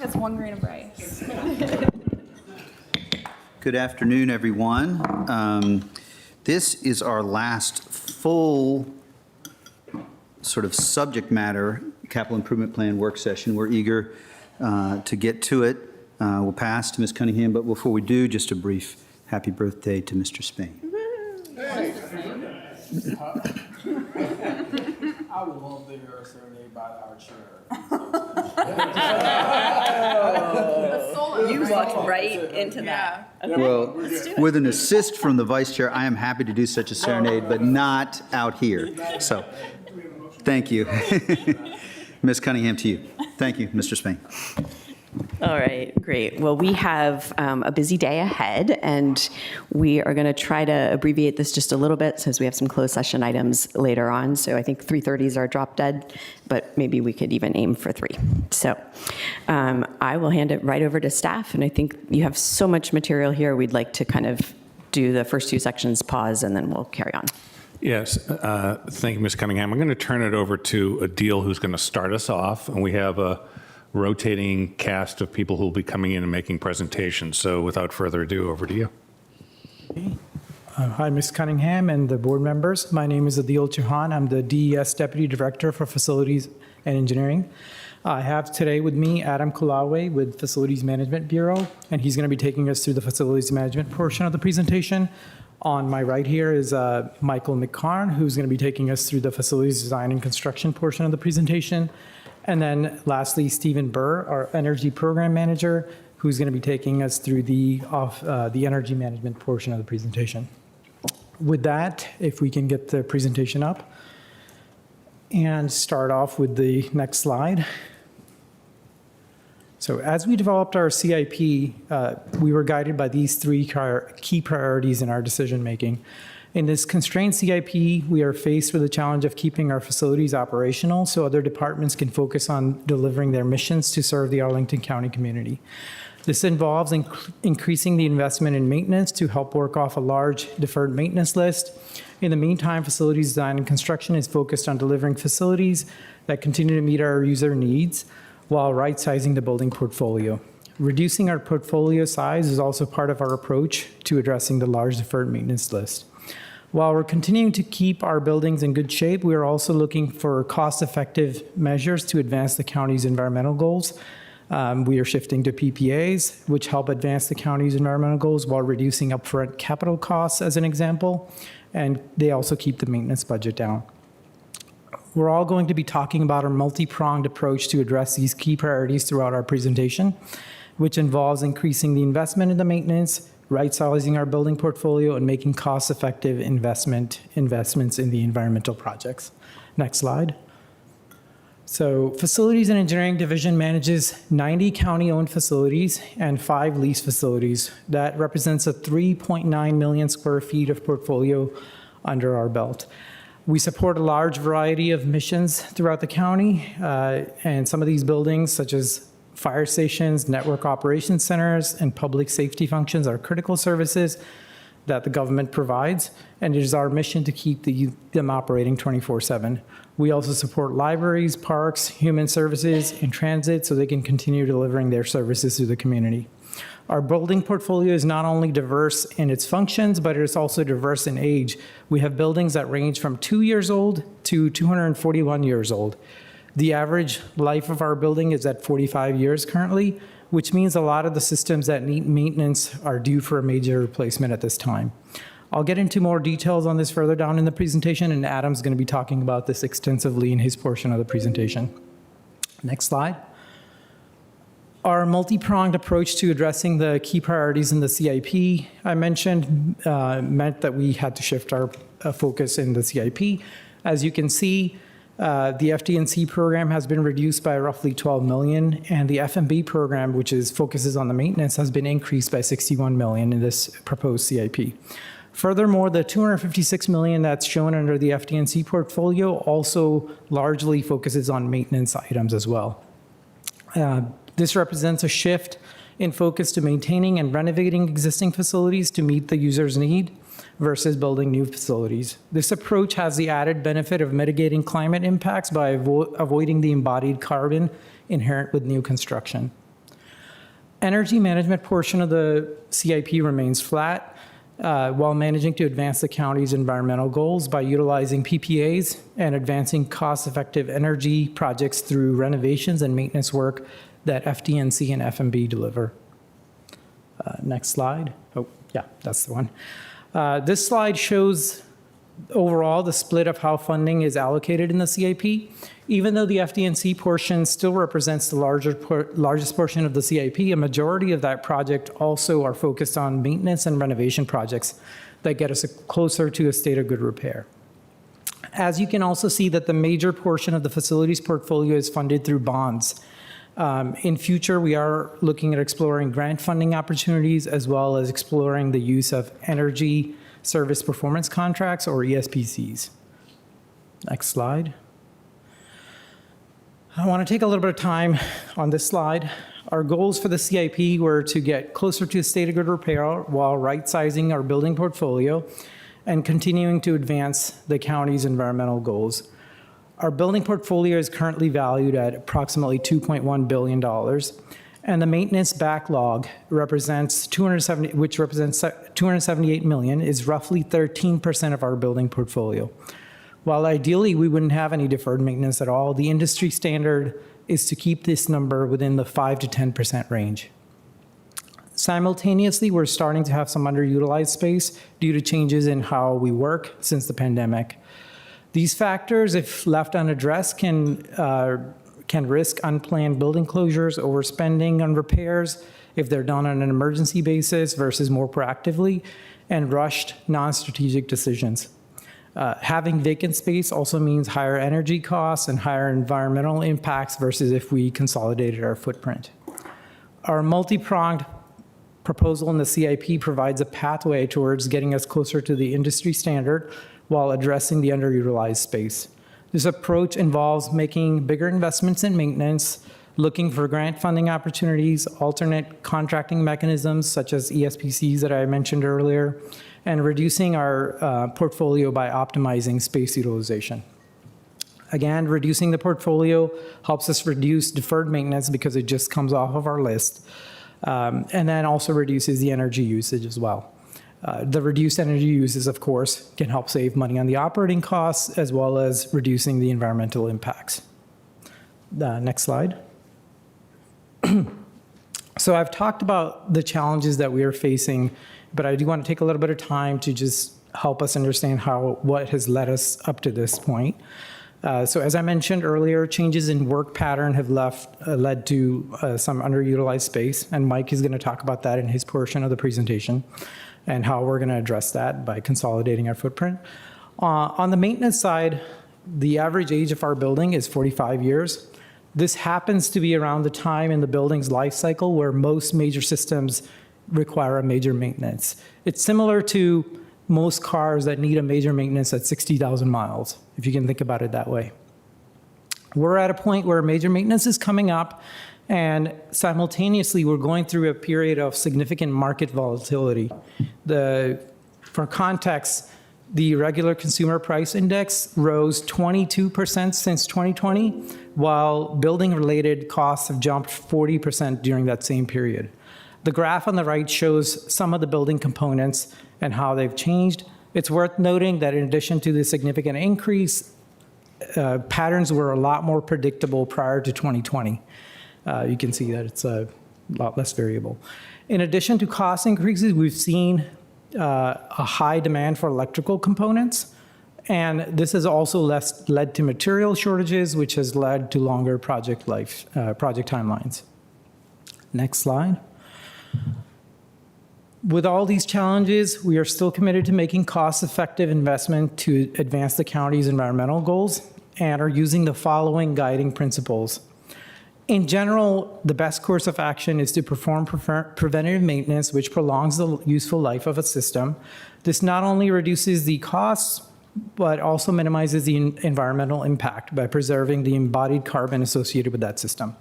Has 1 grain of rice. Good afternoon, everyone. This is our last full sort of subject matter capital improvement plan work session. We're eager to get to it. We'll pass to Ms. Cunningham, but before we do, just a brief happy birthday to Mr. Spain. I would love to hear a serenade by our chair. You walked right into that. Okay. Well, with an assist from the vice chair, I am happy to do such a serenade, but not out here. So, thank you. Ms. Cunningham, to you. Thank you, Mr. Spain. All right, great. Well, we have a busy day ahead, and we are going to try to abbreviate this just a little bit since we have some closed session items later on. So I think 3:30 is our drop dead, but maybe we could even aim for 3. So I will hand it right over to staff, and I think you have so much material here. We'd like to kind of do the first 2 sections, pause, and then we'll carry on. Yes, thank you, Ms. Cunningham. I'm going to turn it over to Adil, who's going to start us off, and we have a rotating cast of people who will be coming in and making presentations. So without further ado, over to you. Hi, Ms. Cunningham and the board members. My name is Adil Chauhan. I'm the DES Deputy Director for Facilities and Engineering. I have today with me Adam Kulawe with Facilities Management Bureau, and he's going to be taking us through the facilities management portion of the presentation. On my right here is Michael McCarn, who's going to be taking us through the facilities design and construction portion of the presentation. And then lastly, Stephen Burr, our Energy Program Manager, who's going to be taking us through the energy management portion of the presentation. With that, if we can get the presentation up and start off with the next slide. So as we developed our CIP, we were guided by these 3 key priorities in our decision making. In this constrained CIP, we are faced with the challenge of keeping our facilities operational so other departments can focus on delivering their missions to serve the Arlington County community. This involves increasing the investment in maintenance to help work off a large deferred maintenance list. In the meantime, facilities design and construction is focused on delivering facilities that continue to meet our user needs while right-sizing the building portfolio. Reducing our portfolio size is also part of our approach to addressing the large deferred maintenance list. While we're continuing to keep our buildings in good shape, we are also looking for cost-effective measures to advance the county's environmental goals. We are shifting to PPAs, which help advance the county's environmental goals while reducing upfront capital costs, as an example, and they also keep the maintenance budget down. We're all going to be talking about our multi-pronged approach to address these key priorities throughout our presentation, which involves increasing the investment in the maintenance, right-sizing our building portfolio, and making cost-effective investments in the environmental projects. Next slide. So Facilities and Engineering Division manages 90 county-owned facilities and 5 leased facilities. That represents a 3.9 million square feet of portfolio under our belt. We support a large variety of missions throughout the county, and some of these buildings, such as fire stations, network operations centers, and public safety functions are critical services that the government provides, and it is our mission to keep them operating 24/7. We also support libraries, parks, human services, and transit so they can continue delivering their services to the community. Our building portfolio is not only diverse in its functions, but it is also diverse in age. We have buildings that range from 2 years old to 241 years old. The average life of our building is at 45 years currently, which means a lot of the systems that need maintenance are due for a major replacement at this time. I'll get into more details on this further down in the presentation, and Adam's going to be talking about this extensively in his portion of the presentation. Next slide. Our multi-pronged approach to addressing the key priorities in the CIP I mentioned meant that we had to shift our focus in the CIP. As you can see, the FD&C program has been reduced by roughly $12 million, and the FMB program, which focuses on the maintenance, has been increased by $61 million in this proposed CIP. Furthermore, the $256 million that's shown under the FD&C portfolio also largely focuses on maintenance items as well. This represents a shift in focus to maintaining and renovating existing facilities to meet the user's need versus building new facilities. This approach has the added benefit of mitigating climate impacts by avoiding the embodied carbon inherent with new construction. energy management portion of the CIP remains flat while managing to advance the county's environmental goals by utilizing PPAs and advancing cost-effective energy projects through renovations and maintenance work that FDNC and FMB deliver. Next slide. Oh, yeah, that's the one. This slide shows overall the split of how funding is allocated in the CIP. Even though the FDNC portion still represents the largest portion of the CIP, a majority of that project also are focused on maintenance and renovation projects that get us closer to a state of good repair. As you can also see that the major portion of the facilities portfolio is funded through bonds. In future, we are looking at exploring grant funding opportunities as well as exploring the use of energy service performance contracts or ESPCs. Next slide. I want to take a little bit of time on this slide. Our goals for the CIP were to get closer to a state of good repair while right-sizing our building portfolio and continuing to advance the county's environmental goals. Our building portfolio is currently valued at approximately $2.1 billion, and the maintenance backlog represents $278 million, is roughly 13% of our building portfolio. While ideally we wouldn't have any deferred maintenance at all, the industry standard is to keep this number within the 5 to 10% range. Simultaneously, we're starting to have some underutilized space due to changes in how we work since the pandemic. These factors, if left unaddressed, can risk unplanned building closures, overspending on repairs if they're done on an emergency basis versus more proactively, and rushed, non-strategic decisions. Having vacant space also means higher energy costs and higher environmental impacts versus if we consolidated our footprint. Our multi-pronged proposal in the CIP provides a pathway towards getting us closer to the industry standard while addressing the underutilized space. This approach involves making bigger investments in maintenance, looking for grant funding opportunities, alternate contracting mechanisms such as ESPCs that I mentioned earlier, and reducing our portfolio by optimizing space utilization. Again, reducing the portfolio helps us reduce deferred maintenance because it just comes off of our list, and then also reduces the energy usage as well. The reduced energy uses, of course, can help save money on the operating costs as well as reducing the environmental impacts. Next slide. So I've talked about the challenges that we are facing, but I do want to take a little bit of time to just help us understand what has led us up to this point. So as I mentioned earlier, changes in work pattern have led to some underutilized space, and Mike is going to talk about that in his portion of the presentation and how we're going to address that by consolidating our footprint. On the maintenance side, the average age of our building is 45 years. This happens to be around the time in the building's life cycle where most major systems require a major maintenance. It's similar to most cars that need a major maintenance at 60,000 miles, if you can think about it that way. We're at a point where major maintenance is coming up, and simultaneously, we're going through a period of significant market volatility. For context, the regular consumer price index rose 22% since 2020, while building-related costs have jumped 40% during that same period. The graph on the right shows some of the building components and how they've changed. It's worth noting that in addition to the significant increase, patterns were a lot more predictable prior to 2020. You can see that it's a lot less variable. In addition to cost increases, we've seen a high demand for electrical components, and this has also led to material shortages, which has led to longer project timelines. Next slide. With all these challenges, we are still committed to making cost-effective investment to advance the county's environmental goals and are using the following guiding principles. In general, the best course of action is to perform preventative maintenance, which prolongs the useful life of a system. This not only reduces the costs, but also minimizes the environmental impact by preserving the embodied carbon associated with that system.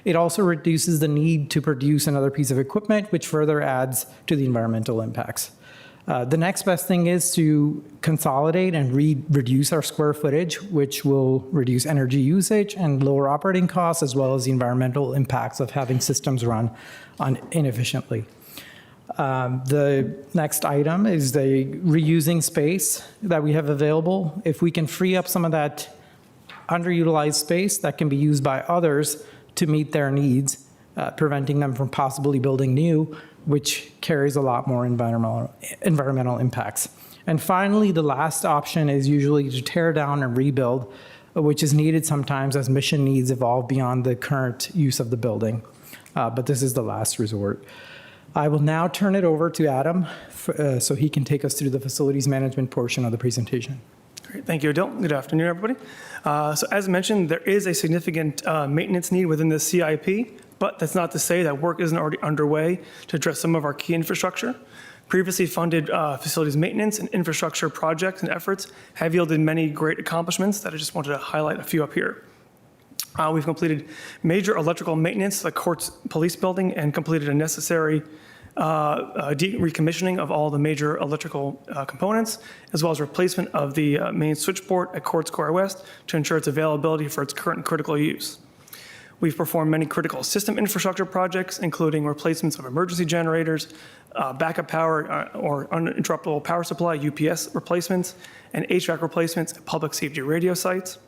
It also reduces the need to produce another piece of equipment, which further adds to the environmental impacts. The next best thing is to consolidate and reduce our square footage, which will reduce energy usage and lower operating costs, as well as the environmental impacts of having systems run inefficiently. The next item is the reusing space that we have available. If we can free up some of that underutilized space that can be used by others to meet their needs, preventing them from possibly building new, which carries a lot more environmental impacts. And finally, the last option is usually to tear down and rebuild, which is needed sometimes as mission needs evolve beyond the current use of the building. But this is the last resort. I will now turn it over to Adam so he can take us through the facilities management portion of the presentation. Great. Thank you, Adil. Good afternoon, everybody. So as mentioned, there is a significant maintenance need within the CIP, but that's not to say that work isn't already underway to address some of our key infrastructure. Previously funded facilities maintenance and infrastructure projects and efforts have yielded many great accomplishments that I just wanted to highlight a few up here. We've completed major electrical maintenance to the Courts Police Building and completed a necessary recommissioning of all the major electrical components, as well as replacement of the main switchboard at Court Square West to ensure its availability for its current critical use. We've performed many critical system infrastructure projects, including replacements of emergency generators, backup power or uninterruptible power supply, UPS replacements, and HVAC replacements at public safety radio sites.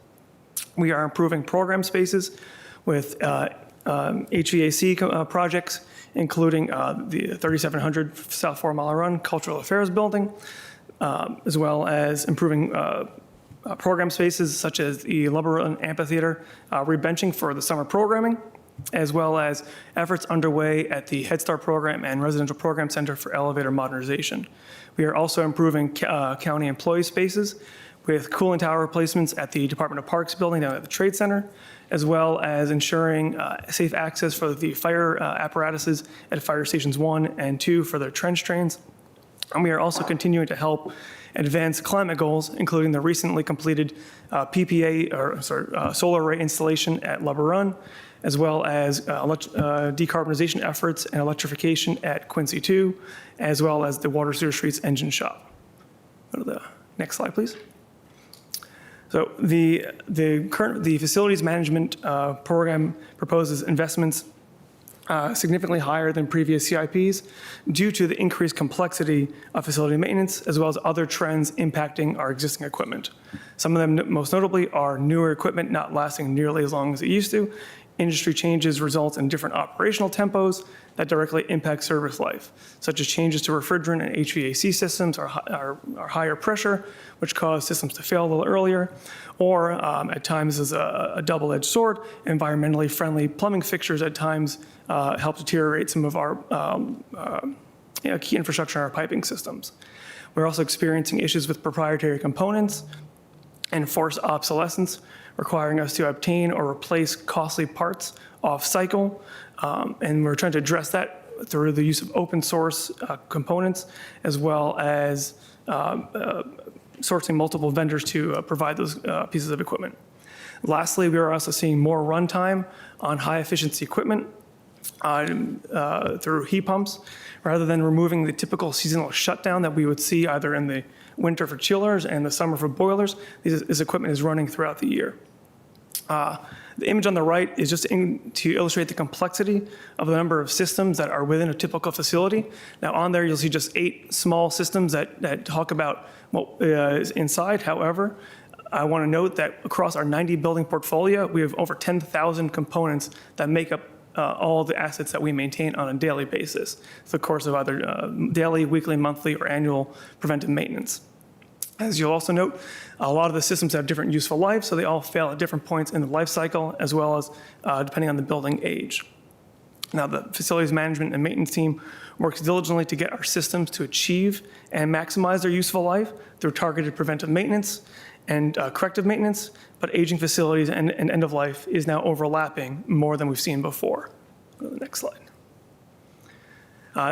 We are improving program spaces with HVAC projects, including the 3700 South 4 Mile Run Cultural Affairs Building, as well as improving program spaces such as the Lubber Run Amphitheater, rebenching for the summer programming, as well as efforts underway at the Head Start program and Residential Program Center for elevator modernization. We are also improving county employee spaces with cooling tower replacements at the Department of Parks building down at the Trade Center, as well as ensuring safe access for the fire apparatuses at Fire Stations 1 and 2 for their trench drains. And we are also continuing to help advance climate goals, including the recently completed solar array installation at Lubber Run, as well as decarbonization efforts and electrification at Quincy 2, as well as the Water Sewer Streets engine shop. Go to the next slide, please. So the facilities management program proposes investments significantly higher than previous CIPs due to the increased complexity of facility maintenance, as well as other trends impacting our existing equipment. Some of them, most notably, are newer equipment not lasting nearly as long as it used to. Industry changes result in different operational tempos that directly impact service life, such as changes to refrigerant and HVAC systems are higher pressure, which cause systems to fail a little earlier, or at times as a double-edged sword, environmentally friendly plumbing fixtures at times help deteriorate some of our key infrastructure in our piping systems. We're also experiencing issues with proprietary components and forced obsolescence, requiring us to obtain or replace costly parts off cycle. And we're trying to address that through the use of open source components, as well as sourcing multiple vendors to provide those pieces of equipment. Lastly, we are also seeing more runtime on high efficiency equipment through heat pumps, rather than removing the typical seasonal shutdown that we would see either in the winter for chillers and the summer for boilers. This equipment is running throughout the year. The image on the right is just to illustrate the complexity of the number of systems that are within a typical facility. Now on there, you'll see just 8 small systems that talk about what is inside. However, I want to note that across our 90 building portfolio, we have over 10,000 components that make up all the assets that we maintain on a daily basis. It's the course of either daily, weekly, monthly, or annual preventive maintenance. As you'll also note, a lot of the systems have different useful lives, so they all fail at different points in the life cycle, as well as depending on the building age. Now, the facilities management and maintenance team works diligently to get our systems to achieve and maximize their useful life through targeted preventive maintenance and corrective maintenance, but aging facilities and end of life is now overlapping more than we've seen before. Go to the next slide.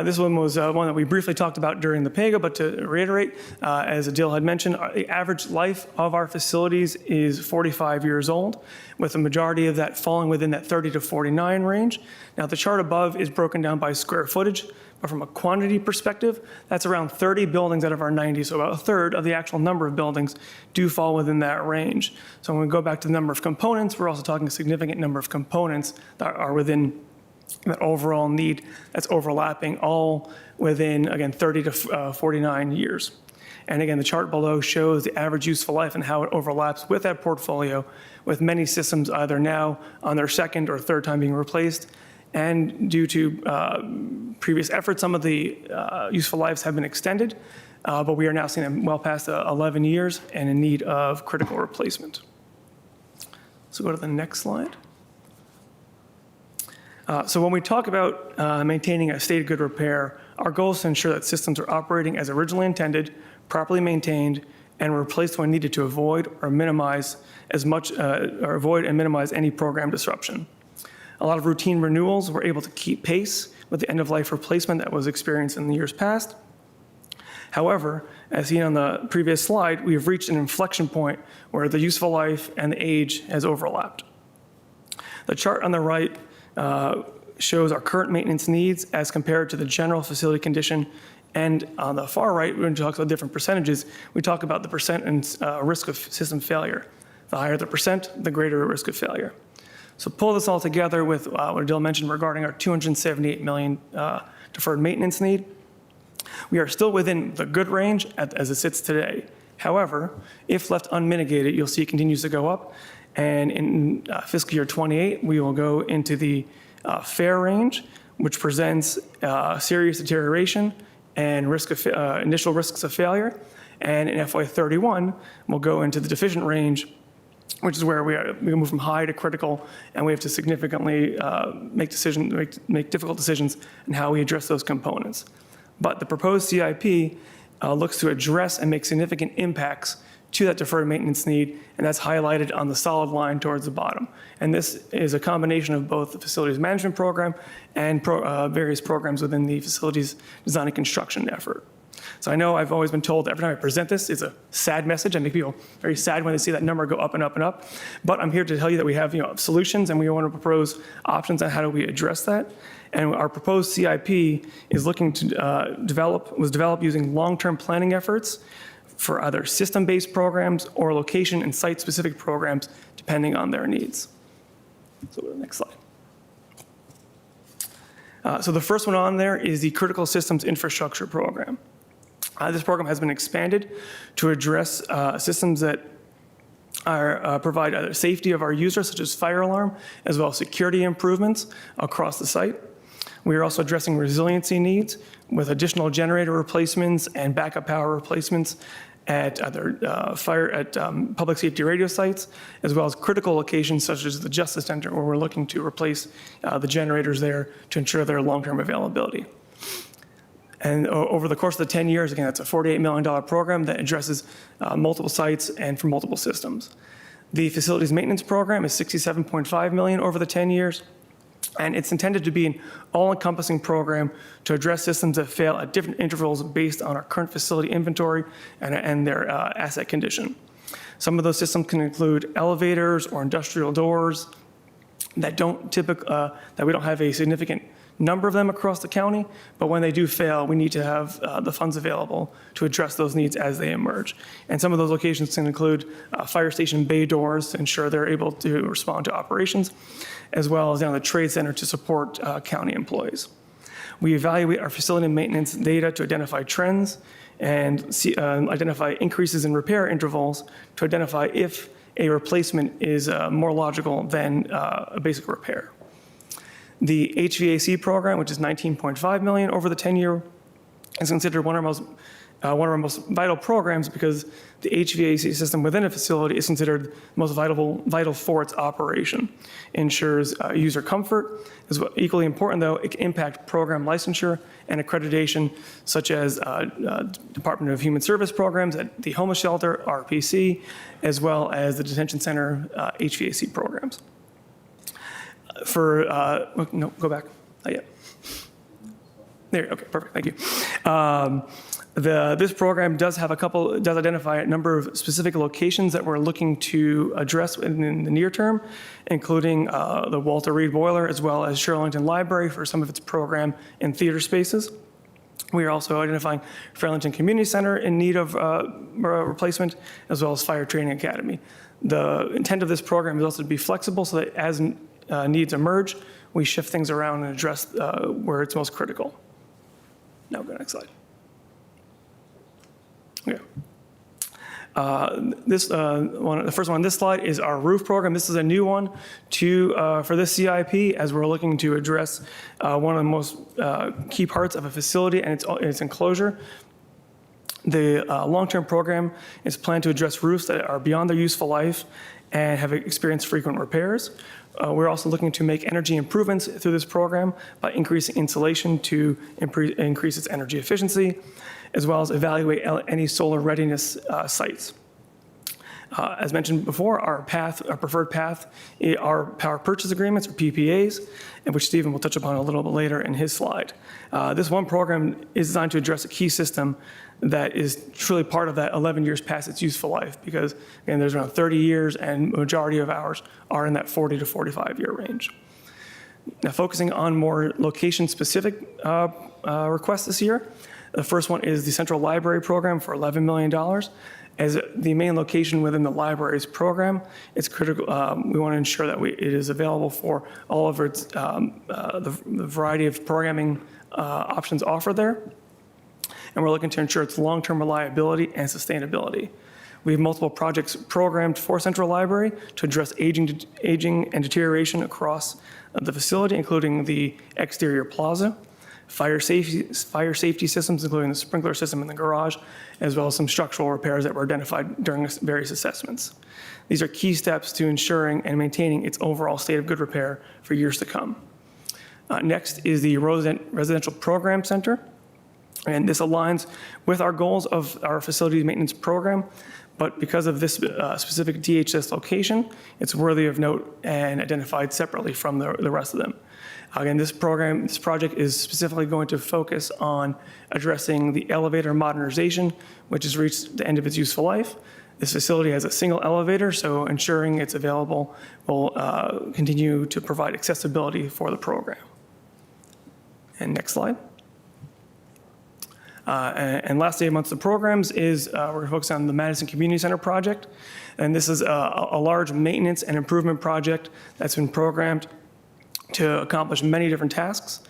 This one was one that we briefly talked about during the PAGO, but to reiterate, as Adil had mentioned, the average life of our facilities is 45 years old, with the majority of that falling within that 30 to 49 range. Now, the chart above is broken down by square footage, But from a quantity perspective, that's around 30 buildings out of our 90, so about a third of the actual number of buildings do fall within that range. So when we go back to the number of components, we're also talking a significant number of components that are within that overall need that's overlapping, all within, again, 30 to 49 years. And again, the chart below shows the average useful life and how it overlaps with that portfolio, with many systems either now on their second or third time being replaced. And due to previous efforts, some of the useful lives have been extended, but we are now seeing them well past 11 years and in need of critical replacement. So go to the next slide. So when we talk about maintaining a state of good repair, our goal is to ensure that systems are operating as originally intended, properly maintained, and replaced when needed to avoid or minimize any program disruption. A lot of routine renewals were able to keep pace with the end-of-life replacement that was experienced in the years past. However, as seen on the previous slide, we have reached an inflection point where the useful life and the age has overlapped. The chart on the right shows our current maintenance needs as compared to the general facility condition. And on the far right, when we talk about different percentages, we talk about the percent and risk of system failure. The higher the percent, the greater risk of failure. So pull this all together with what Adil mentioned regarding our $278 million deferred maintenance need. We are still within the good range as it sits today. However, if left unmitigated, you'll see it continues to go up. And in fiscal year 28, we will go into the fair range, which presents serious deterioration and initial risks of failure. And in FY 31, we'll go into the deficient range, which is where we move from high to critical, and we have to significantly make difficult decisions in how we address those components. But the proposed CIP looks to address and make significant impacts to that deferred maintenance need, and that's highlighted on the solid line towards the bottom. And this is a combination of both the facilities management program and various programs within the facilities design and construction effort. So I know I've always been told that every time I present this, it's a sad message. I make people very sad when they see that number go up and up and up. But I'm here to tell you that we have solutions, and we want to propose options on how do we address that. And our proposed CIP is looking to was developed using long-term planning efforts for either system-based programs or location and site-specific programs, depending on their needs. So go to the next slide. So the first one on there is the Critical Systems Infrastructure Program. This program has been expanded to address systems that provide either safety of our users, such as fire alarm, as well as security improvements across the site. We are also addressing resiliency needs with additional generator replacements and backup power replacements at other public safety radio sites, as well as critical locations such as the Justice Center, where we're looking to replace the generators there to ensure their long-term availability. And over the course of the 10 years, again, that's a $48 million program that addresses multiple sites and for multiple systems. The facilities maintenance program is $67.5 million over the 10 years. And it's intended to be an all-encompassing program to address systems that fail at different intervals based on our current facility inventory and their asset condition. Some of those systems can include elevators or industrial doors that we don't have a significant number of them across the county, but when they do fail, we need to have the funds available to address those needs as they emerge. And some of those locations can include fire station bay doors to ensure they're able to respond to operations, as well as down the trade center to support county employees. We evaluate our facility maintenance data to identify trends and identify increases in repair intervals to identify if a replacement is more logical than a basic repair. The HVAC program, which is $19.5 million over the 10-year, is considered one of our most vital programs because the HVAC system within a facility is considered most vital for its operation. It ensures user comfort. Equally important, though, it can impact program licensure and accreditation, such as Department of Human Service programs at the homeless shelter, RPC, as well as the detention center HVAC programs. No, go back. Not yet. There, okay, perfect, thank you. This program does identify a number of specific locations that we're looking to address in the near term, including the Walter Reed Boiler, as well as Arlington Library for some of its program and theater spaces. We are also identifying Arlington Community Center in need of replacement, as well as Fire Training Academy. The intent of this program is also to be flexible so that as needs emerge, we shift things around and address where it's most critical. Now go to the next slide. Okay. The first one on this slide is our roof program. This is a new one for this CIP, as we're looking to address one of the most key parts of a facility and its enclosure. The long-term program is planned to address roofs that are beyond their useful life and have experienced frequent repairs. We're also looking to make energy improvements through this program by increasing insulation to increase its energy efficiency, as well as evaluate any solar readiness sites. As mentioned before, our preferred path are power purchase agreements, or PPAs, and which Stephen will touch upon a little bit later in his slide. This one program is designed to address a key system that is truly part of that 11 years past its useful life, because again, there's around 30 years and majority of ours are in that 40 to 45 year range. Now, focusing on more location-specific requests this year, the first one is the Central Library Program for $11 million. As the main location within the library's program, it's critical. We want to ensure that it is available for all of its the variety of programming options offered there. And we're looking to ensure its long-term reliability and sustainability. We have multiple projects programmed for Central Library to address aging and deterioration across the facility, including the exterior plaza, fire safety systems, including the sprinkler system in the garage, as well as some structural repairs that were identified during various assessments. These are key steps to ensuring and maintaining its overall state of good repair for years to come. Next is the Residential Program Center. And this aligns with our goals of our facilities maintenance program, but because of this specific DHS location, it's worthy of note and identified separately from the rest of them. Again, this project is specifically going to focus on addressing the elevator modernization, which has reached the end of its useful life. This facility has a single elevator, so ensuring it's available will continue to provide accessibility for the program. And next slide. And last day amongst the programs is we're going to focus on the Madison Community Center project. And this is a large maintenance and improvement project that's been programmed to accomplish many different tasks.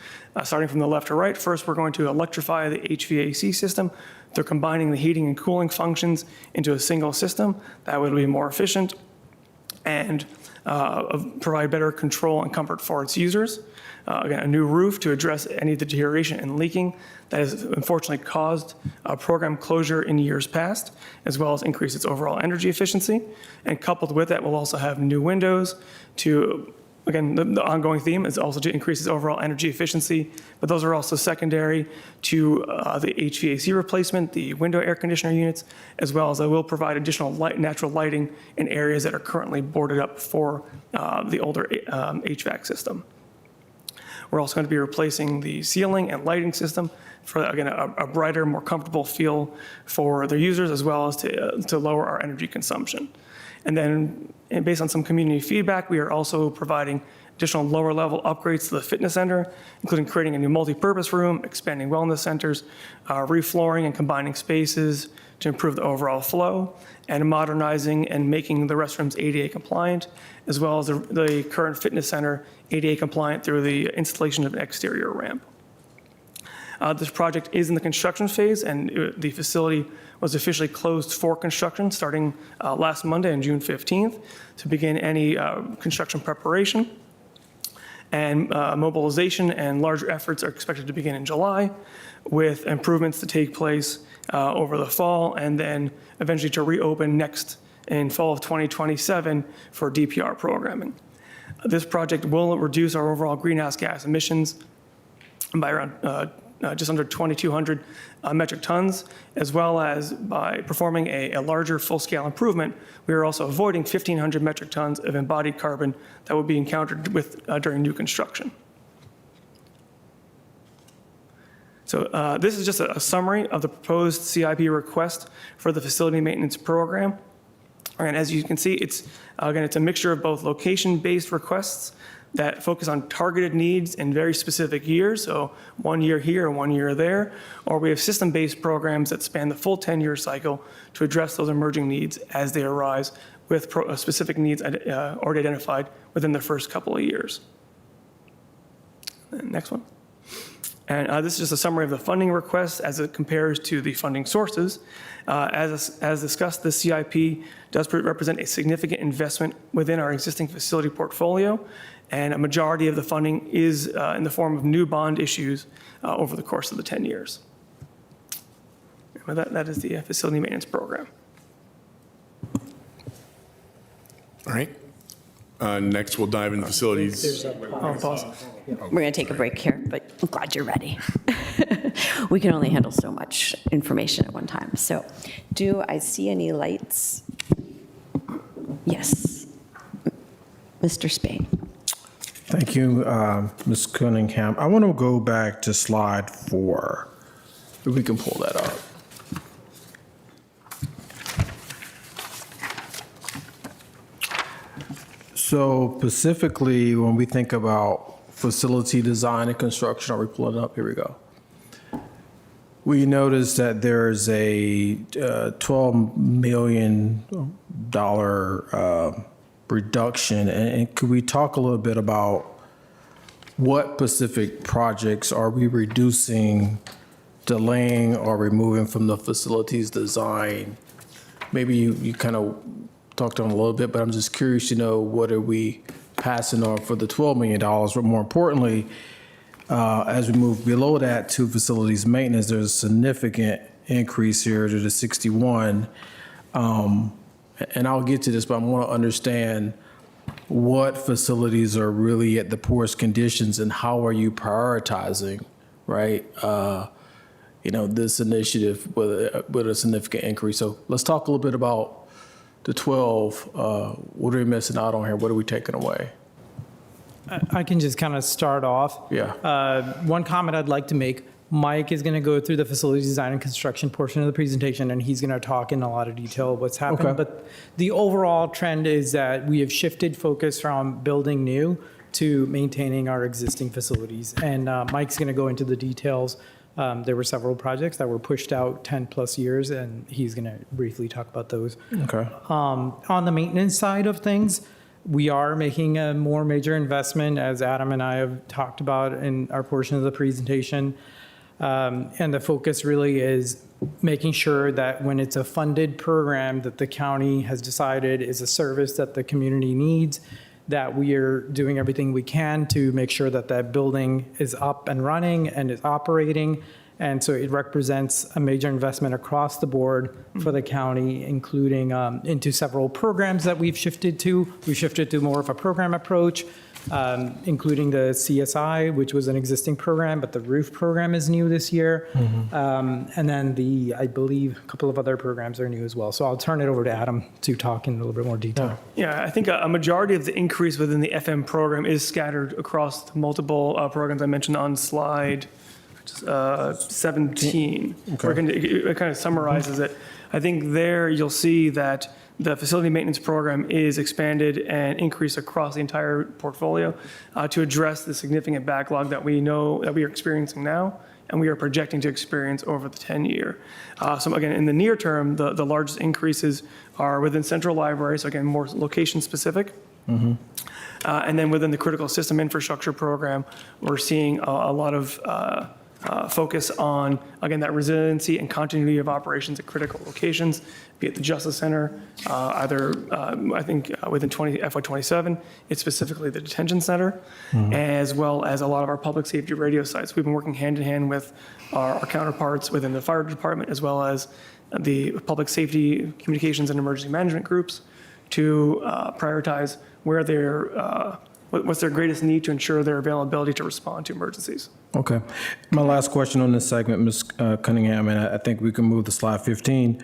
Starting from the left to right, first we're going to electrify the HVAC system through combining the heating and cooling functions into a single system. That would be more efficient and provide better control and comfort for its users. Again, a new roof to address any deterioration and leaking that has unfortunately caused program closure in years past, as well as increase its overall energy efficiency. And coupled with that, we'll also have new windows to, again, the ongoing theme is also to increase its overall energy efficiency, but those are also secondary to the HVAC replacement, the window air conditioner units, as well as I will provide additional natural lighting in areas that are currently boarded up for the older HVAC system. We're also going to be replacing the ceiling and lighting system for, again, a brighter, more comfortable feel for their users, as well as to lower our energy consumption. And then, based on some community feedback, we are also providing additional lower-level upgrades to the fitness center, including creating a new multi-purpose room, expanding wellness centers, reflooring and combining spaces to improve the overall flow, and modernizing and making the restrooms ADA compliant, as well as the current fitness center ADA compliant through the installation of an exterior ramp. This project is in the construction phase, and the facility was officially closed for construction starting last Monday on June 15th to begin any construction preparation. And mobilization and larger efforts are expected to begin in July, with improvements to take place over the fall, and then eventually to reopen next in fall of 2027 for DPR programming. This project will reduce our overall greenhouse gas emissions by around just under 2,200 metric tons, as well as by performing a larger full-scale improvement, we are also avoiding 1,500 metric tons of embodied carbon that would be encountered during new construction. So this is just a summary of the proposed CIP request for the facility maintenance program. And as you can see, it's a mixture of both location-based requests that focus on targeted needs in very specific years, so 1 year here, 1 year there, or we have system-based programs that span the full 10-year cycle to address those emerging needs as they arise with specific needs already identified within the first couple of years. And next one. And this is just a summary of the funding request as it compares to the funding sources. As discussed, the CIP does represent a significant investment within our existing facility portfolio, and a majority of the funding is in the form of new bond issues over the course of the 10 years. That is the facility maintenance program. All right. Next, we'll dive into facilities. Pause. We're going to take a break here, but I'm glad you're ready. We can only handle so much information at one time. So do I see any lights? Yes. Mr. Spain. Thank you, Ms. Cunningham. I want to go back to slide 4, if we can pull that up. So specifically, when we think about facility design and construction, are we pulling it up? Here we go. We noticed that there's a $12 million reduction. And could we talk a little bit about what specific projects are we reducing, delaying, or removing from the facilities design? Maybe you kind of talked on a little bit, but I'm just curious to know, what are we passing on for the $12 million? But more importantly, as we move below that to facilities maintenance, there's a significant increase here to the 61. And I'll get to this, but I want to understand what facilities are really at the poorest conditions and how are you prioritizing, right? This initiative with a significant increase. So let's talk a little bit about the 12. What are we missing out on here? What are we taking away? I can just kind of start off. Yeah. One comment I'd like to make, Mike is going to go through the facility design and construction portion of the presentation, and he's going to talk in a lot of detail of what's happened. Okay. But the overall trend is that we have shifted focus from building new to maintaining our existing facilities. And Mike's going to go into the details. There were several projects that were pushed out 10 plus years, and he's going to briefly talk about those. Okay. On the maintenance side of things, we are making a more major investment, as Adam and I have talked about in our portion of the presentation. And the focus really is making sure that when it's a funded program that the county has decided is a service that the community needs, that we are doing everything we can to make sure that that building is up and running and is operating. And so it represents a major investment across the board for the county, including into several programs that we've shifted to. We shifted to more of a program approach, including the CSI, which was an existing program, but the roof program is new this year. And then I believe a couple of other programs are new as well. So I'll turn it over to Adam to talk in a little bit more detail. Yeah, I think a majority of the increase within the FM program is scattered across multiple programs I mentioned on slide 17. It kind of summarizes it. I think there you'll see that the facility maintenance program is expanded and increased across the entire portfolio to address the significant backlog that we know that we are experiencing now and we are projecting to experience over the 10-year. So again, in the near term, the largest increases are within central library, so again, more location specific. And then within the critical system infrastructure program, we're seeing a lot of focus on, again, that resiliency and continuity of operations at critical locations, be it the Justice Center, I think within FY27, it's specifically the detention center, as well as a lot of our public safety radio sites. We've been working hand in hand with our counterparts within the fire department, as well as the public safety communications and emergency management groups to prioritize where what's their greatest need to ensure their availability to respond to emergencies. Okay. My last question on this segment, Ms. Cunningham, and I think we can move to slide 15.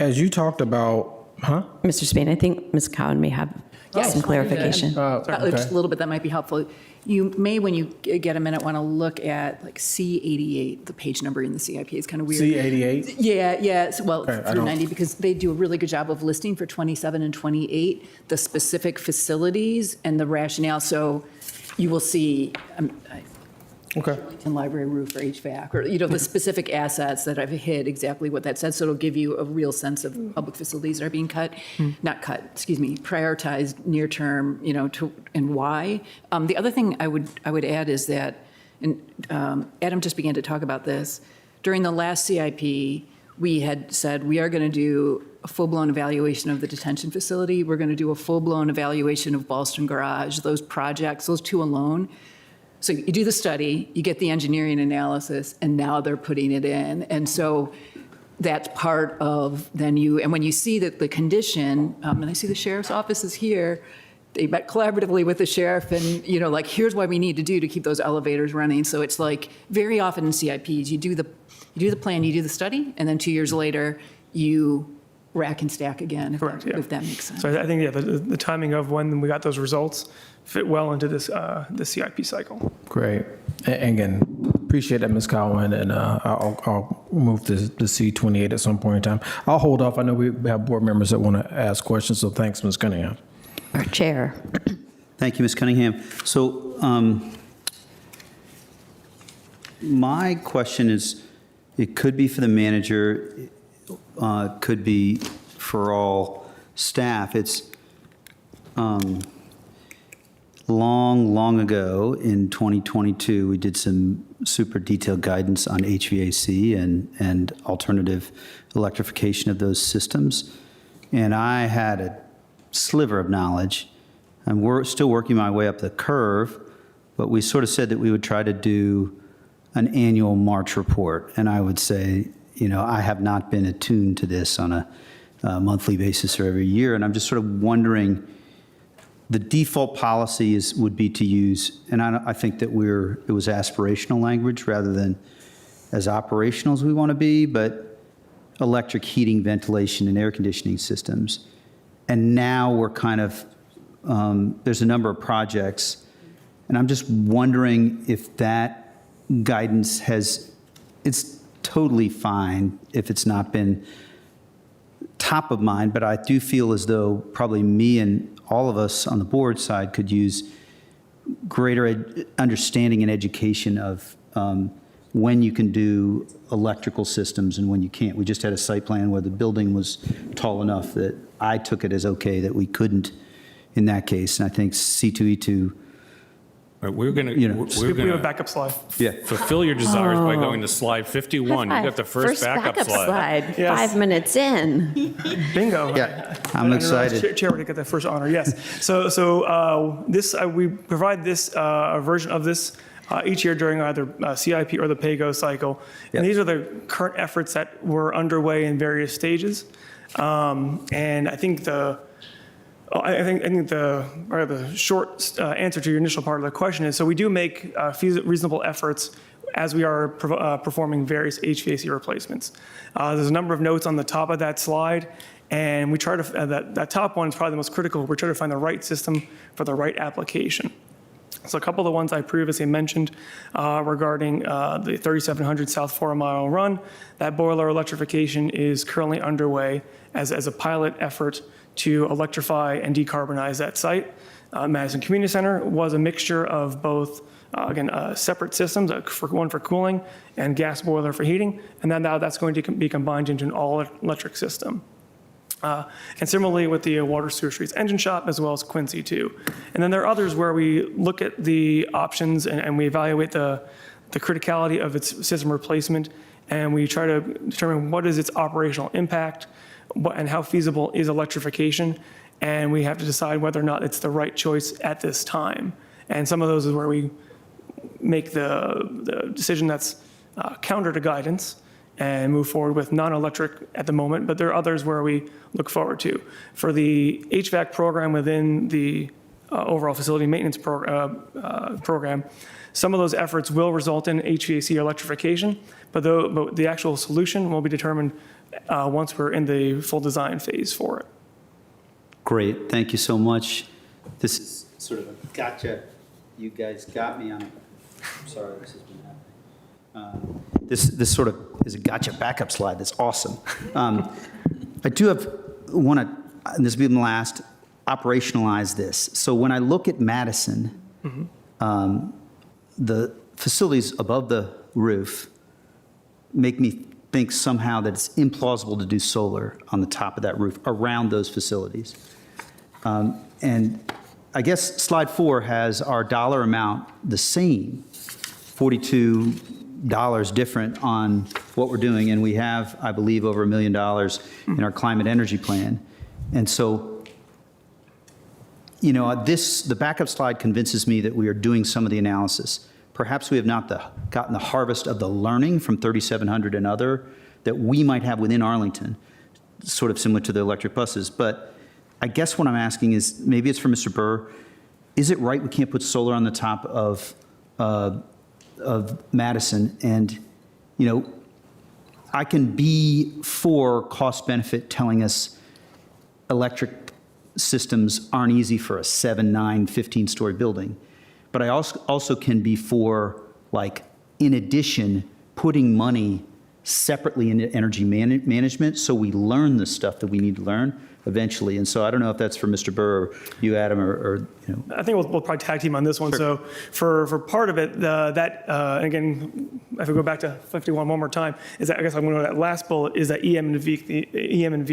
As you talked about Mr. Spain, I think Ms. Cowan may have some clarification. Just a little bit, that might be helpful. You may, when you get a minute, want to look at like C88, the page number in the CIP. It's kind of weird. C88? Yeah, well, Okay, I through don't- 90, because they do a really good job of listing for 27 and 28, the specific facilities and the rationale. So you will see, Okay. Arlington Library roof or HVAC, or, the specific assets that I've hit exactly what that says. So it'll give you a real sense of public facilities that are being prioritized near term, and why. The other thing I would add is that, and Adam just began to talk about this, during the last CIP, we had said we are going to do a full-blown evaluation of the detention facility. We're going to do a full-blown evaluation of Ballston Garage, those projects, those two alone. So you do the study, you get the engineering analysis, and now they're putting it in. And so that's part of and when you see that the condition, and I see the sheriff's office is here, they met collaboratively with the sheriff and, here's what we need to do to keep those elevators running. So it's like very often in CIPs, you do the plan, you do the study, and then 2 years later, you rack and stack again, Correct, yeah. if that makes sense. So I think, the timing of when we got those results fit well into this the CIP cycle. Great. And again, appreciate that, Ms. Cowan, and I'll move to the C28 at some point in time. I'll hold off. I know we have board members that want to ask questions, so thanks, Ms. Cunningham. Our chair. Thank you, Ms. Cunningham. So my question is, it could be for the manager, could be for all staff. It's long ago in 2022, we did some super detailed guidance on HVAC and alternative electrification of those systems. And I had a sliver of knowledge. I'm still working my way up the curve, but we sort of said that we would try to do an annual March report. And I would say, I have not been attuned to this on a monthly basis or every year. And I'm just sort of wondering, the default policy would be to use, and I think that it was aspirational language rather than as operational as we want to be, but electric heating, ventilation, and air conditioning systems. And now we're kind of, there's a number of projects, and I'm just wondering if that guidance it's totally fine if it's not been top of mind, but I do feel as though probably me and all of us on the board side could use greater understanding and education of when you can do electrical systems and when you can't. We just had a site plan where the building was tall enough that I took it as okay that we couldn't in that case. And I think C2E2, We're going We have a to backup slide. yeah. fulfill your desires by going to slide 51. You got the first backup slide. Yes. 5 minutes in. Bingo. Yeah, I'm excited. Chair would get the first honor, yes. So this, we provide this, a version of this each year during either CIP or the pay-go cycle. Yep. And these are the current efforts that were underway in various stages. And I think the short answer to your initial part of the question is, so we do make reasonable efforts as we are performing various HVAC replacements. There's a number of notes on the top of that slide, and we try to, that top one is probably the most critical. We're trying to find the right system for the right application. So a couple of the ones I previously mentioned regarding the 3700 South 4 Mile Run, that boiler electrification is currently underway as a pilot effort to electrify and decarbonize that site. Madison Community Center was a mixture of both, separate systems, one for cooling and gas boiler for heating, and then now that's going to be combined into an all-electric system. And similarly with the Water Sewer Streets Engine Shop, as well as Quincy 2. And then there are others where we look at the options and we evaluate the criticality of its system replacement, and we try to determine what is its operational impact, and how feasible is electrification, and we have to decide whether or not it's the right choice at this time. And some of those is where we make the decision that's counter to guidance and move forward with non-electric at the moment, but there are others where we look forward to. For the HVAC program within the overall facility maintenance program, some of those efforts will result in HVAC electrification, but the actual solution will be determined once we're in the full design phase for it. Great, thank you so much. This is sort of a gotcha. You guys got me on it. I'm sorry, this has been happening. This sort of is a gotcha backup slide. That's awesome. I do want to, and this will be the last, operationalize this. So when I look at Madison, the facilities above the roof make me think somehow that it's implausible to do solar on the top of that roof around those facilities. And I guess slide 4 has our dollar amount the same, $42 different on what we're doing, and we have, I believe, over $1 million in our climate energy plan. And so, you know, the backup slide convinces me that we are doing some of the analysis. Perhaps we have not gotten the harvest of the learning from 3,700 and other that we might have within Arlington, sort of similar to the electric buses. But I guess what I'm asking is, maybe it's for Mr. Burr, is it right we can't put solar on the top of Madison? And, you know, I can be for cost benefit telling us electric systems aren't easy for a 7, 9, 15-story building. But I also can be for, like, in addition, putting money separately into energy management so we learn the stuff that we need to learn eventually. And so I don't know if that's for Mr. Burr or you, Adam, or you know. I think we'll probably tag team on this one. Sure. So for part of it, and again, if we go back to 51 one more time, is that I guess I'm going to go to that last bullet is that EM and V,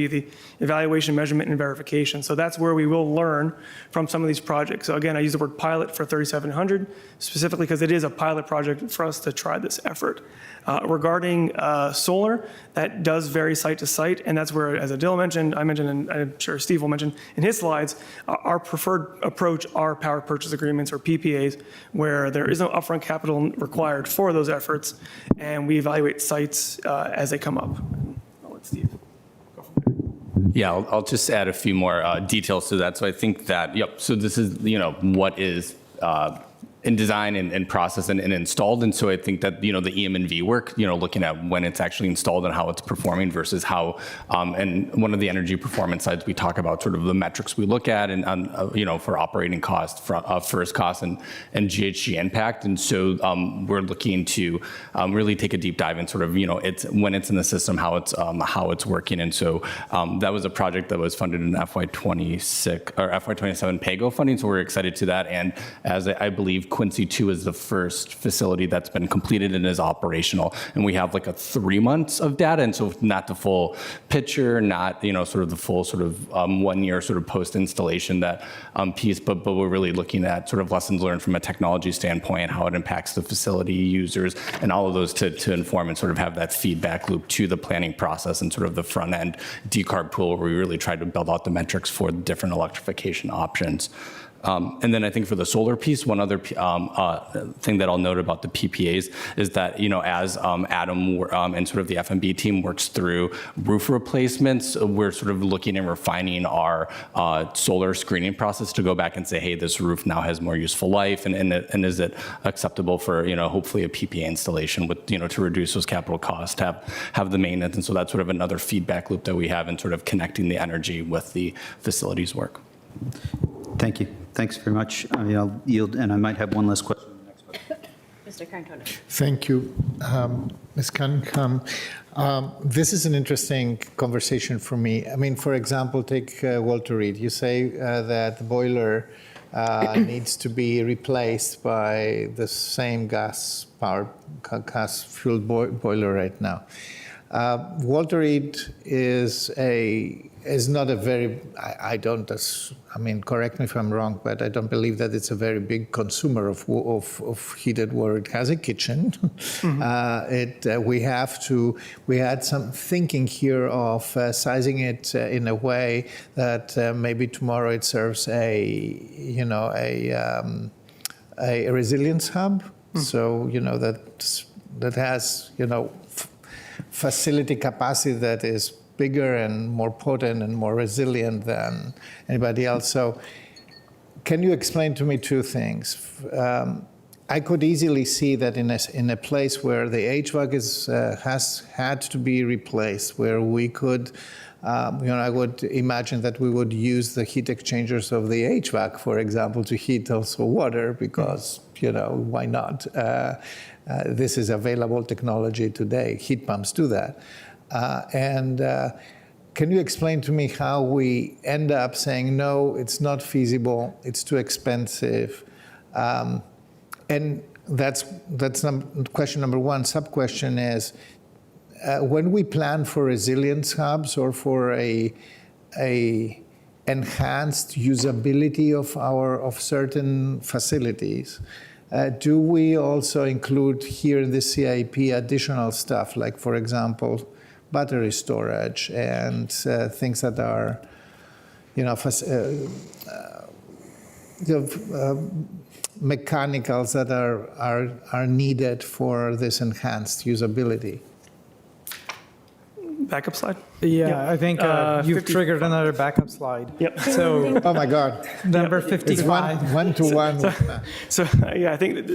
the evaluation, measurement, and verification. So that's where we will learn from some of these projects. So again, I use the word pilot for 3,700 specifically because it is a pilot project for us to try this effort. Regarding solar, that does vary site to site, and that's where, as Adil mentioned, I mentioned, and I'm sure Steve will mention in his slides, our preferred approach are power purchase agreements or PPAs, where there is no upfront capital required for those efforts, and we evaluate sites as they come up. I'll let Steve go from there. Yeah, I'll just add a few more details to that. So I think that, so this is, you know, what is in design and process and installed. And so I think that, you know, the EM and V work, you know, looking at when it's actually installed and how it's performing versus how, and one of the energy performance sides, we talk about sort of the metrics we look at and, you know, for operating cost, first cost and GHG impact. And so we're looking to really take a deep dive in sort of, you know, it's when it's in the system, how it's working. And so that was a project that was funded in FY26 or FY27 PAYGO funding. So we're excited to that. And as I believe Quincy 2 is the first facility that's been completed and is operational. And we have like 3 months of data. And so not the full picture, not, you know, sort of the full sort of 1 year sort of post-installation that piece, but we're really looking at sort of lessons learned from a technology standpoint, how it impacts the facility users and all of those to inform and sort of have that feedback loop to the planning process and sort of the front end decarb pool where we really tried to build out the metrics for the different electrification options. And then I think for the solar piece, one other thing that I'll note about the PPAs is that, you know, as Adam and sort of the FMB team works through roof replacements, we're sort of looking and refining our solar screening process to go back and say, hey, this roof now has more useful life, and is it acceptable for, you know, hopefully a PPA installation with, you know, to reduce those capital costs, have the maintenance. And so that's sort of another feedback loop that we have in sort of connecting the energy with the facilities work. Thank you. Thanks very much. I mean, I'll yield, and I might have one last question. Mr. Carantone. Thank you, Ms. Cunningham. This is an interesting conversation for me. I mean, for example, take Walter Reed. You say that the boiler needs to be replaced by the same gas-fueled boiler right now. Walter Reed is not a very, I mean, correct me if I'm wrong, but I don't believe that it's a very big consumer of heated water. It has a kitchen. Mm-hmm. We had some thinking here of sizing it in a way that maybe tomorrow it serves a resilience hub. Mm. So, you know, that has, you know, facility capacity that is bigger and more potent and more resilient than anybody else. So can you explain to me two things? I could easily see that in a place where the HVAC has had to be replaced, where we could I would imagine that we would use the heat exchangers of the HVAC, for example, to heat also water because, why not? This is available technology today. Heat pumps do that. Can you explain to me how we end up saying, no, it's not feasible, it's too expensive? And that's question number one. Sub-question is, when we plan for resilience hubs or for a enhanced usability of certain facilities, do we also include here in the CIP additional stuff, like, for example, battery storage and things that are, mechanicals that are needed for this enhanced usability? Backup slide? Yeah, I think you've 50 triggered another backup slide. Yep. So Oh my God. number It's 55. one to one. So, I think,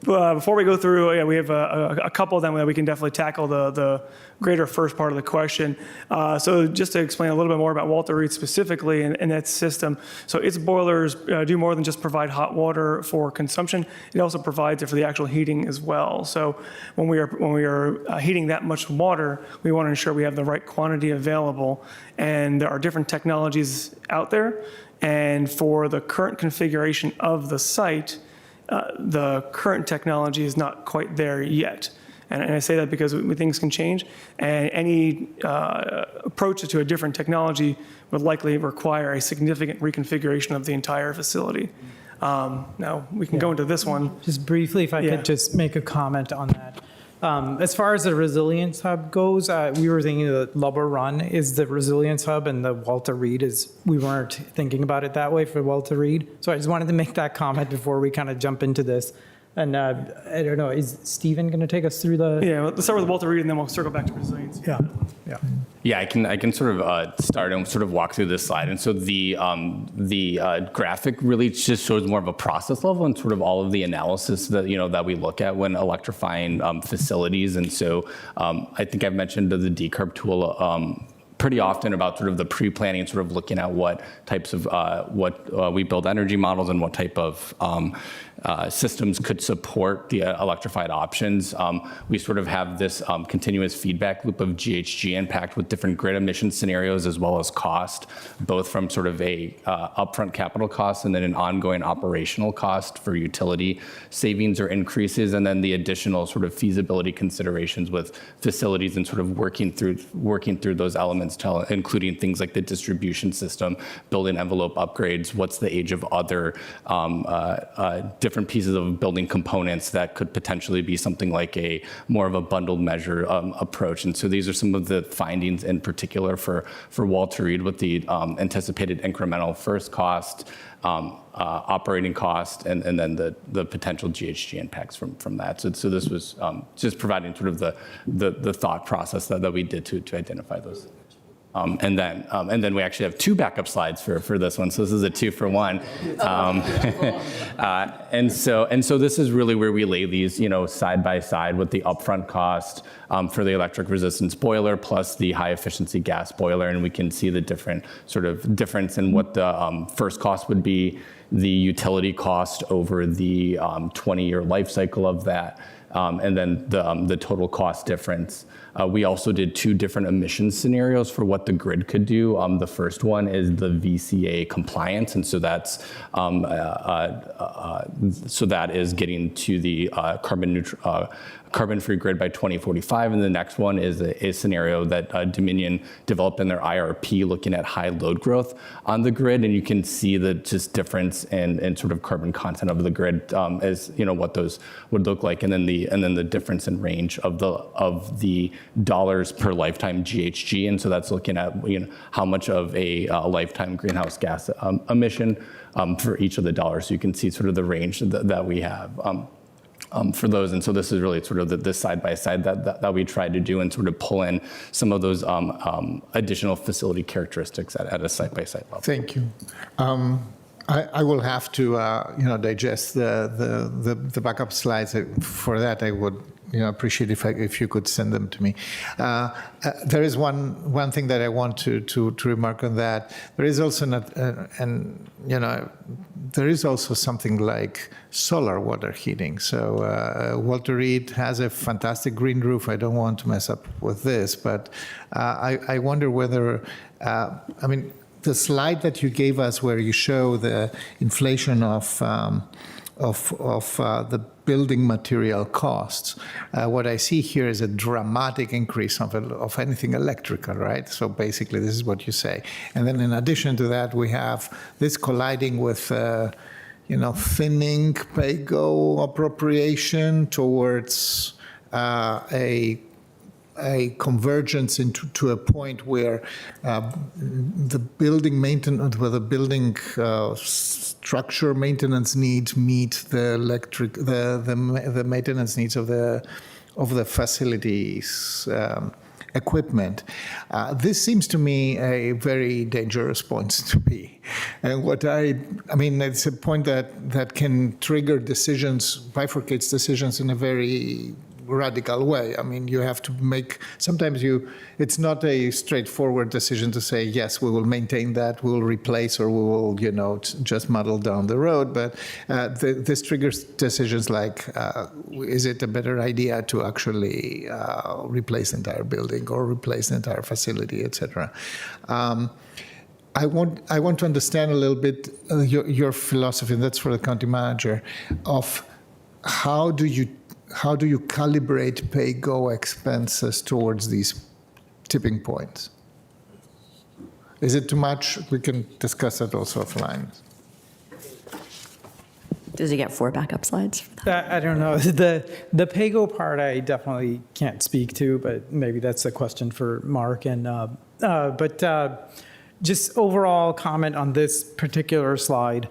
before we go through, we have a couple of them that we can definitely tackle the greater first part of the question. So just to explain a little bit more about Walter Reed specifically and that system. So its boilers do more than just provide hot water for consumption. It also provides it for the actual heating as well. So when we are heating that much water, we want to ensure we have the right quantity available. And there are different technologies out there. And for the current configuration of the site, the current technology is not quite there yet. And I say that because things can change, and any approach to a different technology would likely require a significant reconfiguration of the entire facility. Now, we can go into this one. Just briefly, if I Yeah. could just make a comment on that. As far as the resilience hub goes, we were thinking that Lubber Run is the resilience hub and the Walter Reed we weren't thinking about it that way for Walter Reed. So I just wanted to make that comment before we kind of jump into this. And I don't know, is Stephen going to take us through the? Yeah, let's start with Walter Reed, and then we'll circle back to resilience. Yeah, yeah. Yeah, I can sort of start and sort of walk through this slide. And so the graphic really just shows more of a process level and sort of all of the analysis that that we look at when electrifying facilities. And so I think I've mentioned the decarb tool pretty often about sort of the pre-planning, sort of looking at what types of we build energy models and what type of systems could support the electrified options. We sort of have this continuous feedback loop of GHG impact with different grid emission scenarios as well as cost, both from sort of a upfront capital cost and then an ongoing operational cost for utility savings or increases, and then the additional sort of feasibility considerations with facilities and sort of working through those elements, including things like the distribution system, building envelope upgrades, what's the age of other different pieces of building components that could potentially be something like a more of a bundled measure approach. And so these are some of the findings in particular for Walter Reed with the anticipated incremental first cost, operating cost, and then the potential GHG impacts from that. So this was just providing sort of the thought process that we did to identify those. And then we actually have two backup slides for this one. So this is a 2-for-1. And so this is really where we lay these, side by side with the upfront cost for the electric resistance boiler plus the high efficiency gas boiler, and we can see the different sort of difference in what the first cost would be, the utility cost over the 20-year life cycle of that, and then the total cost difference. We also did two different emission scenarios for what the grid could do. The first one is the VCA compliance, and so that's that is getting to the carbon-free grid by 2045, and the next one is a scenario that Dominion developed in their IRP, looking at high load growth on the grid, and you can see the just difference in sort of carbon content of the grid as what those would look like, and then the difference in range of the dollars per lifetime GHG, and so that's looking at how much of a lifetime greenhouse gas emission for each of the dollars. So you can see sort of the range that we have. For those, and so this is really sort of the side by side that we tried to do and sort of pull in some of those additional facility characteristics at a site by site level. Thank you. I will have to, digest the backup slides. For that, I would, appreciate if you could send them to me. There is one thing that I want to remark on that. There is also there is also something like solar water heating. So Walter Reed has a fantastic green roof. I don't want to mess up with this, but I wonder whether, the slide that you gave us where you show the inflation of the building material costs, what I see here is a dramatic increase of anything electrical, right? So basically, this is what you say. And then in addition to that, we have this colliding with, thinning pay-go appropriation towards a convergence to a point where the building maintenance, where the building structure maintenance needs meet the maintenance needs of the facilities equipment. This seems to me a very dangerous point to be. And it's a point that can trigger decisions, bifurcates decisions in a very radical way. You have to make, sometimes it's not a straightforward decision to say, yes, we will maintain that, we will replace, or we will, just muddle down the road. But this triggers decisions like, is it a better idea to actually replace the entire building or replace the entire facility, et cetera. I want to understand a little bit your philosophy, and that's for the county manager, of how do you calibrate pay-go expenses towards these tipping points? Is it too much? We can discuss that also offline. Does he get 4 backup slides for that? I don't know. The pay-go part I definitely can't speak to, but maybe that's a question for Mark. Just overall comment on this particular slide.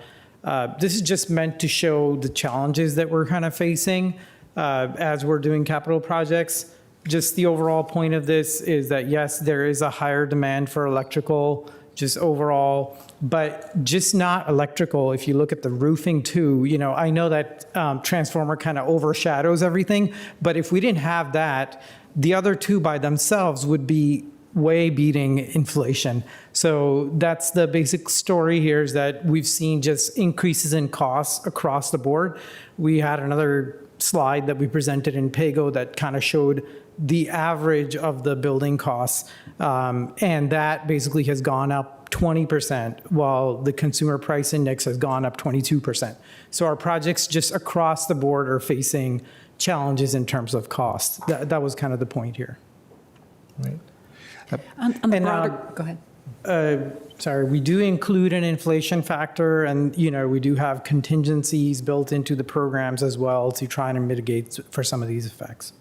This is just meant to show the challenges that we're kind of facing as we're doing capital projects. Just the overall point of this is that, yes, there is a higher demand for electrical, just overall, but just not electrical. If you look at the roofing too, I know that transformer kind of overshadows everything, but if we didn't have that, the other two by themselves would be way beating inflation. So that's the basic story here, is that we've seen just increases in costs across the board. We had another slide that we presented in PAYGO that kind of showed the average of the building costs, and that basically has gone up 20%, while the consumer price index has gone up 22%. So our projects just across the board are facing challenges in terms of cost. That was kind of the point here. Right. On the broader, go ahead. Sorry, we do include an inflation factor, and we do have contingencies built into the programs as well to try and mitigate for some of these effects.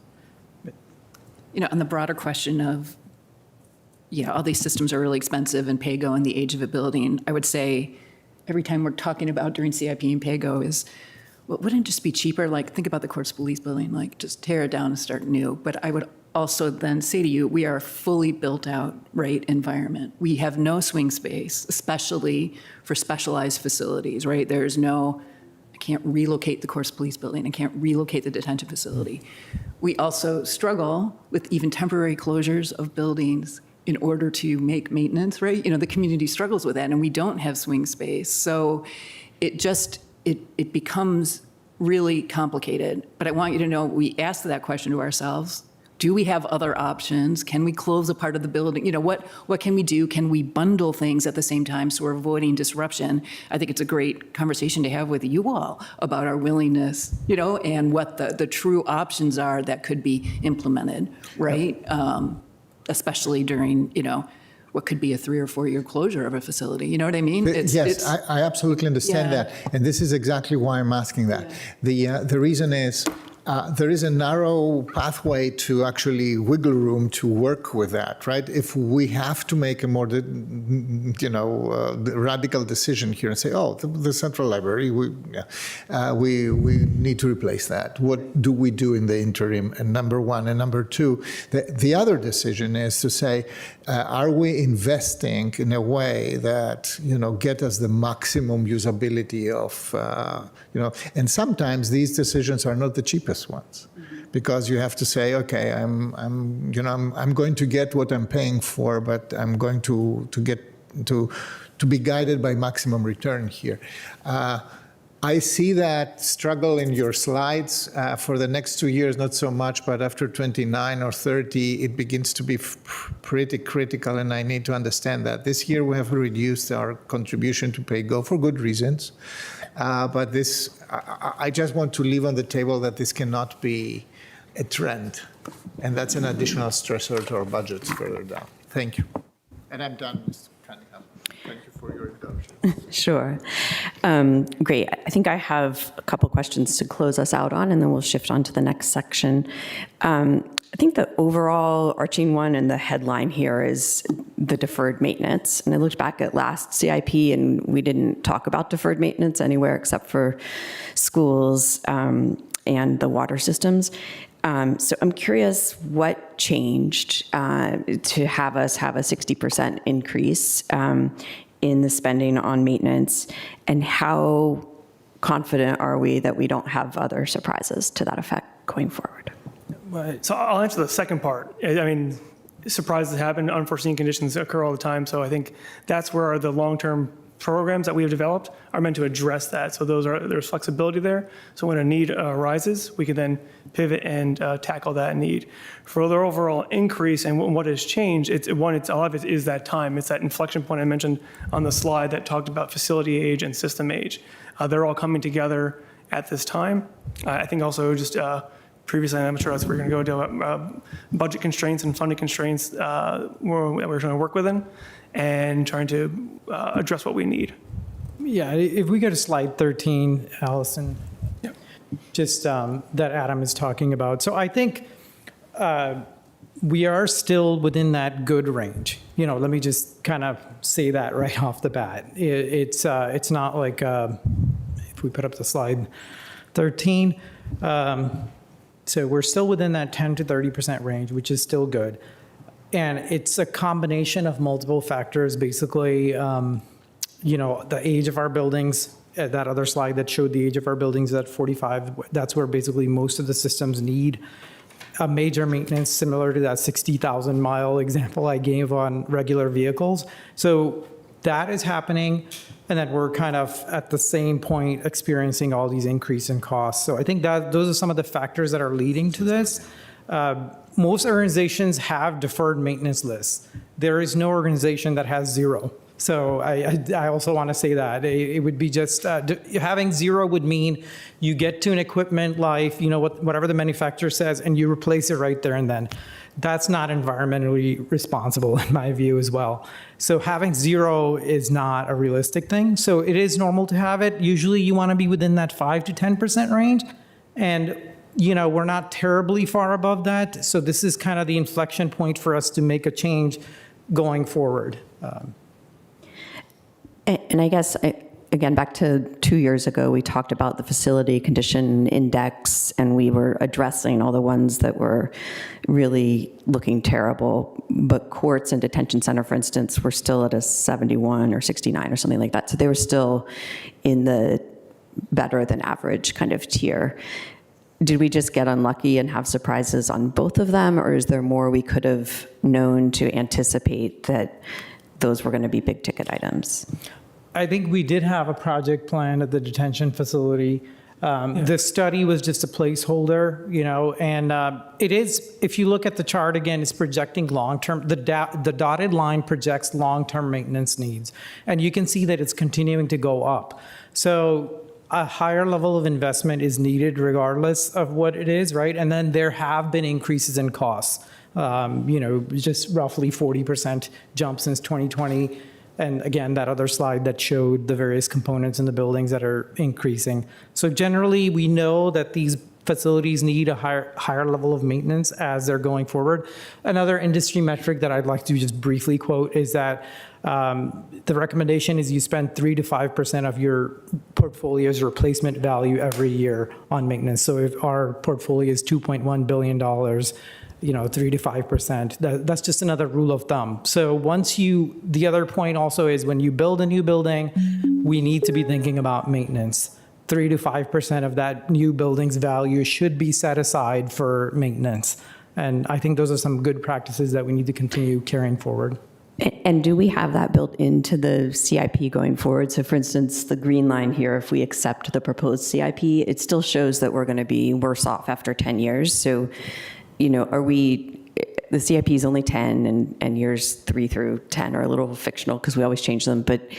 On the broader question of, all these systems are really expensive, and pay-go and the age of a building, I would say every time we're talking about during CIP and pay-go is, well, wouldn't it just be cheaper? Like, think about the Courts Police building, like just tear it down and start new. But I would also then say to you, we are a fully built out, right, environment. We have no swing space, especially for specialized facilities, right? There's no, I can't relocate the Courts Police building. I can't relocate the detention facility. We also struggle with even temporary closures of buildings in order to make maintenance, right? The community struggles with that, and we don't have swing space. So it becomes really complicated. But I want you to know, we asked that question to ourselves. Do we have other options? Can we close a part of the building? What can we do? Can we bundle things at the same time so we're avoiding disruption? I think it's a great conversation to have with you all about our willingness, and what the true options are that could be implemented, right? Especially during, what could be a 3 or 4 year closure of a facility. You know what I mean? I absolutely understand that. And this is exactly why I'm asking that. The reason is, there is a narrow pathway to actually wiggle room to work with that, right? If we have to make a more, radical decision here and say, oh, the central library, we need to replace that. What do we do in the interim? And number one, and number two, the other decision is to say, are we investing in a way that get us the maximum usability of and sometimes these decisions are not the cheapest ones, because you have to say, okay, I'm going to get what I'm paying for, but I'm going to be guided by maximum return here. I see that struggle in your slides. For the next 2 years, not so much, but after 29 or 30, it begins to be pretty critical, and I need to understand that. This year, we have reduced our contribution to PayGo for good reasons. But this, I just want to leave on the table that this cannot be a trend, and that's an additional stressor to our budgets further down. Thank you. And I'm done, Mr. Cunningham. Thank you for your indulgence. Sure. Great. I think I have a couple questions to close us out on, and then we'll shift on to the next section. I think the overall arching one and the headline here is the deferred maintenance. And I looked back at last CIP, and we didn't talk about deferred maintenance anywhere except for schools and the water systems. So I'm curious what changed to have us have a 60% increase in the spending on maintenance, and how confident are we that we don't have other surprises to that effect going forward? So I'll answer the second part. I mean, surprises happen, unforeseen conditions occur all the time. So I think that's where the long-term programs that we have developed are meant to address that. So there's flexibility there. So when a need arises, we can then pivot and tackle that need. For the overall increase and what has changed, a lot of it is that time. It's that inflection point I mentioned on the slide that talked about facility age and system age. They're all coming together at this time. I think also just previously, I'm sure we're going to go to budget constraints and funding constraints we're trying to work within, and trying to address what we need. Yeah, if we go to slide 13, Allison, just that Adam is talking about. So I think we are still within that good range. Let me just kind of say that right off the bat. It's not like, if we put up the slide 13, so we're still within that 10 to 30% range, which is still good. And it's a combination of multiple factors, basically, the age of our buildings, that other slide that showed the age of our buildings at 45, that's where basically most of the systems need a major maintenance, similar to that 60,000 mile example I gave on regular vehicles. So that is happening. And then we're kind of at the same point experiencing all these increase in costs. So I think that those are some of the factors that are leading to this. Most organizations have deferred maintenance lists. There is no organization that has zero. So I also want to say that it would be just having zero would mean you get to an equipment life, whatever the manufacturer says, and you replace it right there and then. That's not environmentally responsible in my view as well. So having zero is not a realistic thing. So it is normal to have it. Usually you want to be within that 5 to 10% range. And we're not terribly far above that. So this is kind of the inflection point for us to make a change going forward. And I guess, again, back to 2 years ago, we talked about the facility condition index, and we were addressing all the ones that were really looking terrible. But courts and detention center, for instance, were still at a 71 or 69 or something like that. So they were still in the better than average kind of tier. Did we just get unlucky and have surprises on both of them, or is there more we could have known to anticipate that those were going to be big ticket items? I think we did have a project plan at the detention facility. The study was just a placeholder, and it is, if you look at the chart again, it's projecting long-term, the dotted line projects long-term maintenance needs. And you can see that it's continuing to go up. So a higher level of investment is needed regardless of what it is, right? And then there have been increases in costs, just roughly 40% jump since 2020. And again, that other slide that showed the various components in the buildings that are increasing. So generally, we know that these facilities need a higher level of maintenance as they're going forward. Another industry metric that I'd like to just briefly quote is that the recommendation is you spend 3 to 5% of your portfolio's replacement value every year on maintenance. So if our portfolio is $2.1 billion, 3 to 5%, that's just another rule of thumb. So the other point also is when you build a new building, we need to be thinking about maintenance. 3 to 5% of that new building's value should be set aside for maintenance. And I think those are some good practices that we need to continue carrying forward. And do we have that built into the CIP going forward? So for instance, the green line here, if we accept the proposed CIP, it still shows that we're going to be worse off after 10 years. So, the CIP is only 10 and years 3 through 10 are a little fictional because we always change them. But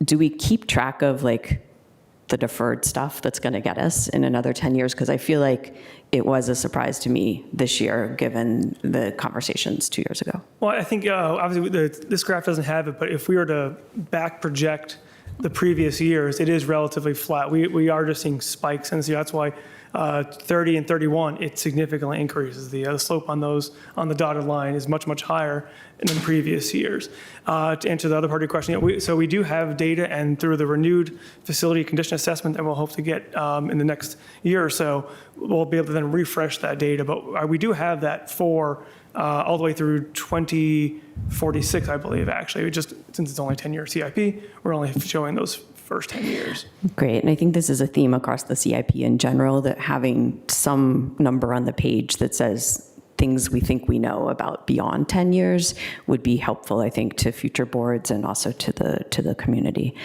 do we keep track of the deferred stuff that's going to get us in another 10 years? Because I feel like it was a surprise to me this year, given the conversations 2 years ago. Well, I think obviously this graph doesn't have it, but if we were to back project the previous years, it is relatively flat. We are just seeing spikes, and so that's why 30 and 31, it significantly increases. The slope on those, on the dotted line, is much, much higher than previous years. To answer the other part of your question, so we do have data, and through the renewed facility condition assessment that we'll hope to get in the next year or so, we'll be able to then refresh that data. But we do have that for all the way through 2046, I believe, actually. Since it's only 10-year CIP, we're only showing those first 10 years. Great. And I think this is a theme across the CIP in general, that having some number on the page that says things we think we know about beyond 10 years would be helpful, I think, to future boards and also to the community.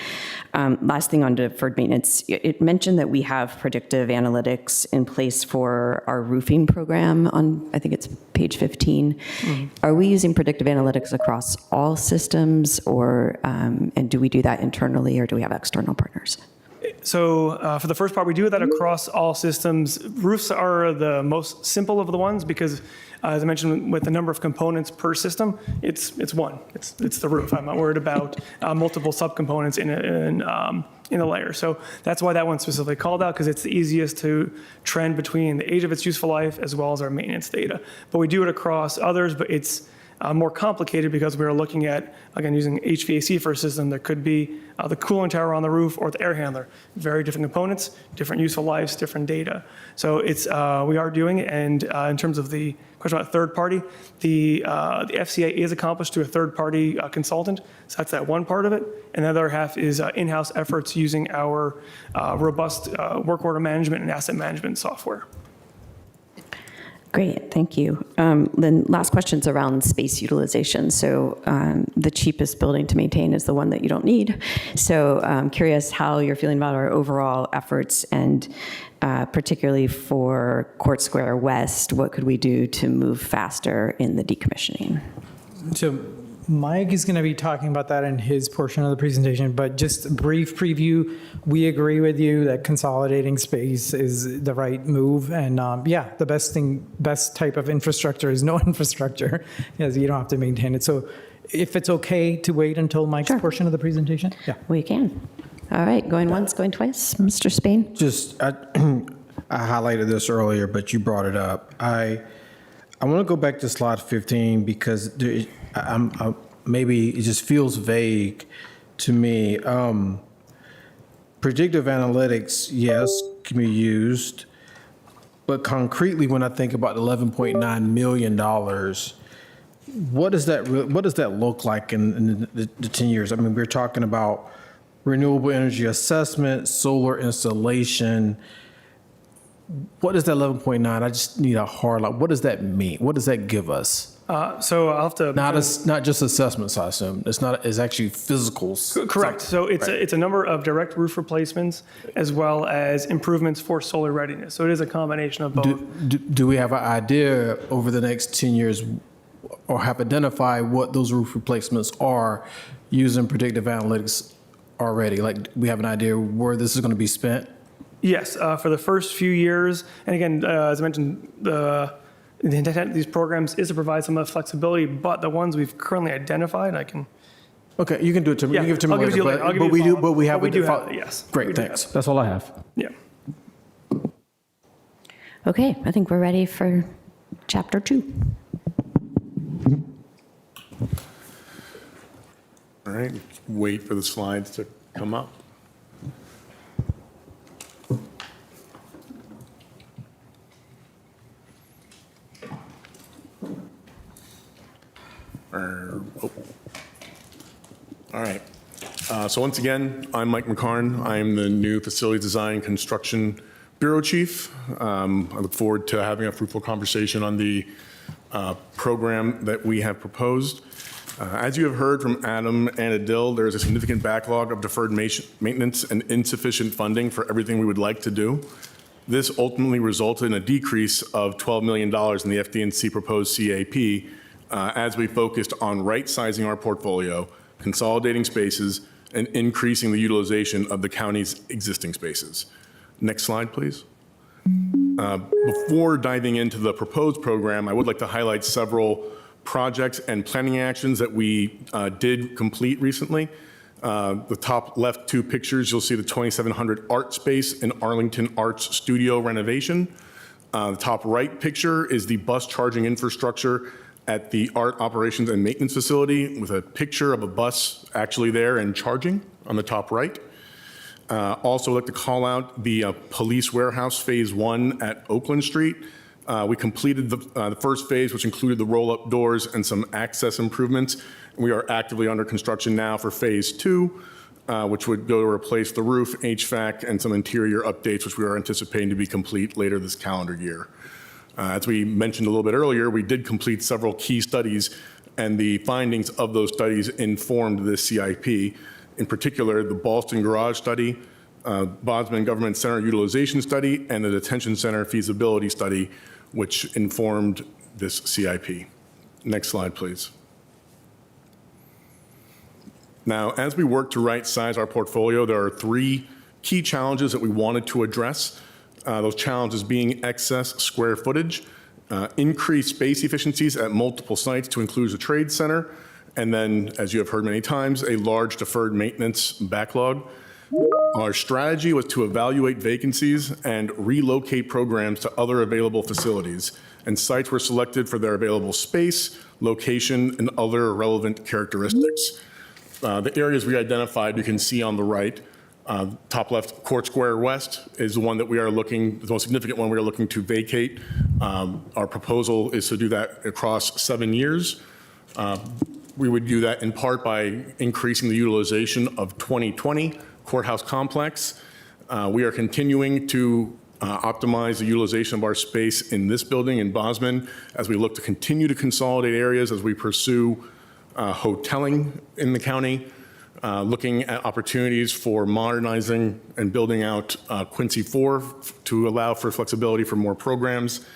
Last thing on deferred maintenance, it mentioned that we have predictive analytics in place for our roofing program on, I think it's page 15. Mm-hmm. Are we using predictive analytics across all systems, or and do we do that internally, or do we have external partners? So for the first part, we do that across all systems. Roofs are the most simple of the ones because, as I mentioned, with the number of components per system, it's one. It's the roof. I'm not worried about multiple subcomponents in a layer. So that's why that one's specifically called out, because it's the easiest to trend between the age of its useful life as well as our maintenance data. But we do it across others, but it's more complicated because we're looking at, again, using HVAC for a system. There could be the cooling tower on the roof or the air handler. Very different components, different useful lives, different data. So it's we are doing it. And in terms of the question about third party, the FCA is accomplished through a third party consultant. So that's that one part of it. And the other half is in-house efforts using our robust work order management and asset management software. Great, thank you. Then last question's around space utilization. So the cheapest building to maintain is the one that you don't need. So I'm curious how you're feeling about our overall efforts, and particularly for Court Square West, what could we do to move faster in the decommissioning? So Mike is going to be talking about that in his portion of the presentation, but just a brief preview. We agree with you that consolidating space is the right move. And the best type of infrastructure is no infrastructure, because you don't have to maintain it. So if it's okay to wait until Mike's portion of the presentation? Yeah. We can. All right, going once, going twice. Mr. Spain? I highlighted this earlier, but you brought it up. I want to go back to slide 15 because maybe it just feels vague to me. Predictive analytics, yes, can be used, but concretely, when I think about $11.9 million, what does that look like in the 10 years? I mean, we're talking about renewable energy assessment, solar installation. What is that 11.9? I just need a hard line. What does that mean? What does that give us? So I'll have to... Not just assessments, I assume. It's actually physicals. Correct. So it's a number of direct roof replacements as well as improvements for solar readiness. So it is a combination of both. Do we have an idea over the next 10 years, or have identified what those roof replacements are using predictive analytics already? Like, we have an idea where this is going to be spent? Yes, for the first few years. And again, as I mentioned, the intent of these programs is to provide some of the flexibility, but the ones we've currently identified, I can... Okay, you can do it to me. Yeah, you give it to me I'll give it to you later. I'll give you a follow-up. But we have it, yes. Great, thanks. That's all I have. Yeah. Okay, I think we're ready for chapter 2. All right, wait for the slides to come up. Oh. All right. So once again, I'm Mike McCarn. I'm the new Facility Design and Construction Bureau Chief. I look forward to having a fruitful conversation on the program that we have proposed. As you have heard from Adam and Adil, there is a significant backlog of deferred maintenance and insufficient funding for everything we would like to do. This ultimately resulted in a decrease of $12 million in the FD&C proposed CAP as we focused on right-sizing our portfolio, consolidating spaces, and increasing the utilization of the county's existing spaces. Next slide, please. Before diving into the proposed program, I would like to highlight several projects and planning actions that we did complete recently. The top left 2 pictures, you'll see the 2,700 art space and Arlington Arts Studio renovation. The top right picture is the bus charging infrastructure at the Art Operations and Maintenance Facility with a picture of a bus actually there and charging on the top right. Also, I'd like to call out the Police Warehouse Phase 1 at Oakland Street. We completed the first phase, which included the roll-up doors and some access improvements. We are actively under construction now for Phase 2, which would go to replace the roof, HVAC, and some interior updates, which we are anticipating to be complete later this calendar year. As we mentioned a little bit earlier, we did complete several key studies, and the findings of those studies informed this CIP. In particular, the Ballston Garage Study, Bosman Government Center Utilization Study, and the Detention Center Feasibility Study, which informed this CIP. Next slide, please. Now, as we work to right-size our portfolio, there are 3 key challenges that we wanted to address. Those challenges being excess square footage, increased space efficiencies at multiple sites to include the trade center, and then, as you have heard many times, a large deferred maintenance backlog. Our strategy was to evaluate vacancies and relocate programs to other available facilities, and sites were selected for their available space, location, and other relevant characteristics. The areas we identified, you can see on the right. Top left, Court Square West is the one that we are looking, the most significant one we are looking to vacate. Our proposal is to do that across 7 years. We would do that in part by increasing the utilization of 2020 Courthouse Complex. We are continuing to optimize the utilization of our space in this building in Bosman as we look to continue to consolidate areas as we pursue hoteling in the county. Looking at opportunities for modernizing and building out Quincy 4 to allow for flexibility for more programs,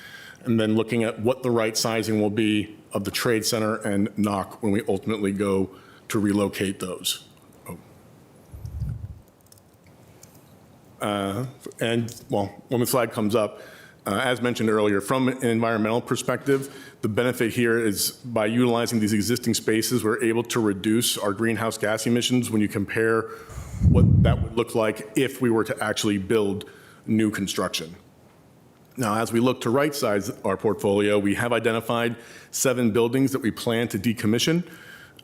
and then looking at what the right sizing will be of the Trade Center and NOC when we ultimately go to relocate those. And, well, when the slide comes up, as mentioned earlier, from an environmental perspective, the benefit here is by utilizing these existing spaces, we're able to reduce our greenhouse gas emissions when you compare what that would look like if we were to actually build new construction. Now, as we look to right-size our portfolio, we have identified 7 buildings that we plan to decommission.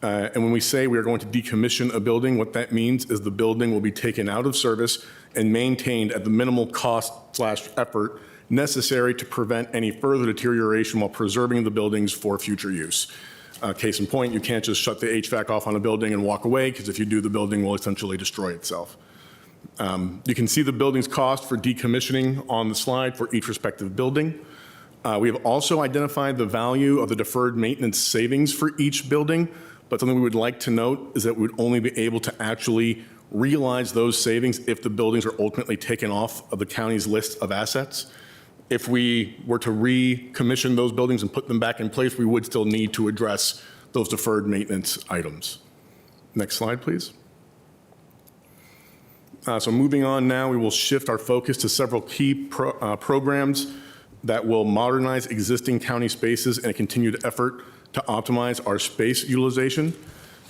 And when we say we are going to decommission a building, what that means is the building will be taken out of service and maintained at the minimal cost/effort necessary to prevent any further deterioration while preserving the buildings for future use. Case in point, you can't just shut the HVAC off on a building and walk away, because if you do, the building will essentially destroy itself. You can see the building's cost for decommissioning on the slide for each respective building. We have also identified the value of the deferred maintenance savings for each building, but something we would like to note is that we would only be able to actually realize those savings if the buildings are ultimately taken off of the county's list of assets. If we were to recommission those buildings and put them back in place, we would still need to address those deferred maintenance items. Next slide, please. So moving on now, we will shift our focus to several key programs that will modernize existing county spaces and a continued effort to optimize our space utilization.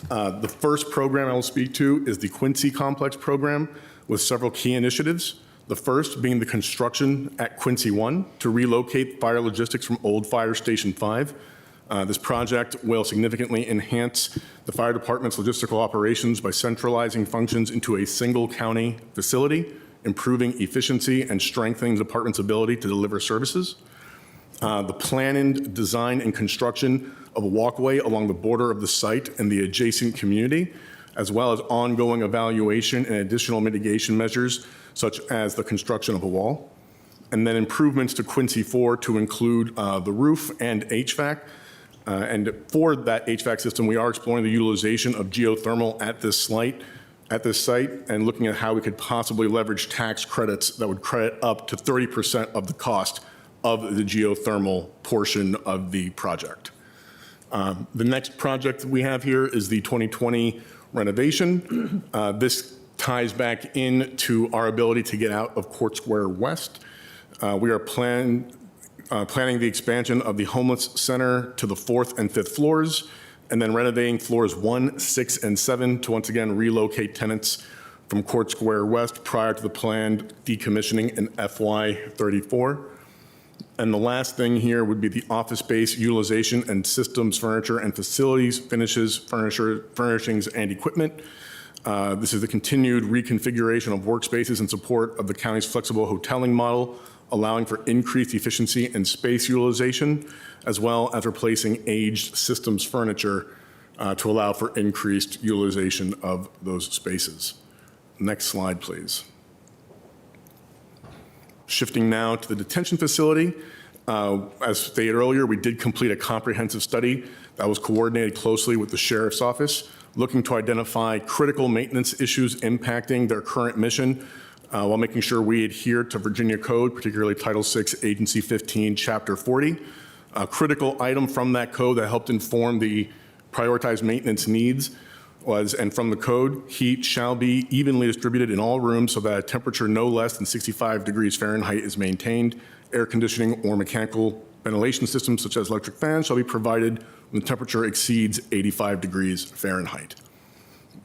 The first program I will speak to is the Quincy Complex program with several key initiatives. The first being the construction at Quincy 1 to relocate fire logistics from old Fire Station 5. This project will significantly enhance the fire department's logistical operations by centralizing functions into a single county facility, improving efficiency and strengthening the department's ability to deliver services. The planned design and construction of a walkway along the border of the site and the adjacent community, as well as ongoing evaluation and additional mitigation measures, such as the construction of a wall. And then improvements to Quincy 4 to include the roof and HVAC. And for that HVAC system, we are exploring the utilization of geothermal at this site and looking at how we could possibly leverage tax credits that would credit up to 30% of the cost of the geothermal portion of the project. The next project we have here is the 2020 renovation. This ties back into our ability to get out of Court Square West. We are planning the expansion of the homeless center to the 4th and 5th floors, and then renovating floors 1, 6, and 7 to once again relocate tenants from Court Square West prior to the planned decommissioning in FY34. And the last thing here would be the office space utilization and systems, furniture, and facilities, finishes, furnishings, and equipment. This is the continued reconfiguration of workspaces in support of the county's flexible hoteling model, allowing for increased efficiency and space utilization, as well as replacing aged systems furniture to allow for increased utilization of those spaces. Next slide, please. Shifting now to the detention facility. As stated earlier, we did complete a comprehensive study that was coordinated closely with the Sheriff's Office, looking to identify critical maintenance issues impacting their current mission, while making sure we adhere to Virginia Code, particularly Title VI, Agency 15, Chapter 40. A critical item from that code that helped inform the prioritized maintenance needs was, and from the code, heat shall be evenly distributed in all rooms so that a temperature no less than 65 degrees Fahrenheit is maintained. Air conditioning or mechanical ventilation systems such as electric fans shall be provided when the temperature exceeds 85 degrees Fahrenheit.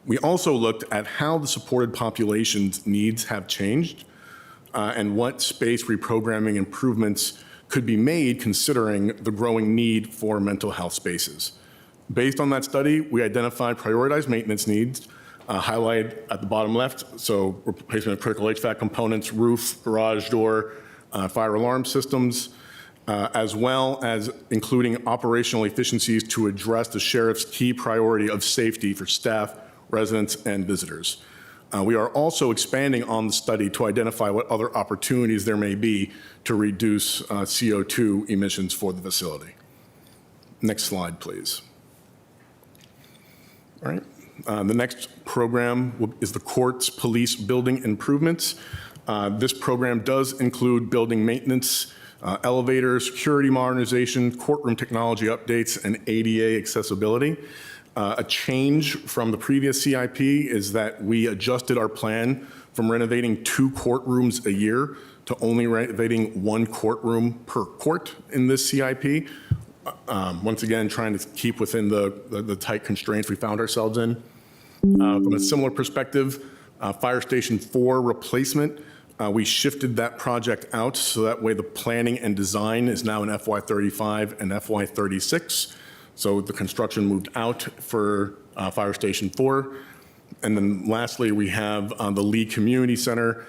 We also looked at how the supported population's needs have changed and what space reprogramming improvements could be made considering the growing need for mental health spaces. Based on that study, we identified prioritized maintenance needs, highlighted at the bottom left, so replacement of critical HVAC components, roof, garage door, fire alarm systems, as well as including operational efficiencies to address the sheriff's key priority of safety for staff, residents, and visitors. We are also expanding on the study to identify what other opportunities there may be to reduce CO2 emissions for the facility. Next slide, please. All right. The next program is the Courts Police Building Improvements. This program does include building maintenance, elevator, security modernization, courtroom technology updates, and ADA accessibility. A change from the previous CIP is that we adjusted our plan from renovating 2 courtrooms a year to only renovating 1 courtroom per court in this CIP. Once again, trying to keep within the tight constraints we found ourselves in. From a similar perspective, Fire Station 4 replacement, we shifted that project out so that way the planning and design is now in FY35 and FY36. So the construction moved out for Fire Station 4. And then lastly, we have the Lee Community Center.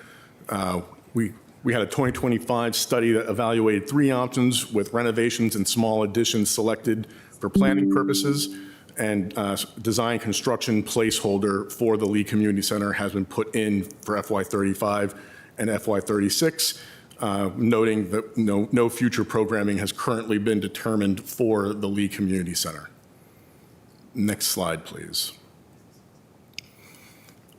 We had a 2025 study that evaluated 3 options with renovations and small additions selected for planning purposes, and design construction placeholder for the Lee Community Center has been put in for FY35 and FY36, noting that no future programming has currently been determined for the Lee Community Center. Next slide, please.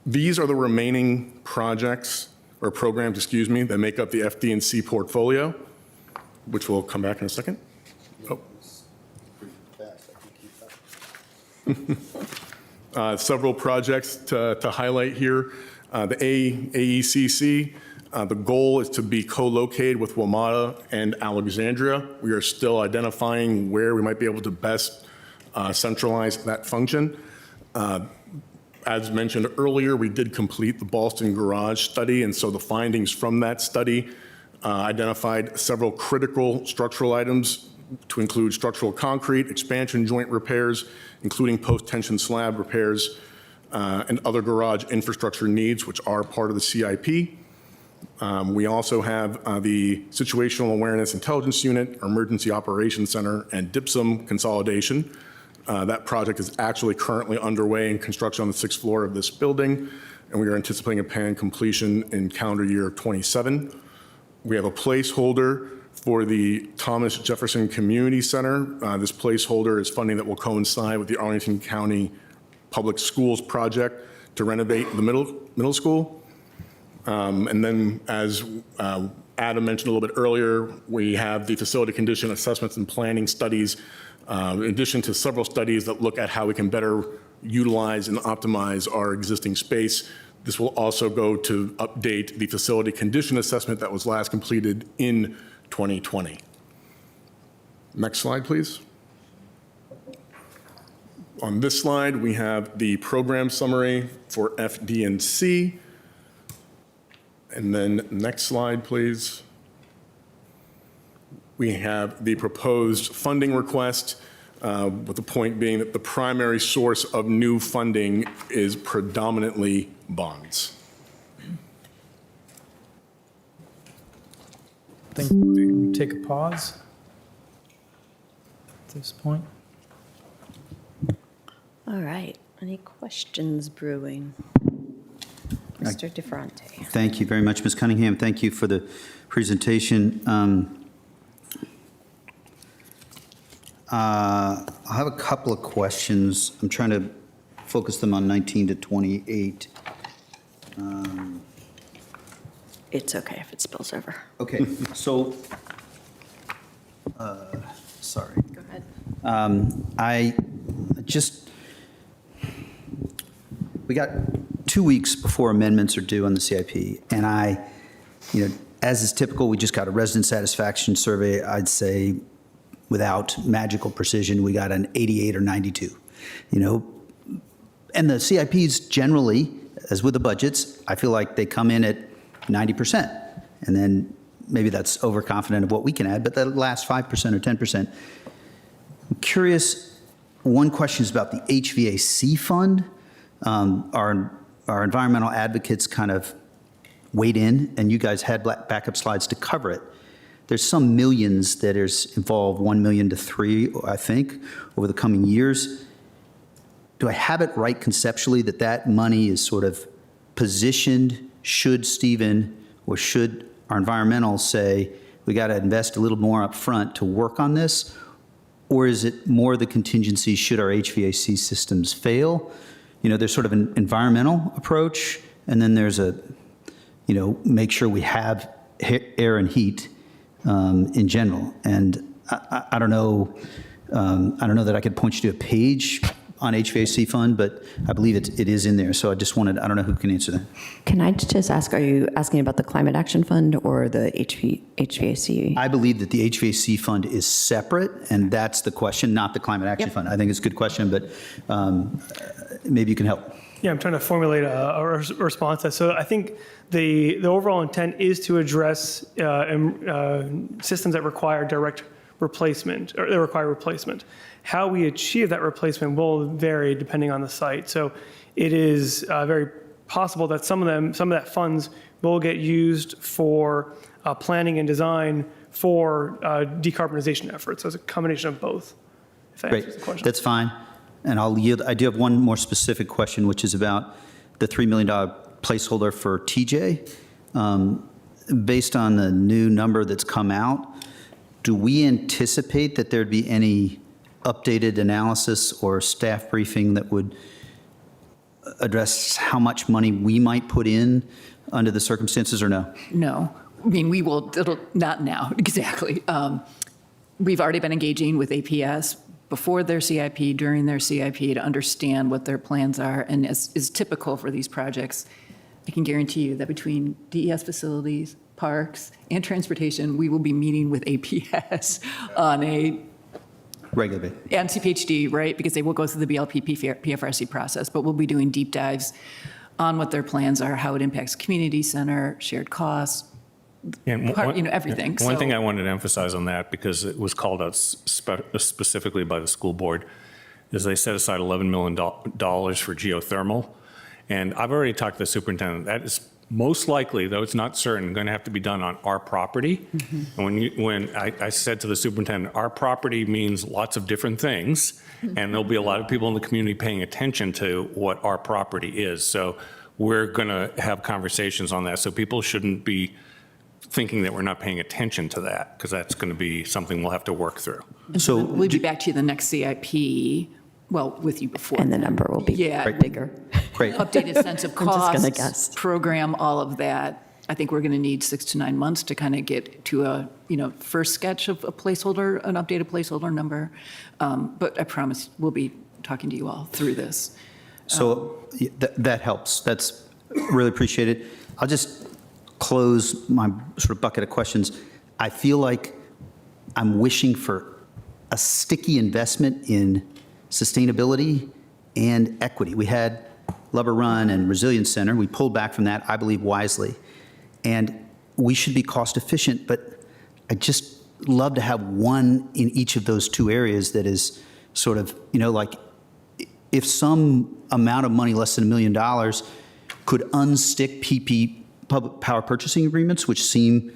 These are the remaining projects or programs, excuse me, that make up the FD&C portfolio, which we'll come back in a second. Several projects to highlight here. The AECC, the goal is to be co-located with WMATA and Alexandria. We are still identifying where we might be able to best centralize that function. As mentioned earlier, we did complete the Ballston Garage study, and so the findings from that study identified several critical structural items to include structural concrete, expansion joint repairs, including post-tension slab repairs, and other garage infrastructure needs, which are part of the CIP. We also have the Situational Awareness Intelligence Unit, Emergency Operations Center, and DIPSUM consolidation. That project is actually currently underway in construction on the 6th floor of this building, and we are anticipating a planned completion in calendar year 27. We have a placeholder for the Thomas Jefferson Community Center. This placeholder is funding that will coincide with the Arlington County Public Schools project to renovate the middle school. And then, as Adam mentioned a little bit earlier, we have the facility condition assessments and planning studies, in addition to several studies that look at how we can better utilize and optimize our existing space. This will also go to update the facility condition assessment that was last completed in 2020. Next slide, please. On this slide, we have the program summary for FD&C. And then next slide, please. We have the proposed funding request, with the point being that the primary source of new funding is predominantly bonds. I think we take a pause at this point. All right. Any questions brewing? Mr. DeFronte. Thank you very much, Ms. Cunningham. Thank you for the presentation. I have a couple of questions. I'm trying to focus them on 19 to 28. It's okay if it spills over. Okay, so, sorry. Go ahead. I just, we got 2 weeks before amendments are due on the CIP, and as is typical, we just got a resident satisfaction survey. I'd say, without magical precision, we got an 88 or 92, And the CIPs generally, as with the budgets, I feel like they come in at 90%. And then maybe that's overconfident of what we can add, but the last 5% or 10%. I'm curious, one question is about the HVAC fund. Our environmental advocates kind of weighed in, and you guys had backup slides to cover it. There's some millions that is involved, 1 million to 3, I think, over the coming years. Do I have it right conceptually that that money is sort of positioned, should Stephen or should our environmental say, we got to invest a little more up front to work on this? Or is it more the contingency should our HVAC systems fail? There's sort of an environmental approach, and then there's a, make sure we have air and heat in general. And I don't know that I could point you to a page on HVAC fund, but I believe it is in there. So I don't know who can answer that. Can I just ask, are you asking about the Climate Action Fund or the HVAC? I believe that the HVAC fund is separate, and that's the question, not the Climate Action Fund. I think it's a good question, but maybe you can help. Yeah, I'm trying to formulate a response to that. So I think the overall intent is to address systems that require direct replacement, or they require replacement. How we achieve that replacement will vary depending on the site. So it is very possible that some of that funds will get used for planning and design for decarbonization efforts. So it's a combination of both, if that answers the question. That's fine. And I'll yield. I do have one more specific question, which is about the $3 million placeholder for TJ. Based on the new number that's come out, do we anticipate that there'd be any updated analysis or staff briefing that would address how much money we might put in under the circumstances, or no? No. I mean, not now, exactly. We've already been engaging with APS before their CIP, during their CIP, to understand what their plans are. And as is typical for these projects, I can guarantee you that between DES facilities, parks, and transportation, we will be meeting with APS on a regular basis. And CPHD, right? Because they will go through the BLP PFRC process, but we'll be doing deep dives on what their plans are, how it impacts community center, shared costs, And everything. One So- thing I wanted to emphasize on that, because it was called out specifically by the school board, is they set aside $11 million for geothermal. And I've already talked to the superintendent. That is most likely, though it's not certain, going to have to be done on our property. And when I said to the superintendent, our property means lots of different things, and there'll be a lot of people in the community paying attention to what our property is. So we're going to have conversations on that. So people shouldn't be thinking that we're not paying attention to that, because that's going to be something we'll have to work through. So We'll be back to you the next CIP, well, with you before. And the number will be Yeah. bigger. great. Updated sense of I'm just gonna costs, guess. program, all of that. I think we're going to need 6 to 9 months to kind of get to a, first sketch of a placeholder, an updated placeholder number. But I promise we'll be talking to you all through this. So that helps. That's really appreciated. I'll just close my sort of bucket of questions. I feel like I'm wishing for a sticky investment in sustainability and equity. We had Lubber Run and Resilience Center. We pulled back from that, I believe, wisely. And we should be cost efficient, but I just love to have one in each of those two areas that is sort of, like if some amount of money, less than $1 million, could unstick PP, public power purchasing agreements, which seem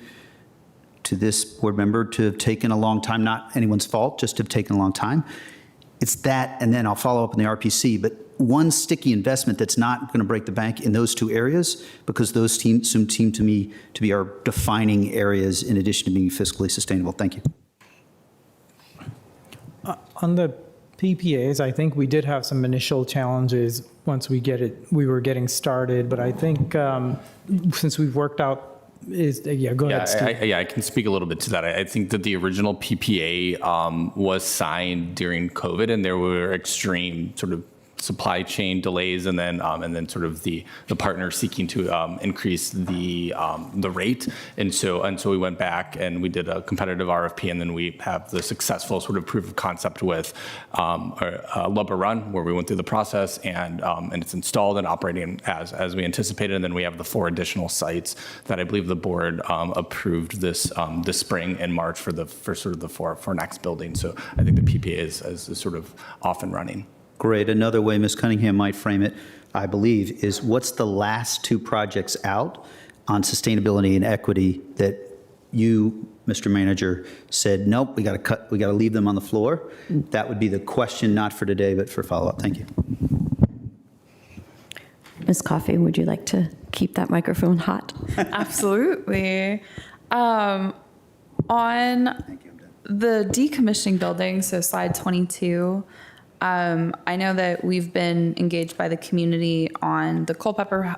to this board member to have taken a long time, not anyone's fault, just to have taken a long time. It's that, and then I'll follow up in the RPC, but one sticky investment that's not going to break the bank in those two areas, because those seem to me to be our defining areas in addition to being fiscally sustainable. Thank you. On the PPAs, I think we did have some initial challenges once we were getting started, but I think since we've worked out go ahead, Steve. I can speak a little bit to that. I think that the original PPA was signed during COVID, and there were extreme sort of supply chain delays, and then sort of the partner seeking to increase the rate, and so we went back and we did a competitive RFP, and then we have the successful sort of proof of concept with Lubber Run, where we went through the process, and it's installed and operating as we anticipated, and then we have the 4 additional sites that I believe the board approved this spring in March for sort of the four next buildings. So I think the PPA is sort of off and running. Great. Another way Ms. Cunningham might frame it, I believe, is what's the last 2 projects out on sustainability and equity that you, Mr. Manager, said, nope, we got to leave them on the floor? That would be the question, not for today, but for follow-up. Thank you. Ms. Coffey, would you like to keep that microphone hot? Absolutely. On the decommissioning building, so slide 22, I know that we've been engaged by the community on the Culpeper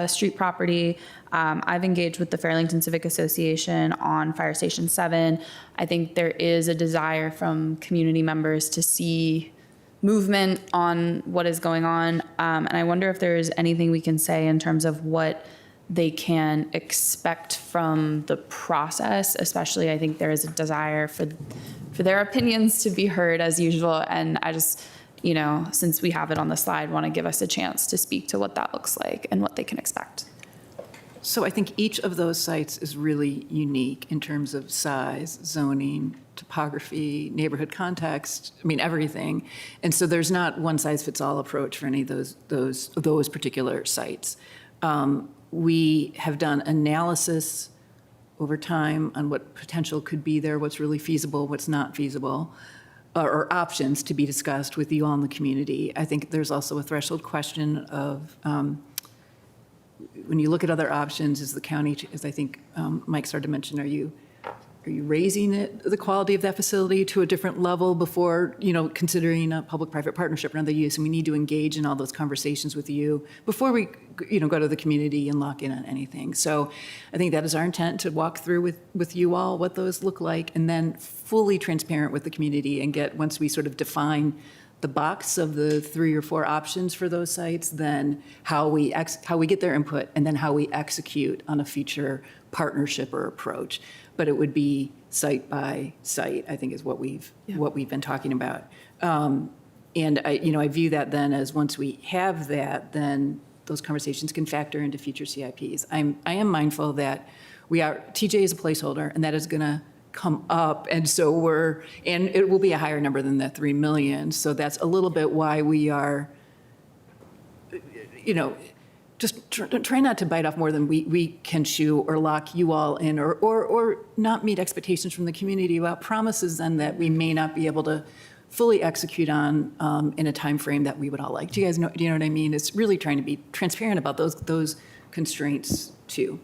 Street property. I've engaged with the Arlington Civic Association on Fire Station 7. I think there is a desire from community members to see movement on what is going on. And I wonder if there is anything we can say in terms of what they can expect from the process, especially I think there is a desire for their opinions to be heard as usual. And I just, since we have it on the slide, want to give us a chance to speak to what that looks like and what they can expect. So I think each of those sites is really unique in terms of size, zoning, topography, neighborhood context, everything. And so there's not one size fits all approach for any of those particular sites. We have done analysis over time on what potential could be there, what's really feasible, what's not feasible, or options to be discussed with you all in the community. I think there's also a threshold question of when you look at other options, is the county, as I think Mike started to mention, are you raising the quality of that facility to a different level before, considering a public-private partnership or another use? And we need to engage in all those conversations with you before we, go to the community and lock in on anything. So I think that is our intent, to walk through with you all what those look like, and then fully transparent with the community and get, once we sort of define the box of the 3 or 4 options for those sites than how we get their input and then how we execute on a future partnership or approach. But it would be site by site, I think is what we've been talking about. And I view that then as once we have that, then those conversations can factor into future CIPs. I am mindful that TJ is a placeholder, and that is going to come up, and so and it will be a higher number than that 3 million. So that's a little bit why we are, just try not to bite off more than we can chew, or lock you all in, or not meet expectations from the community about promises then that we may not be able to fully execute on in a time frame that we would all like. Do you know what I mean? It's really trying to be transparent about those constraints too.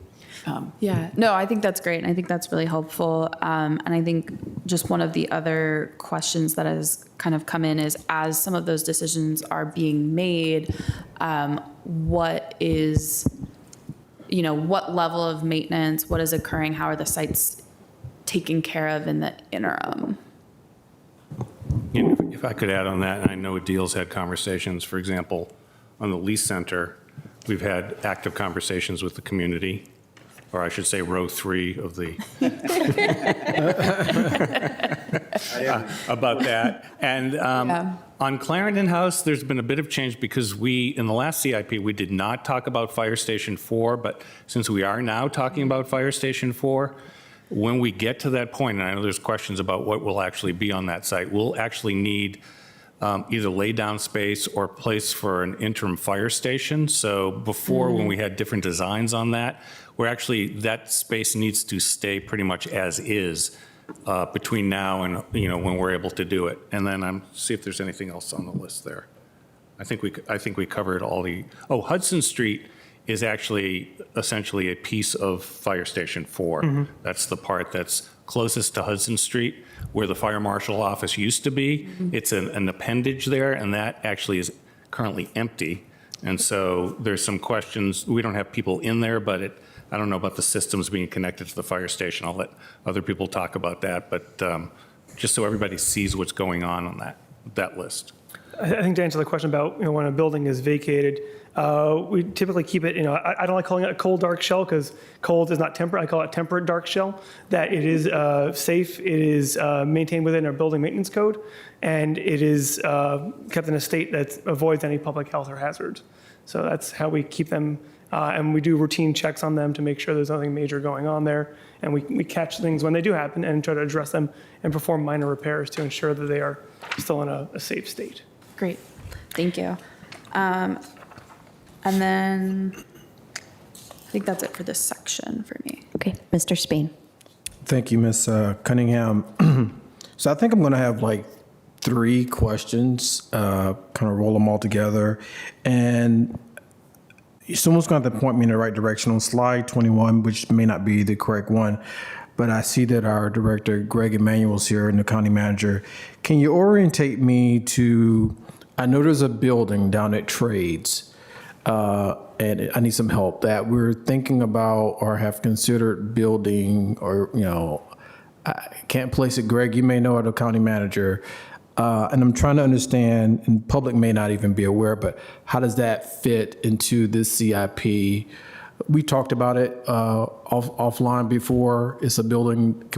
Yeah, no, I think that's great. And I think that's really helpful. And I think just one of the other questions that has kind of come in is, as some of those decisions are being made, what level of maintenance, what is occurring? How are the sites taken care of in the interim? If I could add on that, and I know Adil's had conversations, for example, on the Lease Center, we've had active conversations with the community, or I should say row 3 of the, about that. And on Clarendon House, there's been a bit of change because in the last CIP, we did not talk about Fire Station 4, but since we are now talking about Fire Station 4, when we get to that point, and I know there's questions about what will actually be on that site, we'll actually need either lay down space or place for an interim fire station. So before, when we had different designs on that, that space needs to stay pretty much as is between now and, when we're able to do it. And then see if there's anything else on the list there. I think we covered all Hudson Street is actually essentially a piece of Fire Station 4. That's the part that's closest to Hudson Street, where the fire marshal office used to be. It's an appendage there, and that actually is currently empty. And so there's some questions. We don't have people in there, but I don't know about the systems being connected to the fire station. I'll let other people talk about that, but just so everybody sees what's going on that list. I think to answer the question about when a building is vacated, we typically keep it, I don't like calling it a cold, dark shell because cold is not temperate. I call it temperate dark shell, that it is safe, it is maintained within our building maintenance code, and it is kept in a state that avoids any public health or hazards. So that's how we keep them, and we do routine checks on them to make sure there's nothing major going on there. And we catch things when they do happen and try to address them and perform minor repairs to ensure that they are still in a safe state. Great, thank you. And then I think that's it for this section for me. Okay, Mr. Spain. Thank you, Ms. Cunningham. So I think I'm going to have like 3 questions, kind of roll them all together. And someone's going to have to point me in the right direction. On slide 21, which may not be the correct one, but I see that our director, Greg Emanuel's here, and the county manager. Can you orientate me to, I know there's a building down at Trades, and I need some help, that we're thinking about or have considered building, or, I can't place it. Greg, you may know it, the county manager. And I'm trying to understand, and public may not even be aware, but how does that fit into this CIP? We talked about it offline before. It's a building.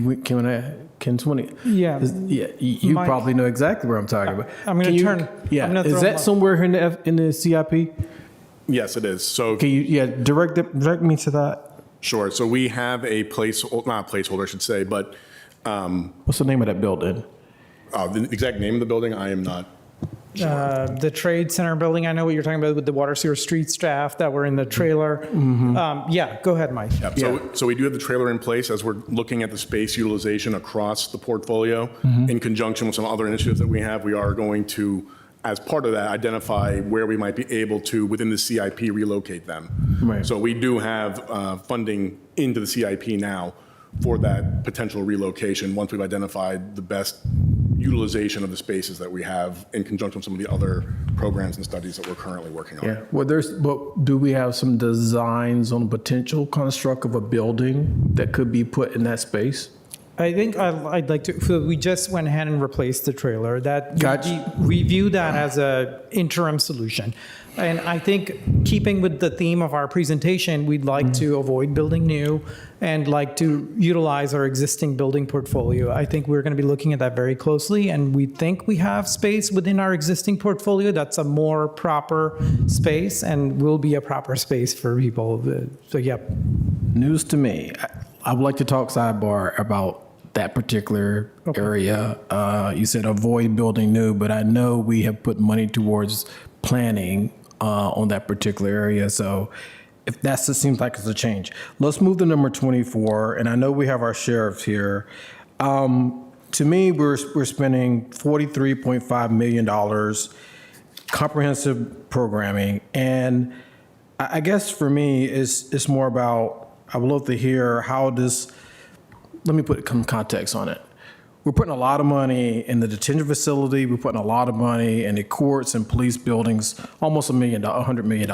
Can somebody? Yeah. You probably know exactly what I'm talking about. I'm going to turn. Yeah. I'm gonna Is throw that somewhere here in the CIP? Yes, it is. So Can you direct me to that? sure. So we have not a placeholder, I should say, but What's the name of that building? the exact name of the building, I am not. The Trade Center building, I know what you're talking about with the water sewer street staff that were in the trailer. Yeah, go ahead, Mike. So we do have the trailer in place as we're looking at the space utilization across the portfolio. In conjunction with some other initiatives that we have, we are going to, as part of that, identify where we might be able to, within the CIP, relocate them. Right. So we do have funding into the CIP now for that potential relocation once we've identified the best utilization of the spaces that we have in conjunction with some of the other programs and studies that we're currently working on. Yeah. Well, but do we have some designs on the potential construct of a building that could be put in that space? I think I'd like to, so we just went ahead and replaced the trailer. That, Gotcha. we view that as a interim solution. And I think keeping with the theme of our presentation, we'd like to avoid building new and like to utilize our existing building portfolio. I think we're going to be looking at that very closely, and we think we have space within our existing portfolio that's a more proper space and will be a proper space for people. So, yep. News to me. I would like to talk sidebar about that particular area. You said avoid building new, but I know we have put money towards planning on that particular area. So if that just seems like it's a change. Let's move to number 24. And I know we have our sheriffs here. To me, we're spending $43.5 million comprehensive programming. And I guess for me, it's more about, I would love to hear how this, let me put some context on it. We're putting a lot of money in the detention facility. We're putting a lot of money in the courts and police buildings, almost $100 million.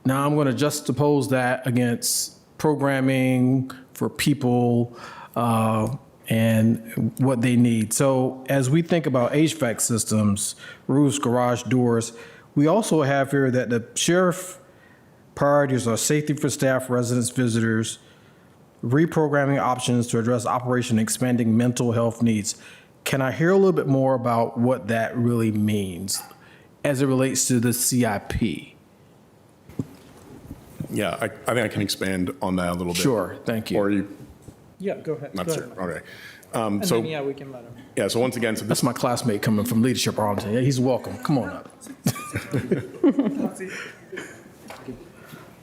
Now I'm going to juxtapose that against programming for people and what they need. So as we think about HVAC systems, roofs, garage doors, we also have here that the sheriff priorities are safety for staff, residents, visitors, reprogramming options to address operation expanding mental health needs. Can I hear a little bit more about what that really means as it relates to the CIP? Yeah, I think I can expand on that a little bit. Sure, thank you. Or are you Yeah, go ahead. not Go sure? ahead. Okay. And So, then, yeah, we can let him. yeah, so once again, so That's this, my classmate coming from Leadership Arlington. Yeah, he's welcome. Come on up.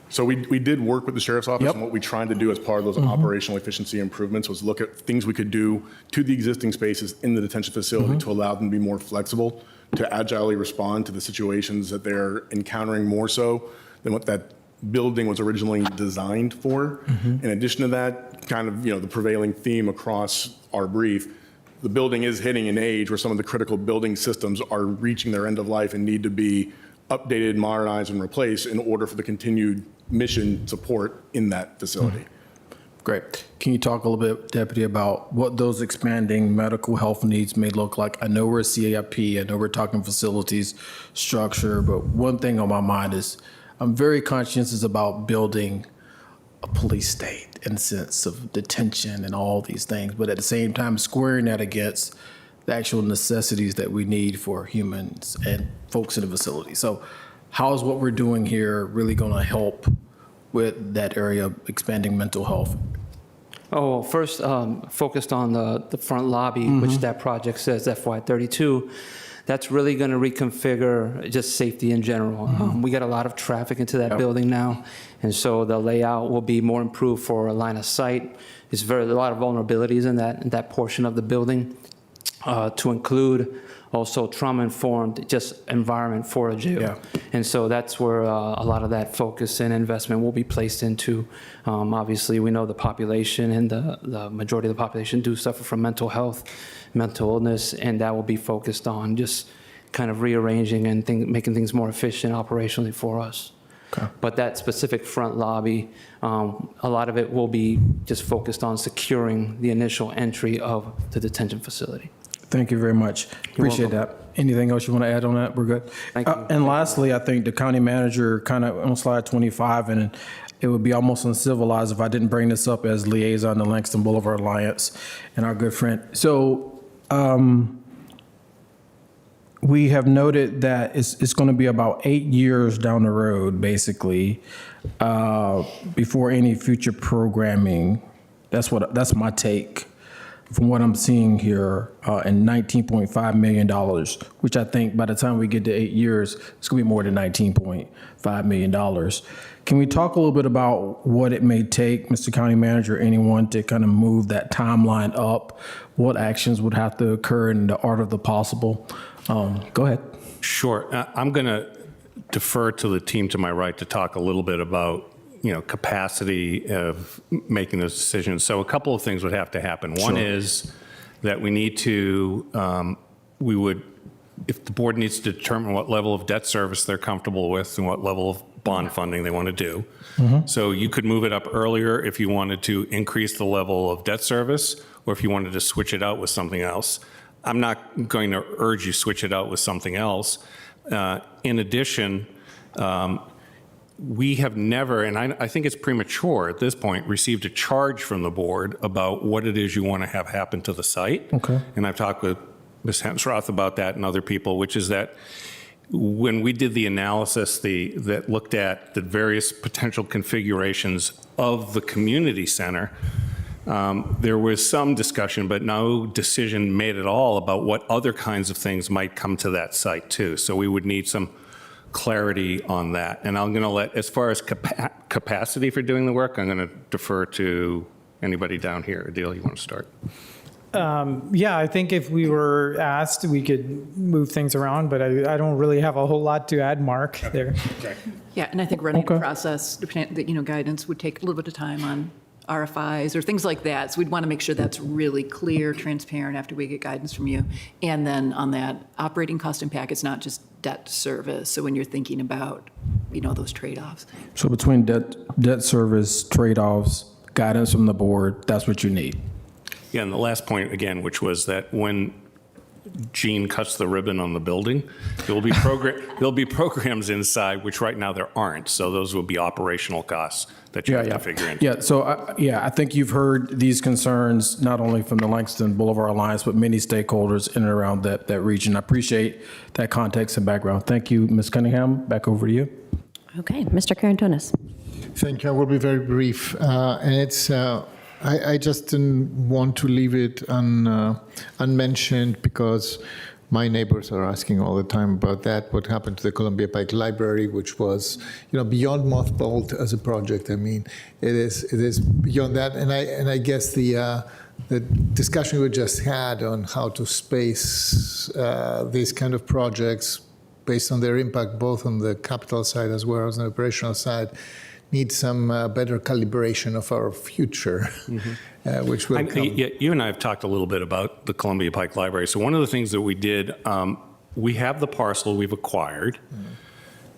so we did work with the sheriff's office, Yep. and what we tried to do as part of those operational efficiency improvements was look at things we could do to the existing spaces in the detention facility to allow them to be more flexible, to agilely respond to the situations that they're encountering more so than what that building was originally designed for. In addition to that, kind of, the prevailing theme across our brief, the building is hitting an age where some of the critical building systems are reaching their end of life and need to be updated, modernized, and replaced in order for the continued mission support in that facility. Great. Can you talk a little bit, Deputy, about what those expanding medical health needs may look like? I know we're CIP, I know we're talking facilities, structure, but one thing on my mind is I'm very conscientious about building a police state in the sense of detention and all these things, but at the same time squaring that against the actual necessities that we need for humans and folks in the facility. So how is what we're doing here really going to help with that area of expanding mental health? Oh, well, first, focused on the front lobby, which that project says FY32. That's really going to reconfigure just safety in general. We get a lot of traffic into that building now, and so the layout will be more improved for a line of sight. There's a lot of vulnerabilities in that portion of the building, to include also trauma-informed just environment for a jail. Yeah. And so that's where a lot of that focus and investment will be placed into. Obviously, we know the population and the majority of the population do suffer from mental health, mental illness, and that will be focused on just kind of rearranging and making things more efficient operationally for us. Okay. But that specific front lobby, a lot of it will be just focused on securing the initial entry of the detention facility. Thank you very much. Appreciate that. Anything else you want to add on that? We're good. Thank you. And lastly, I think the county manager kind of on slide 25, and it would be almost uncivilized if I didn't bring this up as liaison to Langston Boulevard Alliance and our good friend. So we have noted that it's going to be about 8 years down the road, basically, before any future programming. That's my take from what I'm seeing here, and $19.5 million, which I think by the time we get to 8 years, it's going to be more than $19.5 million. Can we talk a little bit about what it may take, Mr. County Manager, anyone, to kind of move that timeline up? What actions would have to occur in the art of the possible? Go ahead. Sure. I'm going to defer to the team to my right to talk a little bit about capacity of making those decisions. So a couple of things would have to happen. One is that we need to, if the board needs to determine what level of debt service they're comfortable with and what level of bond funding they want to do. So you could move it up earlier if you wanted to increase the level of debt service, or if you wanted to switch it out with something else. I'm not going to urge you switch it out with something else. In addition, we have never, and I think it's premature at this point, received a charge from the board about what it is you want to have happen to the site. Okay. And I've talked with Ms. Hemsroth about that and other people, which is that when we did the analysis that looked at the various potential configurations of the community center, there was some discussion, but no decision made at all about what other kinds of things might come to that site too. So we would need some clarity on that. And I'm going to let, as far as capacity for doing the work, I'm going to defer to anybody down here. Adil, you want to start? Yeah, I think if we were asked, we could move things around, but I don't really have a whole lot to add, Mark, there. Yeah, and I think running Okay. a process, guidance would take a little bit of time on RFIs or things like that. So we'd want to make sure that's really clear, transparent after we get guidance from you. And then on that operating cost impact, it's not just debt service. So when you're thinking about, those trade-offs. So between debt service, trade-offs, guidance from the board, that's what you need. Yeah, and the last point, again, which was that when Gene cuts the ribbon on the building, there'll be programs inside, which right now there aren't. So those will be operational costs that you have to figure in. Yeah, so, I think you've heard these concerns, not only from the Langston Boulevard Alliance, but many stakeholders in and around that region. I appreciate that context and background. Thank you, Ms. Cunningham. Back over to you. Okay, Mr. Carantonis. Thank you. I will be very brief. And it's, I just didn't want to leave it unmentioned because my neighbors are asking all the time about that, what happened to the Columbia Pike Library, which was, beyond mothballed as a project. I mean, it is beyond that. And I guess the discussion we just had on how to space these kind of projects based on their impact, both on the capital side as well as on the operational side, need some better calibration of our future, which will come. You and I have talked a little bit about the Columbia Pike Library. So one of the things that we did, we have the parcel we've acquired,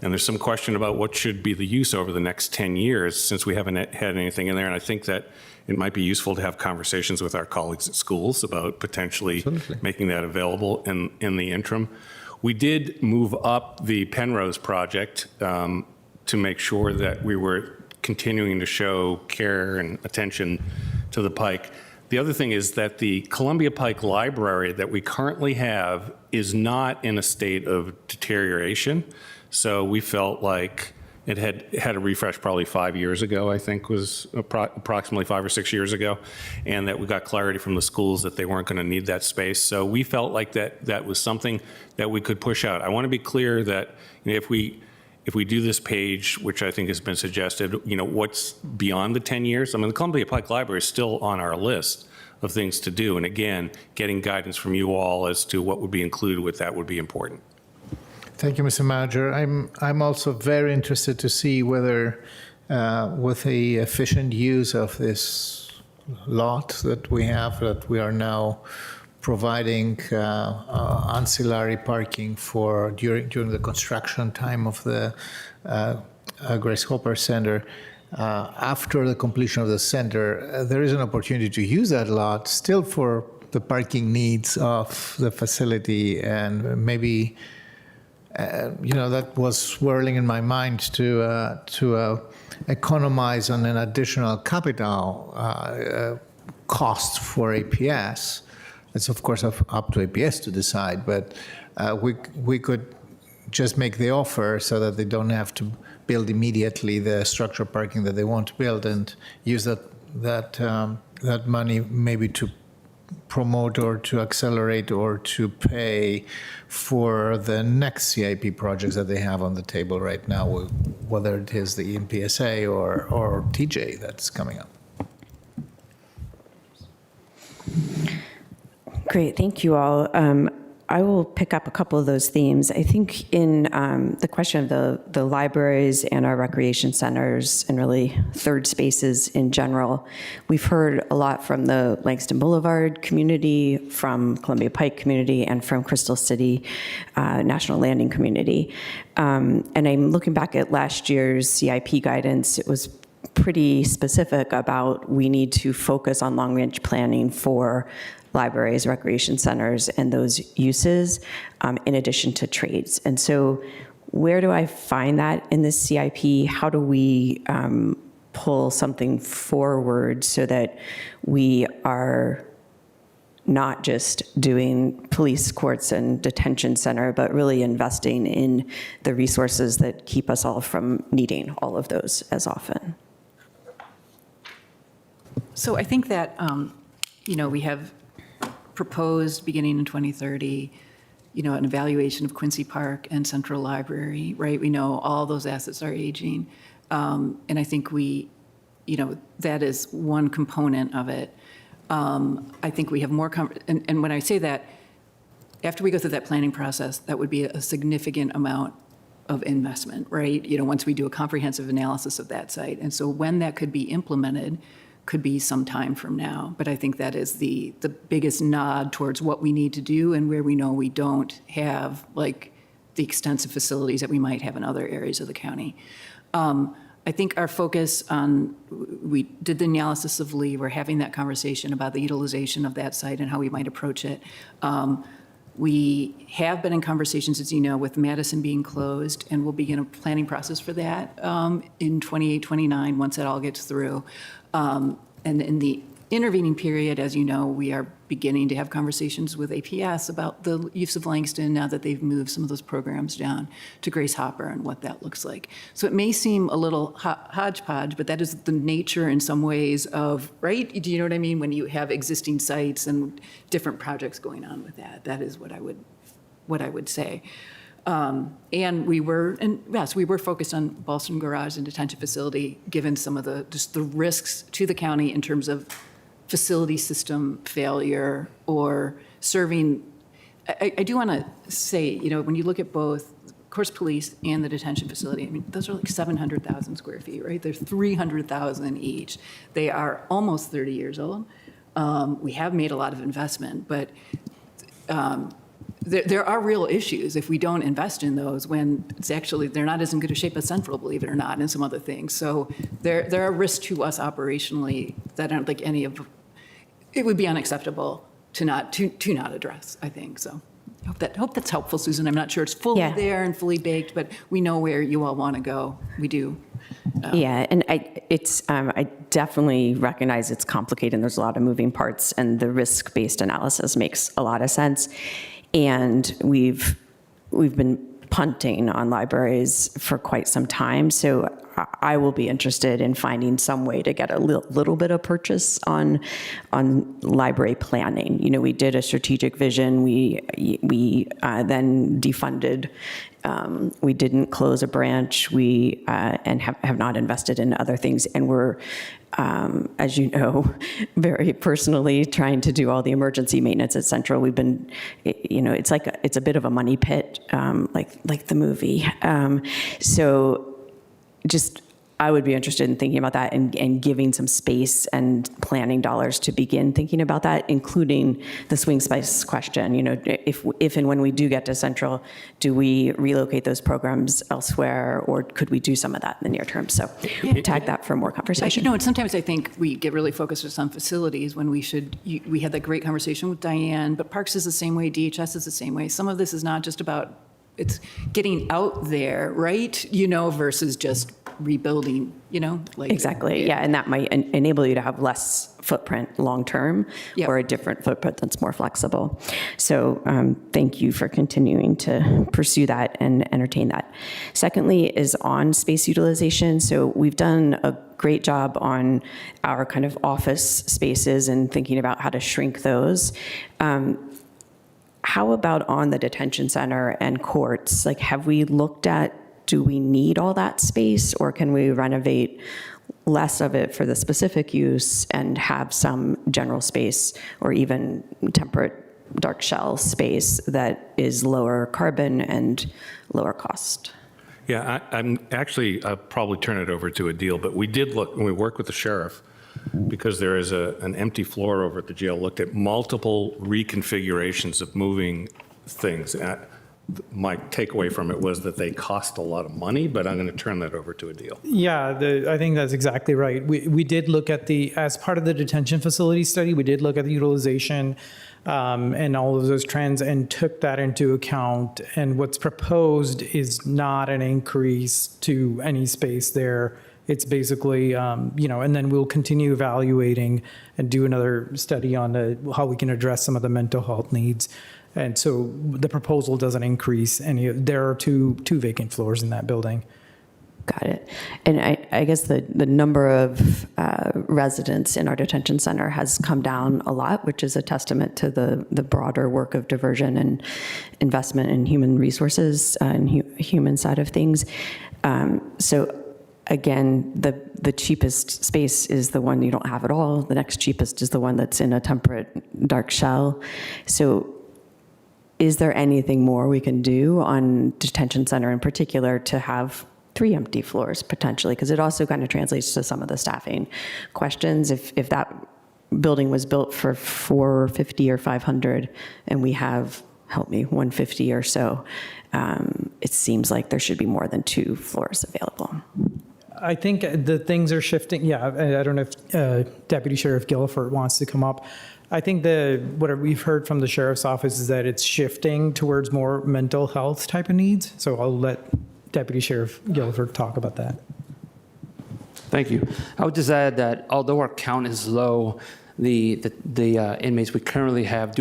and there's some question about what should be the use over the next 10 years since we haven't had anything in there. And I think that it might be useful to have conversations with our colleagues at schools about potentially making that available in the interim. We did move up the Penrose project to make sure that we were continuing to show care and attention to the Pike. The other thing is that the Columbia Pike Library that we currently have is not in a state of deterioration. So we felt like it had a refresh probably 5 years ago, I think was approximately 5 or 6 years ago, and that we got clarity from the schools that they weren't going to need that space. So we felt like that was something that we could push out. I want to be clear that if we do this page, which I think has been suggested, what's beyond the 10 years? I mean, the Columbia Pike Library is still on our list of things to do. And again, getting guidance from you all as to what would be included with that would be important. Thank you, Mr. Manager. I'm also very interested to see whether, with the efficient use of this lot that we have, that we are now providing ancillary parking for during the construction time of the Grace Hopper Center. After the completion of the center, there is an opportunity to use that lot still for the parking needs of the facility, and maybe that was swirling in my mind to economize on an additional capital cost for APS. It's of course up to APS to decide, but we could just make the offer so that they don't have to build immediately the structural parking that they want to build, and use that money maybe to promote or to accelerate or to pay for the next CIP projects that they have on the table right now, whether it is the EMPSA or TJ that's coming up. Great, thank you all. I will pick up a couple of those themes. I think in the question of the libraries and our recreation centers and really third spaces in general, we've heard a lot from the Langston Boulevard community, from Columbia Pike community, and from Crystal City National Landing community. And I'm looking back at last year's CIP guidance. It was pretty specific about we need to focus on long-range planning for libraries, recreation centers, and those uses, in addition to trades. And so where do I find that in this CIP? How do we pull something forward so that we are not just doing police courts and detention center, but really investing in the resources that keep us all from needing all of those as often? So I think that, we have proposed beginning in 2030, an evaluation of Quincy Park and Central Library, right? We know all those assets are aging. And I think that is one component of it. I think we have more, and when I say that, after we go through that planning process, that would be a significant amount of investment, right? Once we do a comprehensive analysis of that site. And so when that could be implemented could be some time from now. But I think that is the biggest nod towards what we need to do and where we know we don't have like the extensive facilities that we might have in other areas of the county. I think our focus on, we did the analysis of Lee, we're having that conversation about the utilization of that site and how we might approach it. We have been in conversations, as you know, with Madison being closed, and we'll begin a planning process for that in 28, 29, once it all gets through. And in the intervening period, as you know, we are beginning to have conversations with APS about the use of Langston now that they've moved some of those programs down to Grace Hopper and what that looks like. So it may seem a little hodgepodge, but that is the nature in some ways of, right? Do you know what I mean? When you have existing sites and different projects going on with that, that is what I would say. And we were focused on Ballston Garage and detention facility, given some of the risks to the county in terms of facility system failure or serving. I do want to say, when you look at both Course Police and the detention facility, I mean, those are like 700,000 square feet, right? They're 300,000 each. They are almost 30 years old. We have made a lot of investment, but there are real issues if we don't invest in those when it's actually, they're not as in good a shape as Central, believe it or not, and some other things. So there are risks to us operationally that I don't think it would be unacceptable to not address, I think. So I hope that's helpful, Susan. I'm not sure it's fully there and fully baked, but we know where you all want to go. We do. Yeah, and I definitely recognize it's complicated and there's a lot of moving parts, and the risk-based analysis makes a lot of sense. And we've been punting on libraries for quite some time, so I will be interested in finding some way to get a little bit of purchase on library planning. We did a strategic vision. We then defunded. We didn't close a branch. We and have not invested in other things, and we're, as you know, very personally trying to do all the emergency maintenance at Central. We've been, it's a bit of a money pit, like the movie. So just, I would be interested in thinking about that and giving some space and planning dollars to begin thinking about that, including the swing space question. If and when we do get to Central, do we relocate those programs elsewhere, or could we do some of that in the near term? So tag that for more conversation. And sometimes I think we get really focused on facilities when we should. We had that great conversation with Diane, but Parks is the same way, DHS is the same way. Some of this is not just about, it's getting out there, right? Versus just rebuilding, Exactly, yeah, and that might enable you to have less footprint long-term, or a different footprint that's more flexible. So thank you for continuing to pursue that and entertain that. Secondly is on space utilization. So we've done a great job on our kind of office spaces and thinking about how to shrink those. How about on the detention center and courts? Have we looked at, do we need all that space, or can we renovate less of it for the specific use and have some general space or even temperate dark shell space that is lower carbon and lower cost. Yeah, I'll probably turn it over to Adil, but we did look, when we worked with the sheriff, because there is an empty floor over at the jail, looked at multiple reconfigurations of moving things. My takeaway from it was that they cost a lot of money, but I'm going to turn that over to Adil. Yeah, I think that's exactly right. We did look at as part of the detention facility study, we did look at the utilization and all of those trends and took that into account. And what's proposed is not an increase to any space there. It's basically, and then we'll continue evaluating and do another study on how we can address some of the mental health needs. And so the proposal doesn't increase any. There are two vacant floors in that building. Got it. And I guess the number of residents in our detention center has come down a lot, which is a testament to the broader work of diversion and investment in human resources and human side of things. So again, the cheapest space is the one you don't have at all. The next cheapest is the one that's in a temperate dark shell. So is there anything more we can do on detention center in particular to have 3 empty floors potentially? Because it also kind of translates to some of the staffing questions. If that building was built for 450 or 500 and we have, help me, 150 or so, it seems like there should be more than 2 floors available. I think the things are shifting. Yeah, I don't know if Deputy Sheriff Guilford wants to come up. I think what we've heard from the sheriff's office is that it's shifting towards more mental health type of needs. So I'll let Deputy Sheriff Guilford talk about that. Thank you. I would just add that although our count is low, the inmates we currently have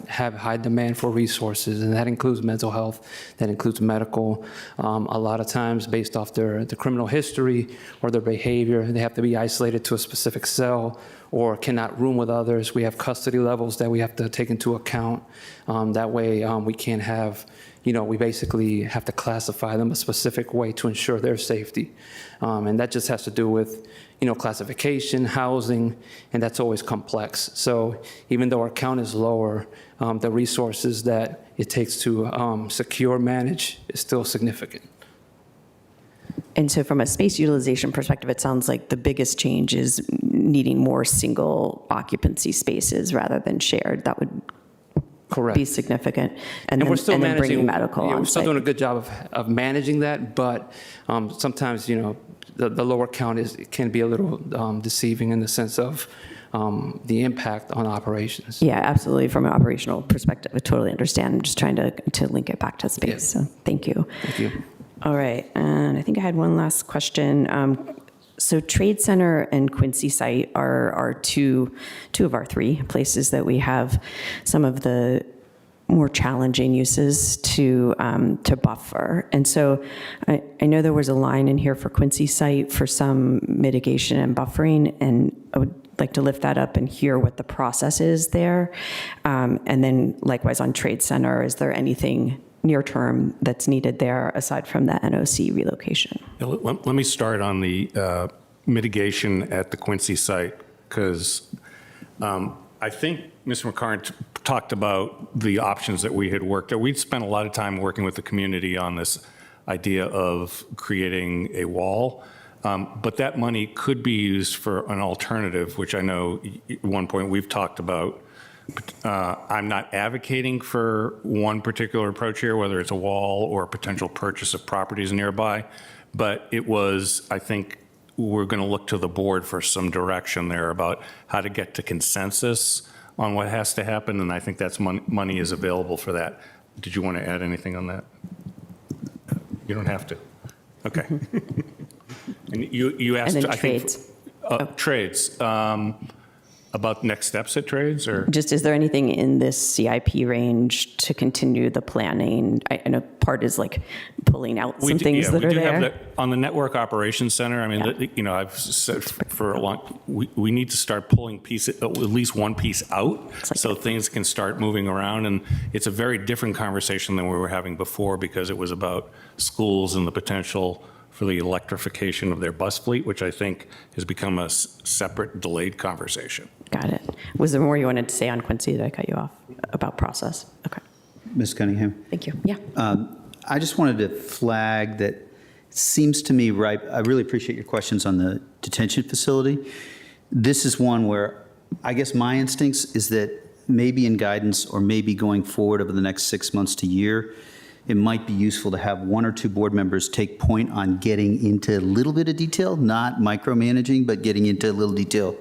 have high demand for resources, and that includes mental health, that includes medical. A lot of times, based off their criminal history or their behavior, they have to be isolated to a specific cell or cannot room with others. We have custody levels that we have to take into account. That way, we can't have, we basically have to classify them a specific way to ensure their safety. And that just has to do with, classification, housing, and that's always complex. So even though our count is lower, the resources that it takes to secure, manage is still significant. And so from a space utilization perspective, it sounds like the biggest change is needing more single occupancy spaces rather than shared. That would be significant. And then, we're still managing, bringing medical on we're still site. doing a good job of managing that, but sometimes, the lower count can be a little deceiving in the sense of the impact on operations. Yeah, absolutely. From an operational perspective, I totally understand. I'm just trying to link it back to space. Yeah. So thank you. Thank you. All right. And I think I had one last question. So Trade Center and Quincy site are two of our 3 places that we have some of the more challenging uses to buffer. And so I know there was a line in here for Quincy site for some mitigation and buffering, and I would like to lift that up and hear what the process is there. And then likewise on Trade Center, is there anything near term that's needed there aside from the NOC relocation? Let me start on the mitigation at the Quincy site, because I think Mr. McCarn talked about the options that we had worked at. We'd spent a lot of time working with the community on this idea of creating a wall, but that money could be used for an alternative, which I know at one point we've talked about. I'm not advocating for one particular approach here, whether it's a wall or a potential purchase of properties nearby, but it was, I think, we're going to look to the board for some direction there about how to get to consensus on what has to happen, and I think that's money is available for that. Did you want to add anything on that? You don't have to. Okay. And you asked, And then I think, trades. trades. About next steps at trades, or? Just, is there anything in this CIP range to continue the planning? I know part is like pulling out some things that are there. On the network operations center, I mean, I've said for a long, we need to start pulling at least one piece out so things can start moving around. And it's a very different conversation than we were having before, because it was about schools and the potential for the electrification of their bus fleet, which I think has become a separate delayed conversation. Got it. Was there more you wanted to say on Quincy? Did I cut you off about process? Okay, Ms. Cunningham? thank you. Yeah. I just wanted to flag that it seems to me right. I really appreciate your questions on the detention facility. This is one where I guess my instincts is that maybe in guidance or maybe going forward over the next 6 months to year, it might be useful to have one or two board members take point on getting into a little bit of detail, not micromanaging, but getting into a little detail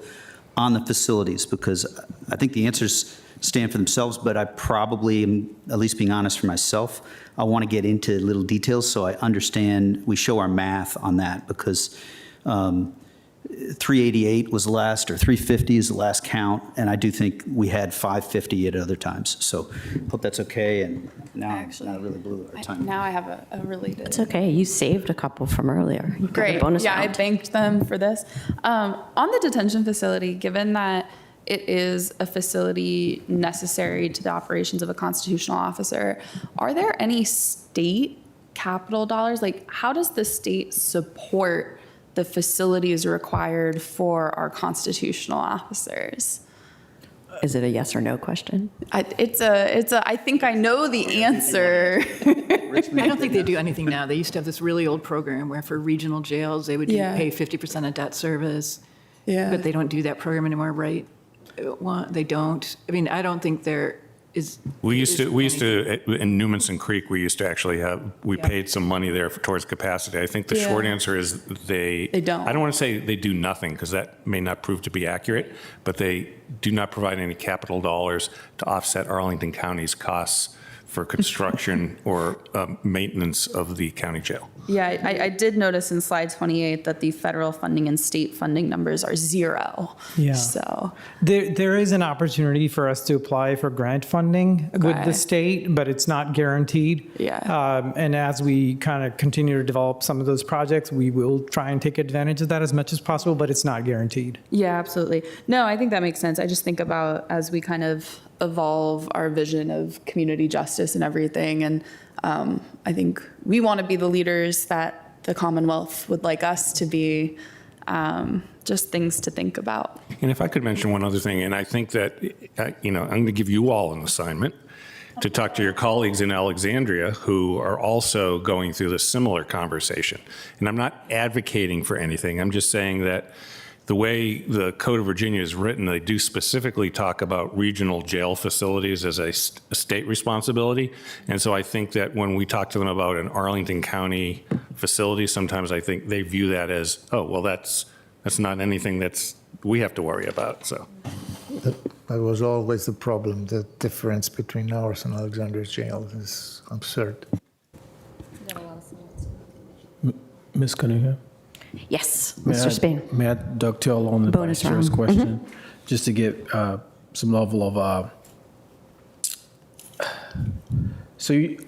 on the facilities, because I think the answers stand for themselves, but I probably am, at least being honest for myself, I want to get into little details so I understand, we show our math on that, because 388 was the last, or 350 is the last count, and I do think we had 550 at other times. So hope that's okay, and now I really blew our time. Now I have a related. It's okay. You saved a couple from earlier. You got a Great. bonus Yeah, I round. banked them for this. On the detention facility, given that it is a facility necessary to the operations of a constitutional officer, are there any state capital dollars? Like, how does the state support the facilities required for our constitutional officers? Is it a yes or no question? I think I know the answer. I don't think they do anything now. They used to have this really old program where for regional jails, they would pay 50% of debt service. Yeah. But they don't do that program anymore, right? Well, they don't. I mean, I don't think there is. We used to, in Newmanson Creek, we used to actually we paid some money there towards capacity. I think the short answer is they don't. I don't want to say they do nothing, because that may not prove to be accurate, but they do not provide any capital dollars to offset Arlington County's costs for construction or maintenance of the county jail. Yeah, I did notice in slide 28 that the federal funding and state funding numbers are zero. Yeah. So, There is an opportunity for us to apply for grant funding with Okay. the state, but it's not guaranteed. Yeah. And as we kind of continue to develop some of those projects, we will try and take advantage of that as much as possible, but it's not guaranteed. yeah, absolutely. No, I think that makes sense. I just think about as we kind of evolve our vision of community justice and everything. And I think we want to be the leaders that the Commonwealth would like us to be. Just things to think about. And if I could mention one other thing, and I think that, I'm going to give you all an assignment to talk to your colleagues in Alexandria who are also going through this similar conversation. And I'm not advocating for anything. I'm just saying that the way the Code of Virginia is written, they do specifically talk about regional jail facilities as a state responsibility. And so I think that when we talk to them about an Arlington County facility, sometimes I think they view that as, oh, well, that's not anything we have to worry about, so. That was always the problem. The difference between ours and Alexandria's jail is absurd. Ms. Cunningham? Yes, May Mr. I- Spain. May I dovetail on the Bonus Vice Chair's round. question? Just to get some level of, so you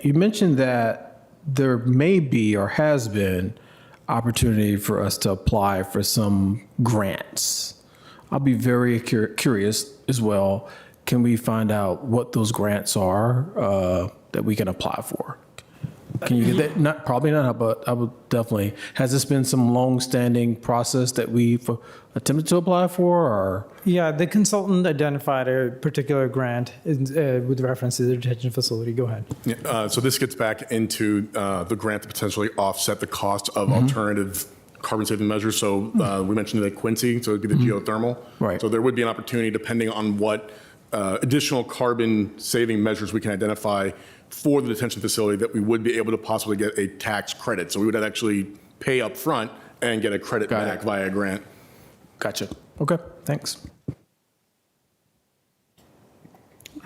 mentioned that there may be or has been opportunity for us to apply for some grants. I'll be very curious as well. Can we find out what those grants are that we can apply for? Can you get that? Probably not, but I would definitely. Has this been some long-standing process that we've attempted to apply for, or? Yeah, the consultant identified a particular grant with reference to the detention facility. Go ahead. Yeah, so this gets back into the grant to potentially offset the cost of alternative carbon saving measures. So we mentioned the Quincy, so it'd be the geothermal. Right. So there would be an opportunity, depending on what additional carbon saving measures we can identify for the detention facility, that we would be able to possibly get a tax credit. So we would actually pay up front and get a credit Got back it. via grant. Gotcha. Okay, thanks.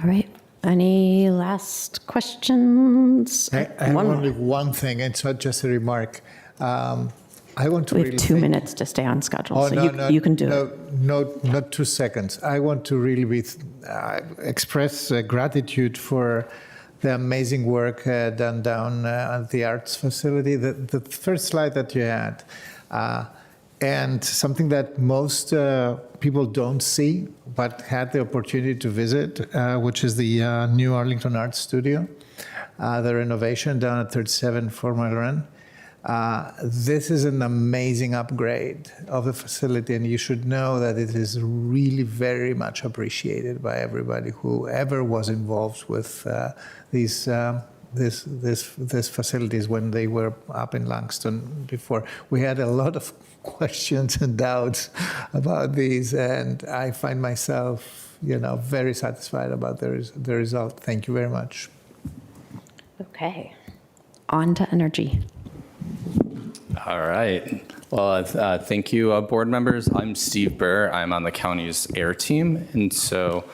All right. Any last questions? I have One more. only one thing, and it's not just a remark. I want to We really have 2 thank- minutes to stay on schedule, Oh, so no, you can do no, it. No, not 2 seconds. I want to really express gratitude for the amazing work done down at the arts facility. The first slide that you had, and something that most people don't see, but had the opportunity to visit, which is the new Arlington Arts Studio, the renovation down at 37 Fort Mill Run. This is an amazing upgrade of the facility, and you should know that it is really very much appreciated by everybody who ever was involved with these facilities when they were up in Langston before. We had a lot of questions and doubts about these, and I find myself, very satisfied about the result. Thank you very much. Okay, on to energy. All right. Well, thank you, board members. I'm Steve Burr. I'm on the county's air team. And so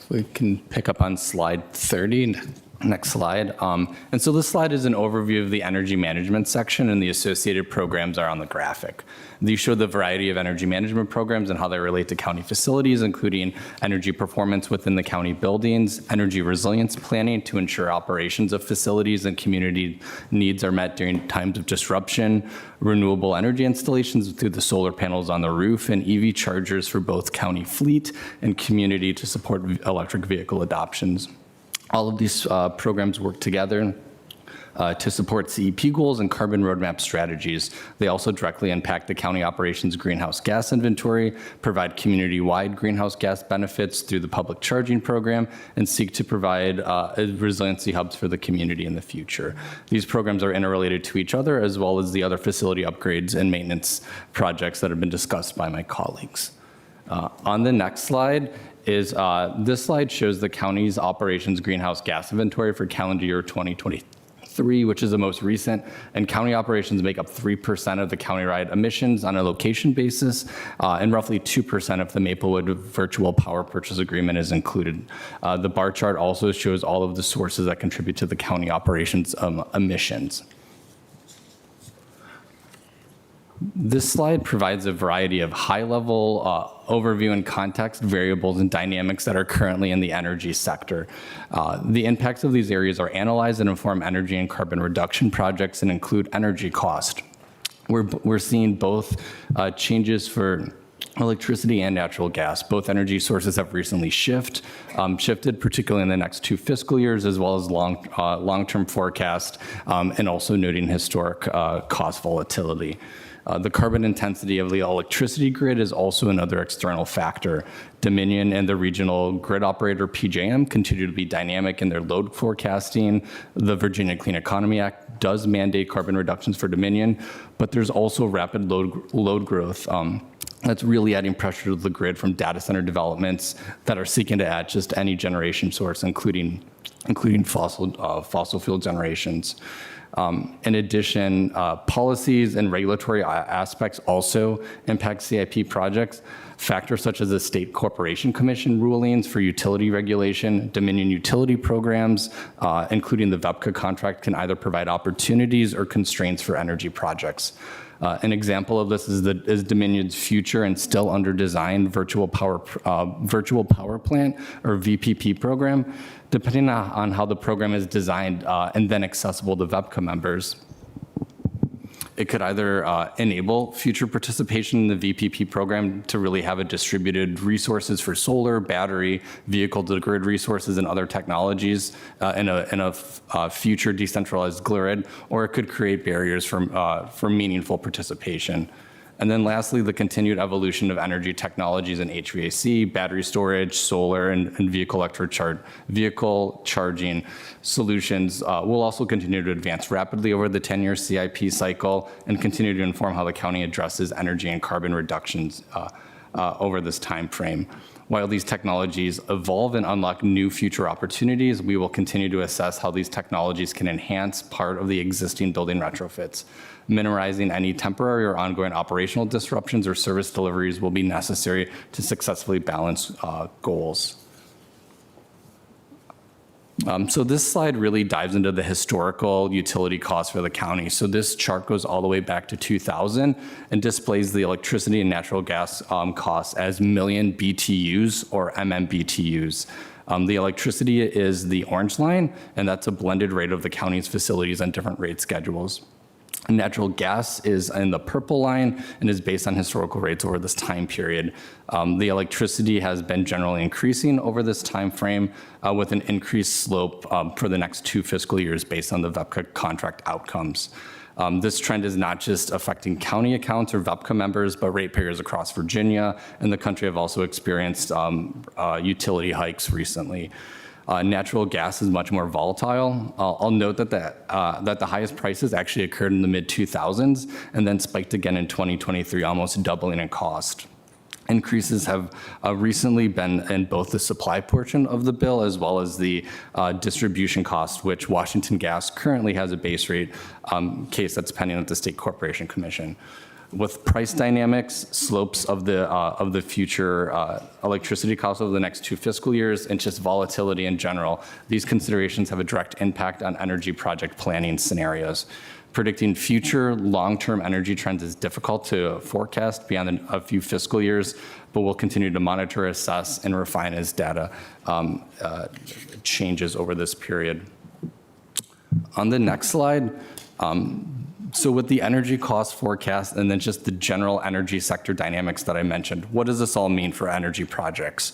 we can pick up on slide 30. Next slide. And so this slide is an overview of the energy management section, and the associated programs are on the graphic. These show the variety of energy management programs and how they relate to county facilities, including energy performance within the county buildings, energy resilience planning to ensure operations of facilities and community needs are met during times of disruption, renewable energy installations through the solar panels on the roof, and EV chargers for both county fleet and community to support electric vehicle adoptions. All of these programs work together to support CEP goals and carbon roadmap strategies. They also directly impact the county operations greenhouse gas inventory, provide community-wide greenhouse gas benefits through the public charging program, and seek to provide resiliency hubs for the community in the future. These programs are interrelated to each other, as well as the other facility upgrades and maintenance projects that have been discussed by my colleagues. On the next slide is this slide shows the county's operations greenhouse gas inventory for calendar year 2023, which is the most recent, and county operations make up 3% of the countywide emissions on a location basis, and roughly 2% if the Maplewood virtual power purchase agreement is included. The bar chart also shows all of the sources that contribute to the county operations emissions. This slide provides a variety of high-level overview and context variables and dynamics that are currently in the energy sector. The impacts of these areas are analyzed and inform energy and carbon reduction projects and include energy cost. We're seeing both changes for electricity and natural gas. Both energy sources have recently shifted, particularly in the next 2 fiscal years, as well as long-term forecast, and also noting historic cost volatility. The carbon intensity of the electricity grid is also another external factor. Dominion and the regional grid operator PJM continue to be dynamic in their load forecasting. The Virginia Clean Economy Act does mandate carbon reductions for Dominion, but there's also rapid load growth that's really adding pressure to the grid from data center developments that are seeking to add just any generation source, including fossil fuel generations. In addition, policies and regulatory aspects also impact CIP projects. Factors such as the State Corporation Commission rulings for utility regulation, Dominion utility programs, including the VEPCA contract, can either provide opportunities or constraints for energy projects. An example of this is Dominion's future and still under design virtual power plant, or VPP program. Depending on how the program is designed and then accessible to VEPCA members, it could either enable future participation in the VPP program to really have a distributed resources for solar, battery, vehicle-to-grid resources, and other technologies in a future decentralized grid, or it could create barriers for meaningful participation. And then lastly, the continued evolution of energy technologies in HVAC, battery storage, solar, and vehicle charging solutions will also continue to advance rapidly over the 10-year CIP cycle and continue to inform how the county addresses energy and carbon reductions over this time frame. While these technologies evolve and unlock new future opportunities, we will continue to assess how these technologies can enhance part of the existing building retrofits. Minimizing any temporary or ongoing operational disruptions or service deliveries will be necessary to successfully balance goals. So this slide really dives into the historical utility costs for the county. So this chart goes all the way back to 2000 and displays the electricity and natural gas costs as million BTUs or MMBTUs. The electricity is the orange line, and that's a blended rate of the county's facilities and different rate schedules. Natural gas is in the purple line and is based on historical rates over this time period. The electricity has been generally increasing over this time frame with an increased slope for the next 2 fiscal years based on the VEPCA contract outcomes. This trend is not just affecting county accounts or VEPCA members, but ratepayers across Virginia and the country have also experienced utility hikes recently. Natural gas is much more volatile. I'll note that the highest prices actually occurred in the mid-2000s and then spiked again in 2023, almost doubling in cost. Increases have recently been in both the supply portion of the bill as well as the distribution cost, which Washington Gas currently has a base rate case that's pending at the State Corporation Commission. With price dynamics, slopes of the future electricity costs over the next 2 fiscal years, and just volatility in general, these considerations have a direct impact on energy project planning scenarios. Predicting future long-term energy trends is difficult to forecast beyond a few fiscal years, but we'll continue to monitor, assess, and refine as data changes over this period. On the next slide, so with the energy cost forecast and then just the general energy sector dynamics that I mentioned, what does this all mean for energy projects?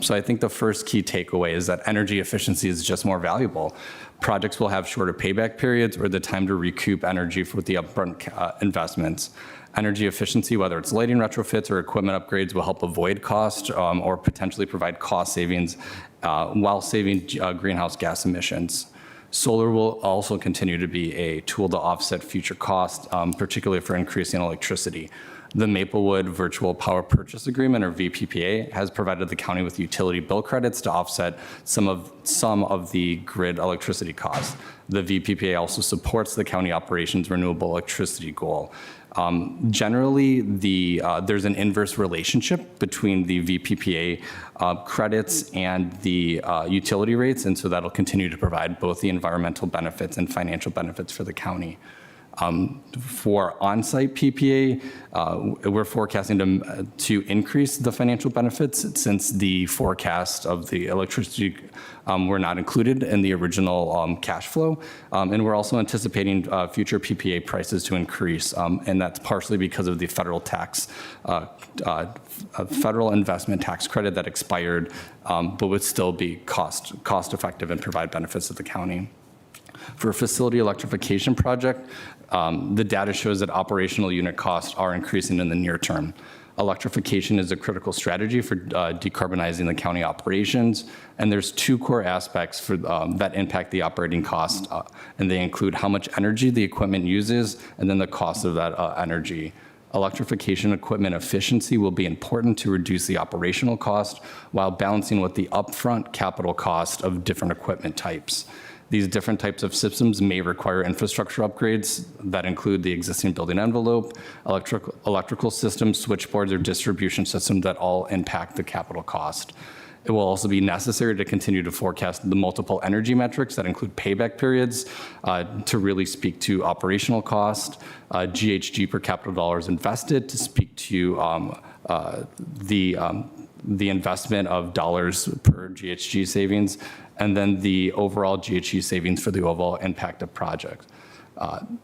So I think the first key takeaway is that energy efficiency is just more valuable. Projects will have shorter payback periods or the time to recoup energy with the upfront investments. Energy efficiency, whether it's lighting retrofits or equipment upgrades, will help avoid cost or potentially provide cost savings while saving greenhouse gas emissions. Solar will also continue to be a tool to offset future costs, particularly for increasing electricity. The Maplewood Virtual Power Purchase Agreement, or VPPA, has provided the county with utility bill credits to offset some of the grid electricity costs. The VPPA also supports the county operations renewable electricity goal. Generally, there's an inverse relationship between the VPPA credits and the utility rates, and so that'll continue to provide both the environmental benefits and financial benefits for the county. For on-site PPA, we're forecasting to increase the financial benefits since the forecast of the electricity were not included in the original cash flow. And we're also anticipating future PPA prices to increase, and that's partially because of the federal federal investment tax credit that expired, but would still be cost effective and provide benefits to the county. For a facility electrification project, the data shows that operational unit costs are increasing in the near term. Electrification is a critical strategy for decarbonizing the county operations, and there's 2 core aspects that impact the operating cost, and they include how much energy the equipment uses and then the cost of that energy. Electrification equipment efficiency will be important to reduce the operational cost while balancing with the upfront capital cost of different equipment types. These different types of systems may require infrastructure upgrades that include the existing building envelope, electrical systems, switchboards, or distribution systems that all impact the capital cost. It will also be necessary to continue to forecast the multiple energy metrics that include payback periods to really speak to operational cost, GHG per capital dollars invested to speak to the investment of dollars per GHG savings, and then the overall GHG savings for the overall impact of projects.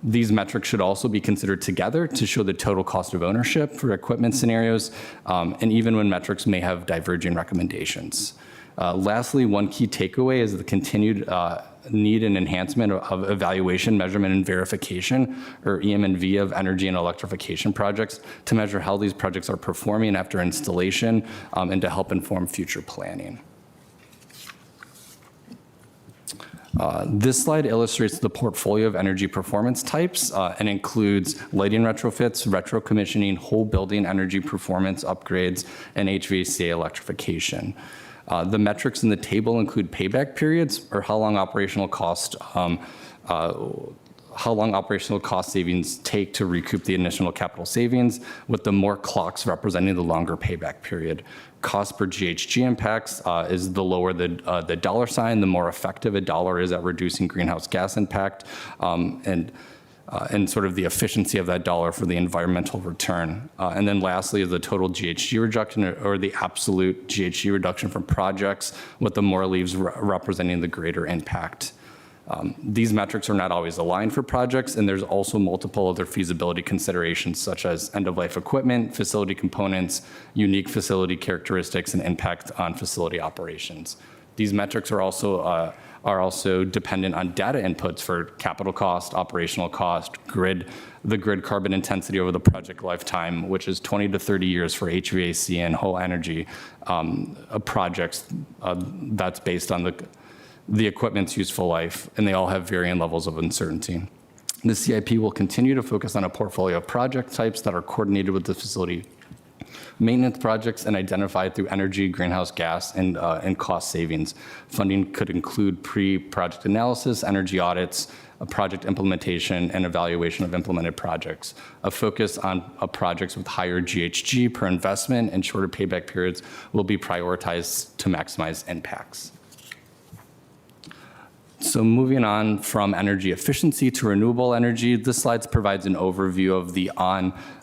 These metrics should also be considered together to show the total cost of ownership for equipment scenarios, and even when metrics may have diverging recommendations. Lastly, one key takeaway is the continued need and enhancement of evaluation, measurement, and verification, or EM&V, of energy and electrification projects to measure how these projects are performing after installation and to help inform future planning. This slide illustrates the portfolio of energy performance types and includes lighting retrofits, retro commissioning, whole building energy performance upgrades, and HVAC electrification. The metrics in the table include payback periods, or how long operational cost savings take to recoup the initial capital savings, with the more clocks representing the longer payback period. Cost per GHG impacts is the lower the dollar sign, the more effective a dollar is at reducing greenhouse gas impact, and sort of the efficiency of that dollar for the environmental return. And then lastly is the total GHG reduction, or the absolute GHG reduction from projects, with the more leaves representing the greater impact. These metrics are not always aligned for projects, and there's also multiple other feasibility considerations such as end-of-life equipment, facility components, unique facility characteristics, and impact on facility operations. These metrics are also dependent on data inputs for capital cost, operational cost, the grid carbon intensity over the project lifetime, which is 20 to 30 years for HVAC and whole energy projects. That's based on the equipment's useful life, and they all have varying levels of uncertainty. The CIP will continue to focus on a portfolio of project types that are coordinated with the facility maintenance projects and identified through energy, greenhouse gas, and cost savings. Funding could include pre-project analysis, energy audits, project implementation, and evaluation of implemented projects. A focus on projects with higher GHG per investment and shorter payback periods will be prioritized to maximize impacts. So moving on from energy efficiency to renewable energy, this slide provides an overview of the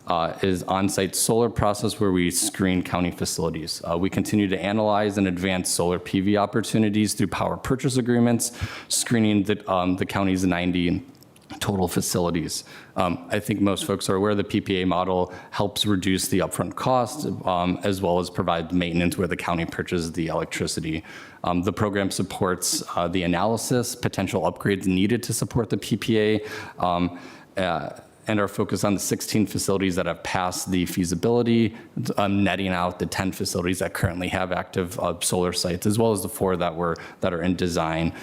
on-site solar process where we screen county facilities. We continue to analyze and advance solar PV opportunities through power purchase agreements, screening the county's 90 total facilities. I think most folks are aware the PPA model helps reduce the upfront cost as well as provide maintenance where the county purchases the electricity. The program supports the analysis, potential upgrades needed to support the PPA, and are focused on the 16 facilities that have passed the feasibility, netting out the 10 facilities that currently have active solar sites, as well as the 4 that are in design.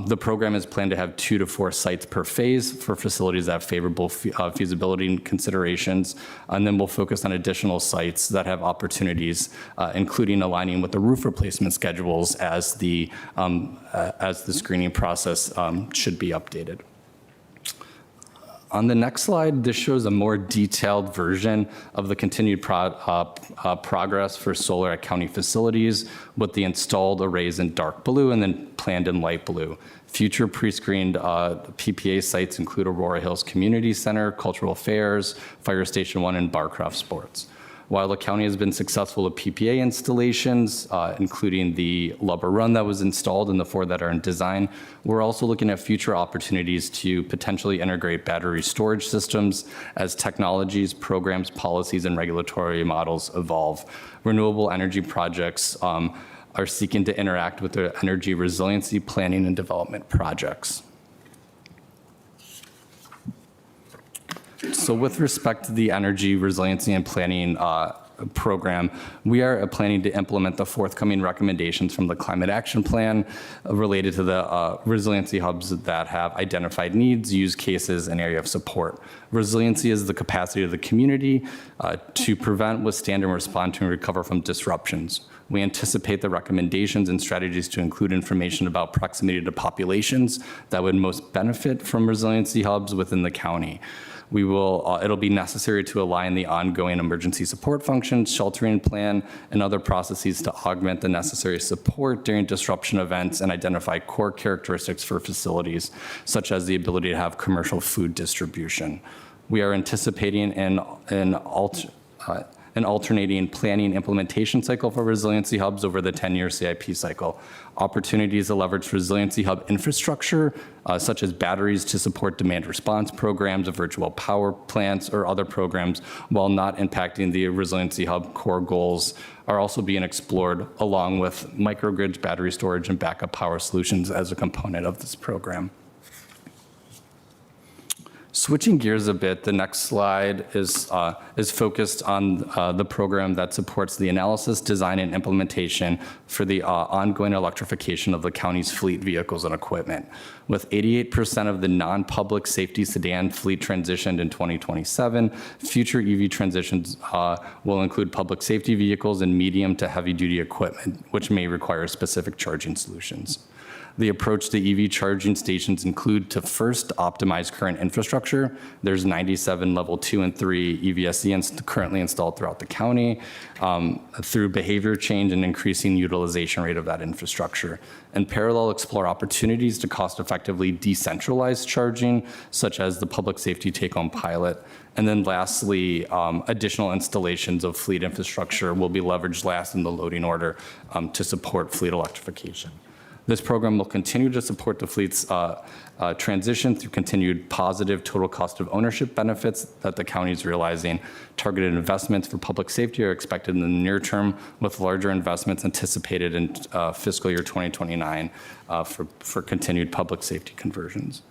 The program is planned to have 2 to 4 sites per phase for facilities that have favorable feasibility considerations, and then we'll focus on additional sites that have opportunities, including aligning with the roof replacement schedules as the screening process should be updated. On the next slide, this shows a more detailed version of the continued progress for solar at county facilities with the installed arrays in dark blue and then planned in light blue. Future pre-screened PPA sites include Aurora Hills Community Center, Cultural Affairs, Fire Station 1, and Barcroft Sports. While the county has been successful with PPA installations, including the Lubber Run that was installed and the 4 that are in design, we're also looking at future opportunities to potentially integrate battery storage systems as technologies, programs, policies, and regulatory models evolve. Renewable energy projects are seeking to interact with the energy resiliency planning and development projects. So with respect to the energy resiliency and planning program, we are planning to implement the forthcoming recommendations from the Climate Action Plan related to the resiliency hubs that have identified needs, use cases, and area of support. Resiliency is the capacity of the community to prevent, withstand, and respond to and recover from disruptions. We anticipate the recommendations and strategies to include information about proximity to populations that would most benefit from resiliency hubs within the county. It'll be necessary to align the ongoing emergency support functions, sheltering plan, and other processes to augment the necessary support during disruption events and identify core characteristics for facilities, such as the ability to have commercial food distribution. We are anticipating an alternating planning implementation cycle for resiliency hubs over the 10-year CIP cycle. Opportunities to leverage resiliency hub infrastructure, such as batteries to support demand response programs, virtual power plants, or other programs, while not impacting the resiliency hub core goals, are also being explored along with microgrids, battery storage, and backup power solutions as a component of this program. Switching gears a bit, the next slide is focused on the program that supports the analysis, design, and implementation for the ongoing electrification of the county's fleet vehicles and equipment. With 88% of the non-public safety sedan fleet transitioned in 2027, future EV transitions will include public safety vehicles and medium to heavy-duty equipment, which may require specific charging solutions. The approach to EV charging stations include to first optimize current infrastructure. There's 97 level 2 and 3 EVSE currently installed throughout the county through behavior change and increasing utilization rate of that infrastructure. In parallel, explore opportunities to cost effectively decentralize charging, such as the public safety take-home pilot. And then lastly, additional installations of fleet infrastructure will be leveraged last in the loading order to support fleet electrification. This program will continue to support the fleet's transition through continued positive total cost of ownership benefits that the county is realizing. Targeted investments for public safety are expected in the near term, with larger investments anticipated in fiscal year 2029 for continued public safety conversions.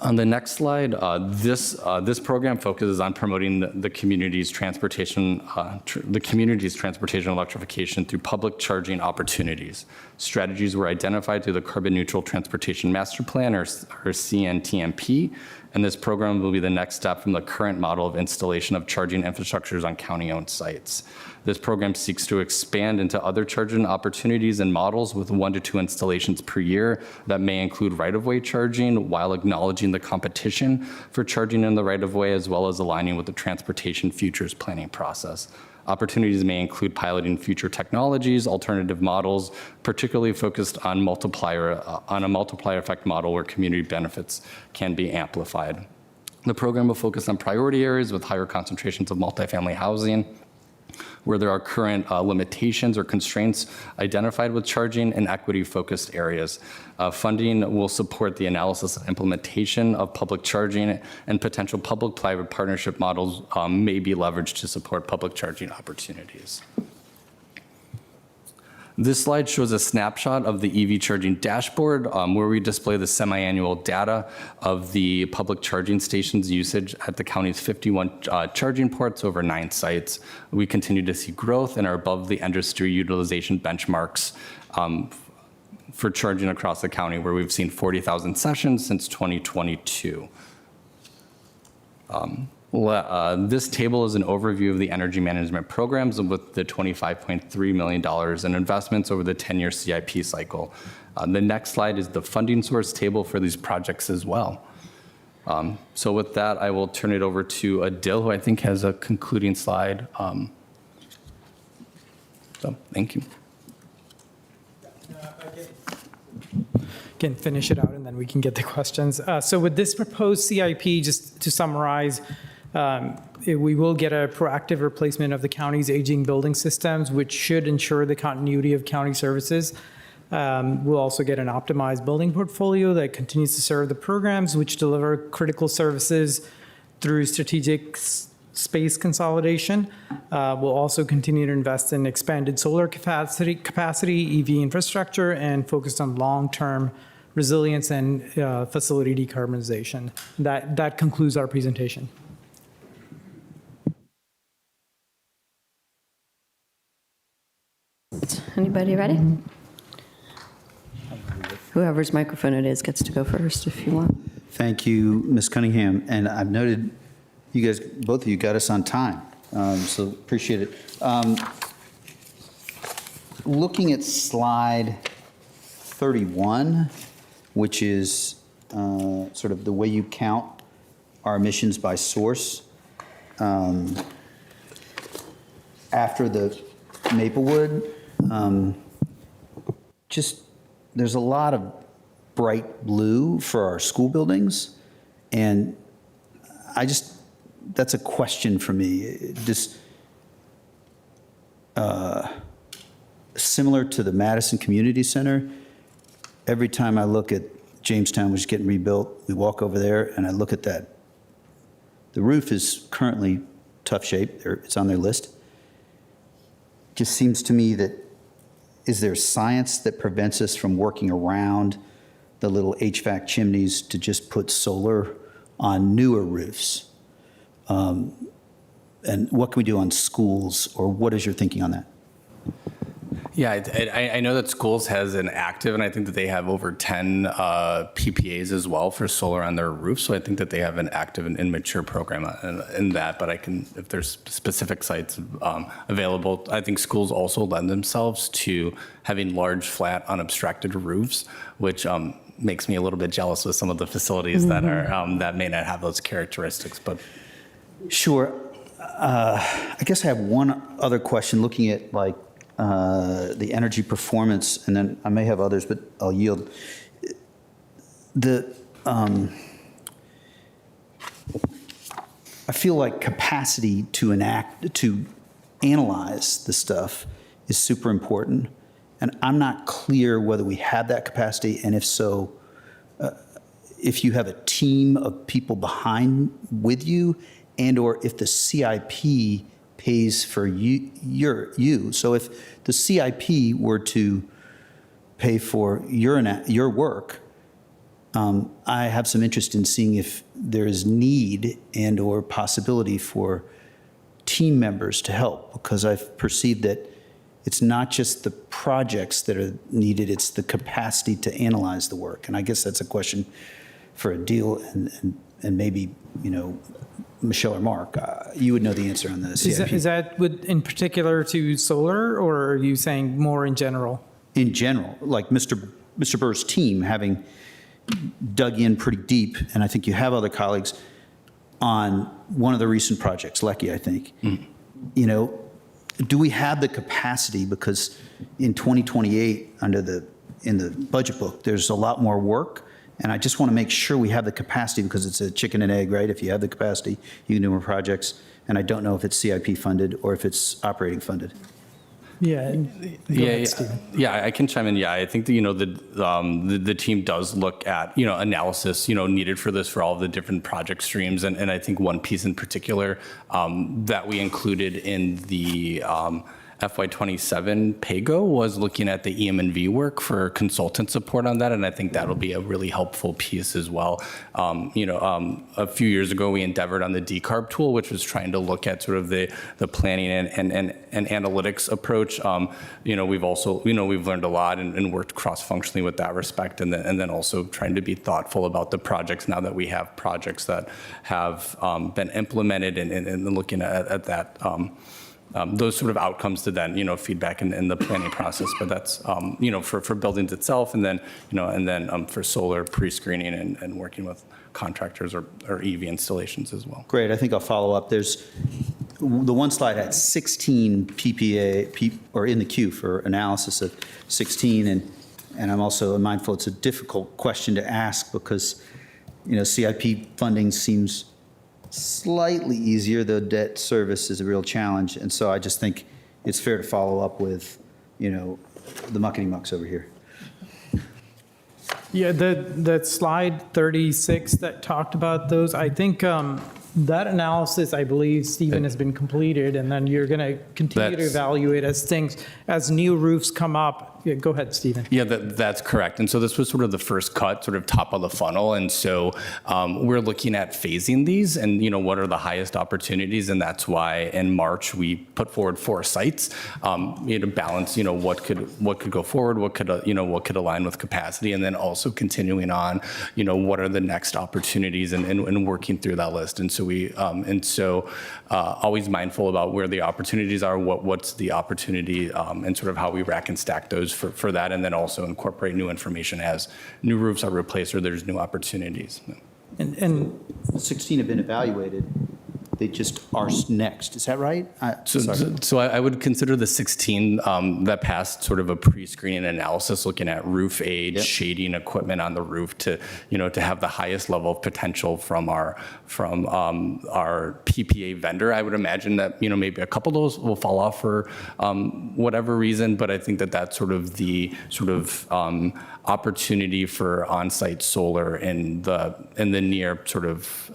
On the next slide, this program focuses on promoting the community's transportation electrification through public charging opportunities. Strategies were identified through the Carbon Neutral Transportation Master Plan, or CNTMP, and this program will be the next step from the current model of installation of charging infrastructures on county-owned sites. This program seeks to expand into other charging opportunities and models with 1 to 2 installations per year that may include right-of-way charging, while acknowledging the competition for charging in the right-of-way, as well as aligning with the transportation futures planning process. Opportunities may include piloting future technologies, alternative models, particularly focused on a multiplier effect model where community benefits can be amplified. The program will focus on priority areas with higher concentrations of multifamily housing, where there are current limitations or constraints identified with charging, and equity-focused areas. Funding will support the analysis and implementation of public charging, and potential public-private partnership models may be leveraged to support public charging opportunities. This slide shows a snapshot of the EV charging dashboard, where we display the semi-annual data of the public charging stations usage at the county's 51 charging ports over 9 sites. We continue to see growth and are above the industry utilization benchmarks for charging across the county, where we've seen 40,000 sessions since 2022. This table is an overview of the energy management programs with the $25.3 million in investments over the 10-year CIP cycle. The next slide is the funding source table for these projects as well. So with that, I will turn it over to Adil, who I think has a concluding slide. So thank you. Can finish it out and then we can get the questions. So with this proposed CIP, just to summarize, we will get a proactive replacement of the county's aging building systems, which should ensure the continuity of county services. We'll also get an optimized building portfolio that continues to serve the programs which deliver critical services through strategic space consolidation. We'll also continue to invest in expanded solar capacity, EV infrastructure, and focused on long-term resilience and facility decarbonization. That concludes our presentation. Anybody ready? Whoever's microphone it is gets to go first if you want. Thank you, Ms. Cunningham. And I've noted you guys, both of you got us on time, so appreciate it. Looking at slide 31, which is sort of the way you count our emissions by source. After the Maplewood, just there's a lot of bright blue for our school buildings, and that's a question for me. Just similar to the Madison Community Center, every time I look at Jamestown, which is getting rebuilt, we walk over there and I look at that. The roof is currently tough shape. It's on their list. Just seems to me that, is there science that prevents us from working around the little HVAC chimneys to just put solar on newer roofs? And what can we do on schools, or what is your thinking on that? Yeah, I know that schools has an active, and I think that they have over 10 PPAs as well for solar on their roof. So I think that they have an active and immature program in that. But I can, if there's specific sites available, I think schools also lend themselves to having large, flat, unobstructed roofs, which makes me a little bit jealous with some of the facilities that are that may not have those characteristics. But sure, I guess I have one other question. Looking at like the energy performance, and then I may have others, but I'll yield. I feel like capacity to analyze the stuff is super important, And I'm not clear whether we have that capacity, and if so, if you have a team of people behind with you, and/or if the CIP pays for you. So if the CIP were to pay for your work, I have some interest in seeing if there is need and/or possibility for team members to help, because I've perceived that it's not just the projects that are needed, it's the capacity to analyze the work. And I guess that's a question for Adil and maybe, Michelle or Mark. You would know the answer on the CIP. Is that in particular to solar, or are you saying more in general? In general, like Mr. Burr's team having dug in pretty deep, and I think you have other colleagues on one of the recent projects, Lecky, I think. Do we have the capacity? Because in 2028, in the budget book, there's a lot more work, and I just want to make sure we have the capacity, because it's a chicken and egg, right? If you have the capacity, you can do more projects, and I don't know if it's CIP funded or if it's operating funded. Yeah. Yeah, I can chime in. Yeah, I think that, the team does look at, analysis, needed for this for all of the different project streams. And I think one piece in particular that we included in the FY27 PAYGO was looking at the EM&V work for consultant support on that, and I think that'll be a really helpful piece as well. A few years ago, we endeavored on the decarb tool, which was trying to look at sort of the planning and analytics approach. We've also, we've learned a lot and worked cross-functionally with that respect, and then also trying to be thoughtful about the projects now that we have projects that have been implemented and looking at that. Those sort of outcomes to then, feedback in the planning process. But that's, for buildings itself, and then, for solar pre-screening and working with contractors or EV installations as well. Great. I think I'll follow up. There's the one slide had 16 PPA or in the queue for analysis of 16, and I'm also mindful it's a difficult question to ask because, CIP funding seems slightly easier, though debt service is a real challenge. And so I just think it's fair to follow up with, the muckety-mucks over here. Yeah, that slide 36 that talked about those, I think that analysis, I believe, Stephen, has been completed, and then you're going to continue to evaluate as new roofs come up. Yeah, go ahead, Stephen. Yeah, that's correct. And so this was sort of the first cut, sort of top of the funnel. And so we're looking at phasing these and, what are the highest opportunities. And that's why in March, we put forward 4 sites, to balance, what could go forward, what could align with capacity, and then also continuing on, what are the next opportunities and working through that list. And so always mindful about where the opportunities are, what's the opportunity, and sort of how we rack and stack those for that, and then also incorporate new information as new roofs are replaced or there's new opportunities. And 16 have been evaluated. They just are next. Is that right? So I would consider the 16 that passed sort of a pre-screening analysis, looking at roof age, shading equipment on the roof to have the highest level of potential from our PPA vendor. I would imagine that maybe a couple of those will fall off for whatever reason, but I think that that's sort of the opportunity for on-site solar in the near sort of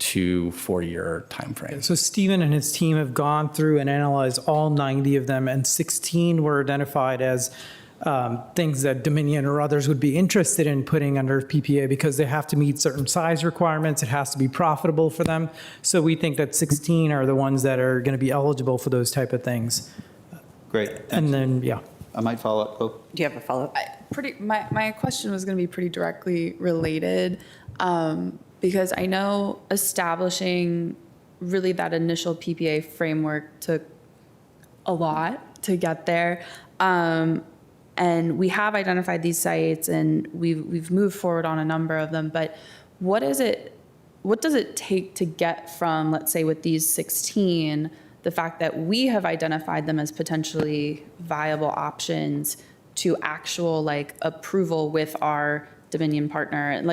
2-4 year time frame. so Stephen and his team have gone through and analyzed all 90 of them, and 16 were identified as things that Dominion or others would be interested in putting under PPA because they have to meet certain size requirements. It has to be profitable for them. So we think that 16 are the ones that are going to be eligible for those type of things. Great. Thanks. And then, I might follow up. Oh. Do you have a follow-up? My question was going to be pretty directly related, because I know establishing really that initial PPA framework took a lot to get there. And we have identified these sites and we've moved forward on a number of them, but what does it take to get from, let's say with these 16, the fact that we have identified them as potentially viable options to actual approval with our Dominion partner, and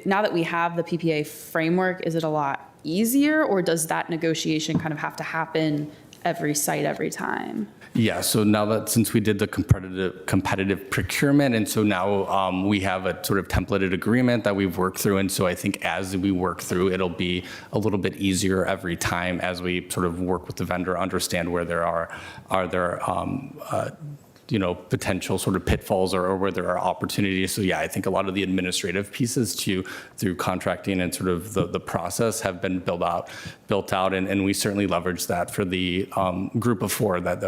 now that we have the PPA framework, is it a lot easier, or does that negotiation kind of have to happen every site every time? Yeah, so now that since we did the competitive procurement, and so now we have a sort of templated agreement that we've worked through, and so I think as we work through, it'll be a little bit easier every time as we sort of work with the vendor, understand where there are there potential sort of pitfalls or where there are opportunities. So yeah, I think a lot of the administrative pieces through contracting and sort of the process have been built out, and we certainly leverage that for the group of 4 that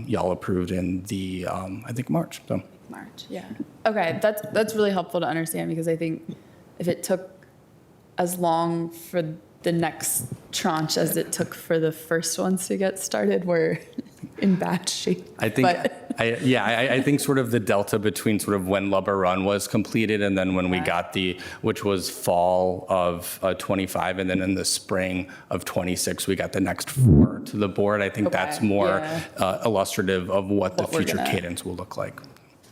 y'all approved in the I think March. So. March, yeah. Okay, that's really helpful to understand, because I think if it took as long for the next tranche as it took for the first ones to get started, we're in bad shape. I think, I think sort of the delta between sort of when Lubber Run was completed and then when we got which was fall of 25, and then in the spring of 26, we got the next 4 to the board. I think that's more illustrative of what the future cadence will look like.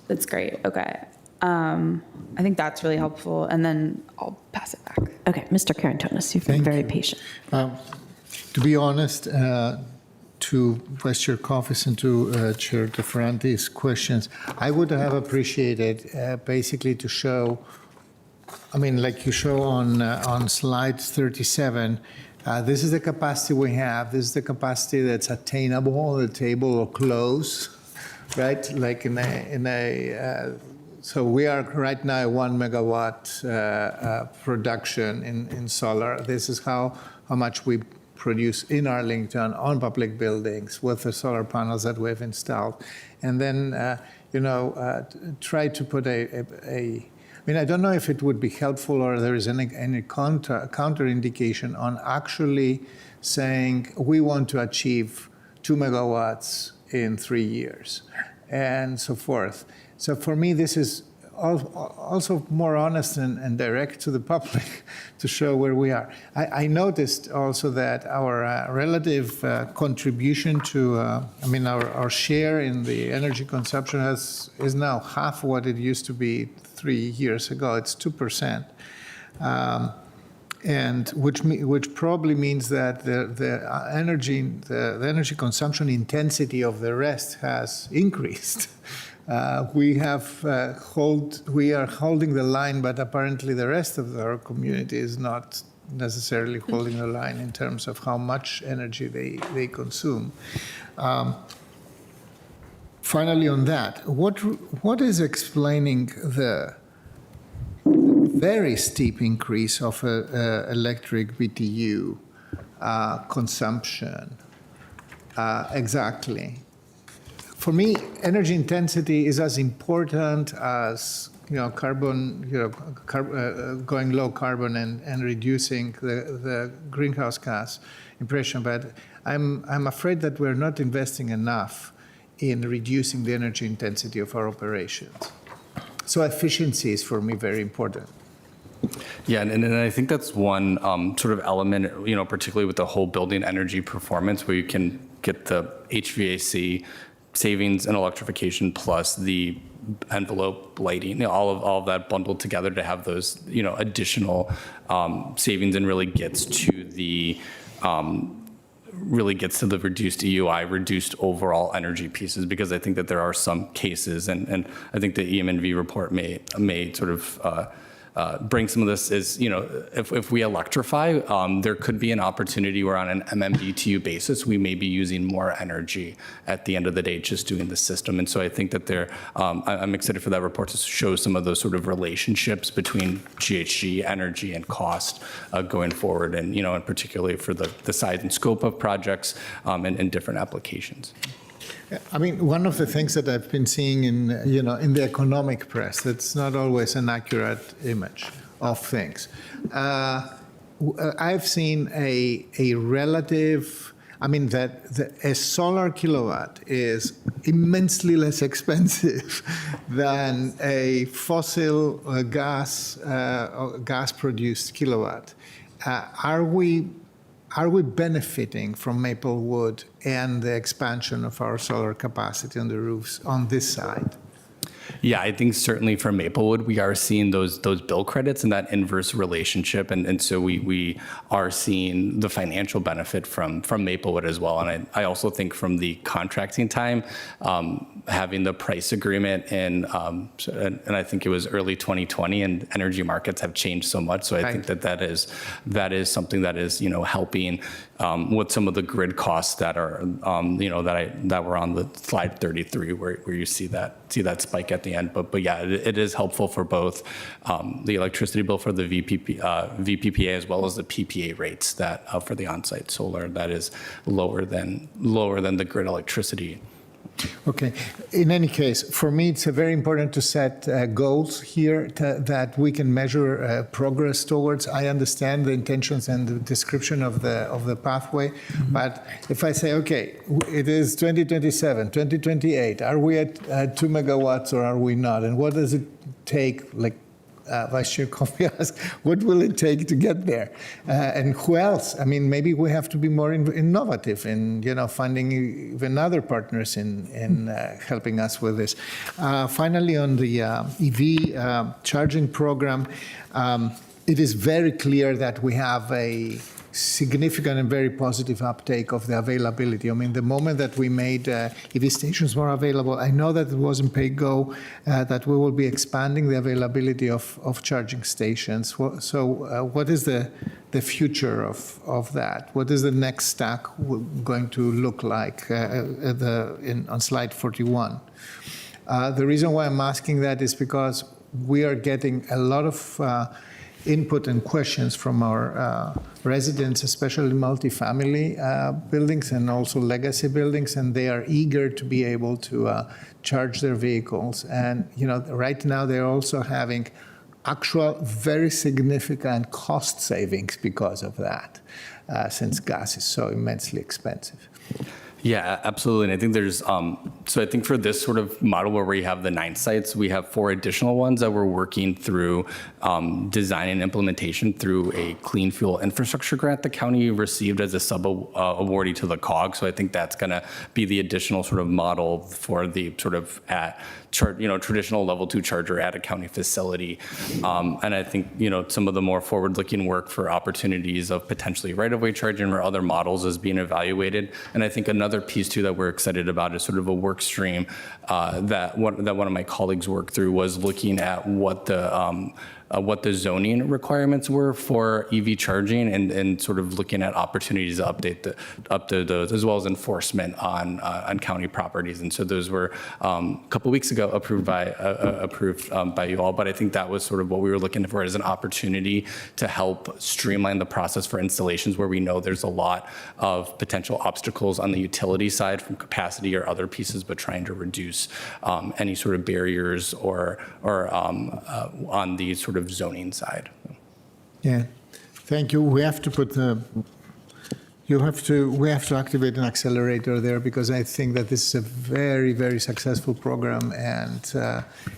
That's great. Okay. I think that's really helpful, and then I'll pass it back. Okay, Mr. Carantonis, you've been very patient. To be honest, to Vice Chair Coffis and to Chair DeFranti's questions, I would have appreciated basically to show, I mean, like you show on slide 37, this is the capacity we have. This is the capacity that's attainable on the table or close, right? Like so we are right now 1 megawatt production in solar. This is how much we produce in Arlington on public buildings with the solar panels that we've installed. And then, try to put I mean, I don't know if it would be helpful or there is any counter indication on actually saying we want to achieve 2 megawatts in 3 years and so forth. So for me, this is also more honest and direct to the public to show where we are. I noticed also that our relative contribution to, our share in the energy consumption is now half what it used to be 3 years ago. It's 2%. And which probably means that the energy consumption intensity of the rest has increased. We are holding the line, but apparently the rest of our community is not necessarily holding the line in terms of how much energy they consume. Finally, on that, what is explaining the very steep increase of electric BTU consumption exactly? For me, energy intensity is as important as carbon, going low carbon and reducing the greenhouse gas impression. But I'm afraid that we're not investing enough in reducing the energy intensity of our operations. So efficiency is for me very important. Yeah, and I think that's one sort of element, particularly with the whole building energy performance, where you can get the HVAC savings and electrification plus the envelope lighting, all of that bundled together to have those, additional savings, and really gets to the reduced EUI, reduced overall energy pieces, because I think that there are some cases, and I think the EM&V report may sort of bring some of this is, if we electrify, there could be an opportunity where on an MMBTU basis, we may be using more energy at the end of the day just doing the system. And so I think that I'm excited for that report to show some of those sort of relationships between GHG, energy, and cost going forward, and, and particularly for the size and scope of projects and different applications. I mean, one of the things that I've been seeing in the economic press, that's not always an accurate image of things. I've seen a relative, that a solar kilowatt is immensely less expensive than a fossil gas-produced kilowatt. Are we benefiting from Maplewood and the expansion of our solar capacity on the roofs on this side? Yeah, I think certainly for Maplewood, we are seeing those bill credits and that inverse relationship. And so we are seeing the financial benefit from Maplewood as well. And I also think from the contracting time, having the price agreement and I think it was early 2020, and energy markets have changed so much. So I think that is something that is, helping with some of the grid costs that are, that were on the slide 33, where you see that spike at the end. But yeah, it is helpful for both the electricity bill for the VPPA as well as the PPA rates that for the on-site solar that is lower than the grid electricity. Okay. In any case, for me, it's very important to set goals here that we can measure progress towards. I understand the intentions and the description of the pathway, but if I say, okay, it is 2027, 2028, are we at 2 megawatts or are we not? And what does it take, like Vice Chair Coffey asked, what will it take to get there? And who else? I mean, maybe we have to be more innovative in, finding even other partners in helping us with this. Finally, on the EV charging program, it is very clear that we have a significant and very positive uptake of the availability. I mean, the moment that we made EV stations more available, I know that it wasn't pay-go, that we will be expanding the availability of charging stations. So what is the future of that? What is the next stack going to look like on slide 41? The reason why I'm asking that is because we are getting a lot of input and questions from our residents, especially multifamily buildings and also legacy buildings, and they are eager to be able to charge their vehicles. And right now they're also having actual very significant cost savings because of that, since gas is so immensely expensive. Yeah, absolutely. And I think there's, so I think for this sort of model where we have the 9 sites, we have 4 additional ones that we're working through design and implementation through a clean fuel infrastructure grant the county received as a sub-awardee to the COG. So I think that's going to be the additional sort of model for the sort of traditional level 2 charger at a county facility. And I think, some of the more forward-looking work for opportunities of potentially right-of-way charging or other models is being evaluated. And I think another piece too that we're excited about is sort of a work stream that one of my colleagues worked through was looking at what the zoning requirements were for EV charging and sort of looking at opportunities to update those, as well as enforcement on county properties. And so those were a couple weeks ago approved by you all. But I think that was sort of what we were looking for as an opportunity to help streamline the process for installations where we know there's a lot of potential obstacles on the utility side from capacity or other pieces, but trying to reduce any sort of barriers or on the sort of zoning side. Yeah, thank you. We have to put we have to activate an accelerator there, because I think that this is a very, very successful program, and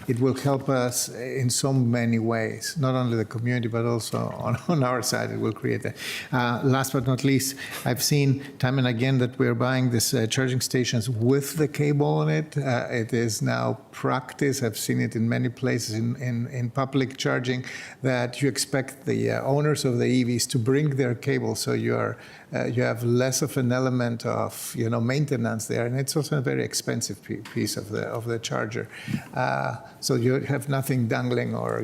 it will help us in so many ways, not only the community, but also on our side, it will create a. Last but not least, I've seen time and again that we're buying these charging stations with the cable on it. It is now practice. I've seen it in many places in public charging, that you expect the owners of the EVs to bring their cable, so you have less of an element of maintenance there, and it's also a very expensive piece of the charger. So you have nothing dangling or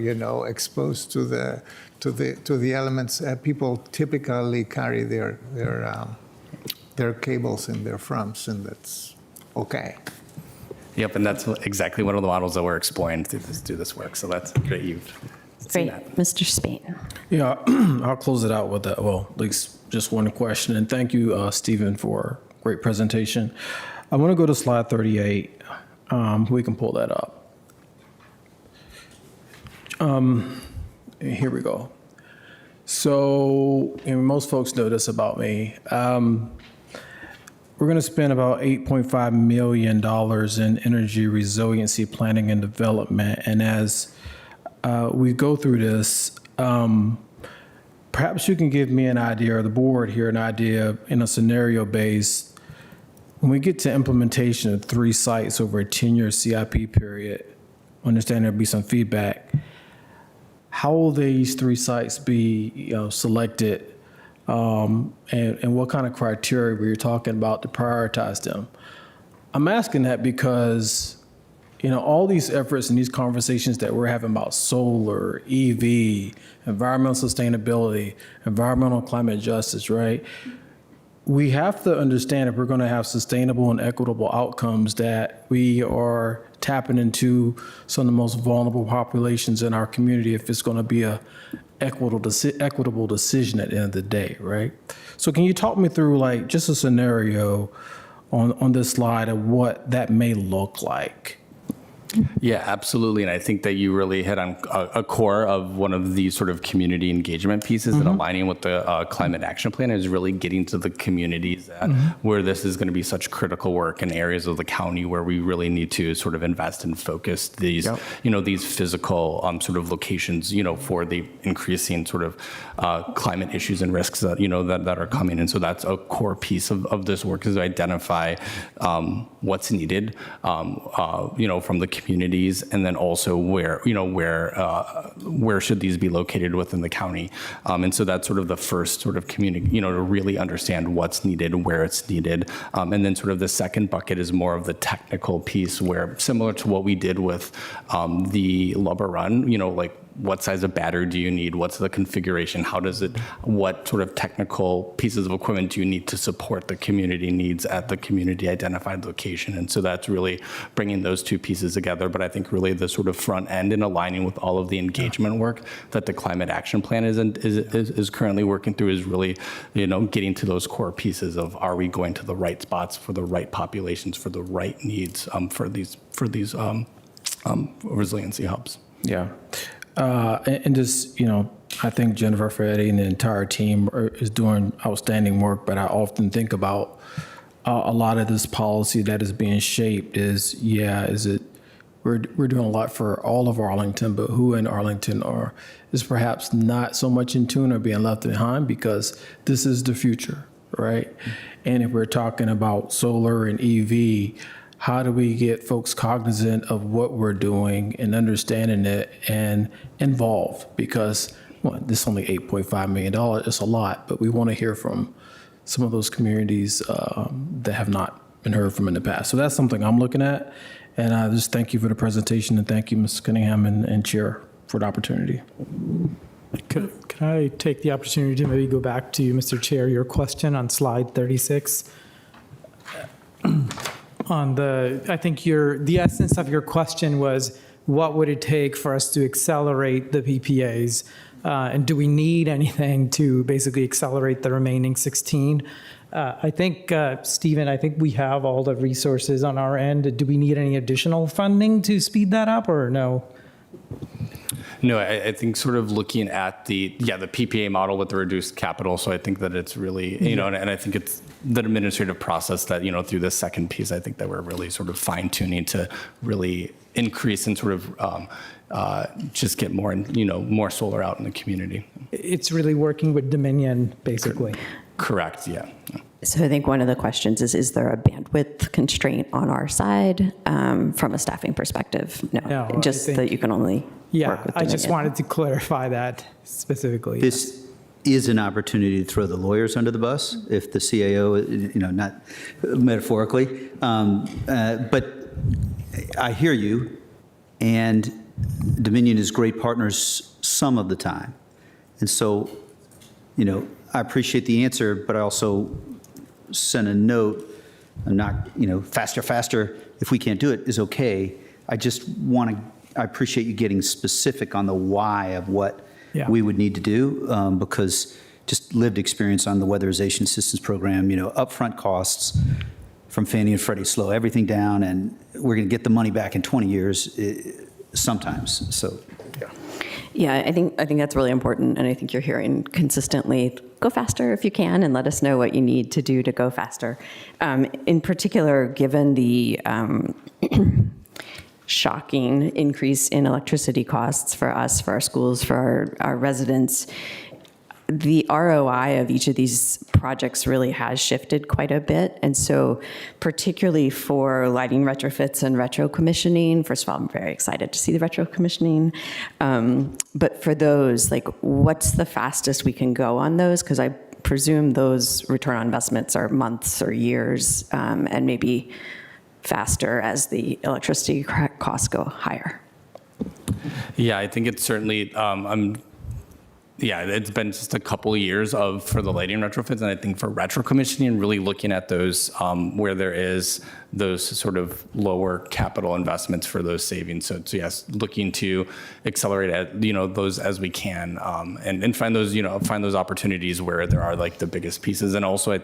exposed to the elements. People typically carry their cables in their fronts, and that's okay. Yep, and that's exactly one of the models that we're exploring to do this work. So that's great. Great, Mr. Spain. Yeah, I'll close it out with that. Well, at least just one question. And thank you, Stephen, for a great presentation. I want to go to slide 38. We can pull that up. Here we go. So, and most folks know this about me. We're going to spend about $8.5 million in energy resiliency planning and development. And as we go through this, perhaps you can give me an idea, or the board here, an idea in a scenario base. When we get to implementation of 3 sites over a 10-year CIP period, understand there'll be some feedback. How will these 3 sites be, selected? And what kind of criteria were you talking about to prioritize them? I'm asking that because, all these efforts and these conversations that we're having about solar, EV, environmental sustainability, environmental climate justice, right? We have to understand if we're going to have sustainable and equitable outcomes that we are tapping into some of the most vulnerable populations in our community if it's going to be a equitable decision at the end of the day, right? So can you talk me through like just a scenario on this slide of what that may look like? Yeah, absolutely. And I think that you really hit on a core of one of these sort of community engagement pieces and aligning with the climate action plan is really getting to the communities that where this is going to be such critical work in areas of the county where we really need to sort of invest and focus these, these physical sort of locations, for the increasing sort of climate issues and risks that, that are coming. And so that's a core piece of this work is to identify what's needed, from the communities, and then also where should these be located within the county, and so that's sort of the first sort of community, to really understand what's needed, where it's needed, and then sort of the second bucket is more of the technical piece, where similar to what we did with the Lubber Run, like what size of battery do you need? What's the configuration? What sort of technical pieces of equipment do you need to support the community needs at the community identified location? And so that's really bringing those two pieces together. But I think really the sort of front end and aligning with all of the engagement work that the climate action plan is currently working through is really, getting to those core pieces of are we going to the right spots for the right populations, for the right needs, for these resiliency hubs. Yeah. And just, I think Jennifer Ferretti and the entire team is doing outstanding work, but I often think about a lot of this policy that is being shaped we're doing a lot for all of Arlington, but who in Arlington is perhaps not so much in tune or being left behind because this is the future, right? And if we're talking about solar and EV, how do we get folks cognizant of what we're doing and understanding it and involved? Because this is only $8.5 million. It's a lot, but we want to hear from some of those communities that have not been heard from in the past. So that's something I'm looking at. And I just thank you for the presentation and thank you, Ms. Cunningham and Chair, for the opportunity. Could I take the opportunity to maybe go back to you, Mr. Chair, your question on slide 36? I think the essence of your question was, what would it take for us to accelerate the PPAs? And do we need anything to basically accelerate the remaining 16? I think, Stephen, we have all the resources on our end. Do we need any additional funding to speed that up or no? No, I think sort of looking at the PPA model with the reduced capital. So I think that it's really, and I think it's the administrative process that, through the second piece, I think that we're really sort of fine tuning to really increase and sort of just get more, more solar out in the community. It's really working with Dominion, basically. Correct, yeah. So I think one of the questions is there a bandwidth constraint on our side from a staffing perspective? No, just that you can only work with I just wanted to clarify that specifically. This is an opportunity to throw the lawyers under the bus, if the CAO, not metaphorically. But I hear you, and Dominion is great partners some of the time. And so, I appreciate the answer, but I also sent a note, faster, if we can't do it, is okay. I appreciate you getting specific on the why of what we would need to do, because just lived experience on the weatherization assistance program, upfront costs from Fannie and Freddie slow everything down, and we're going to get the money back in 20 years sometimes. So, yeah, I think that's really important, and I think you're hearing consistently, go faster if you can, and let us know what you need to do to go faster. In particular, given the shocking increase in electricity costs for us, for our schools, for our residents, the ROI of each of these projects really has shifted quite a bit. And so particularly for lighting retrofits and retro commissioning, first of all, I'm very excited to see the retro commissioning. But for those, like, what's the fastest we can go on those? Because I presume those return on investments are months or years, and maybe faster as the electricity costs go higher. Yeah, I think it's certainly, it's been just a couple of years for the lighting retrofits, and I think for retro commissioning, really looking at those where there is those sort of lower capital investments for those savings. So yes, looking to accelerate those as we can, and find those opportunities where there are like the biggest pieces, and also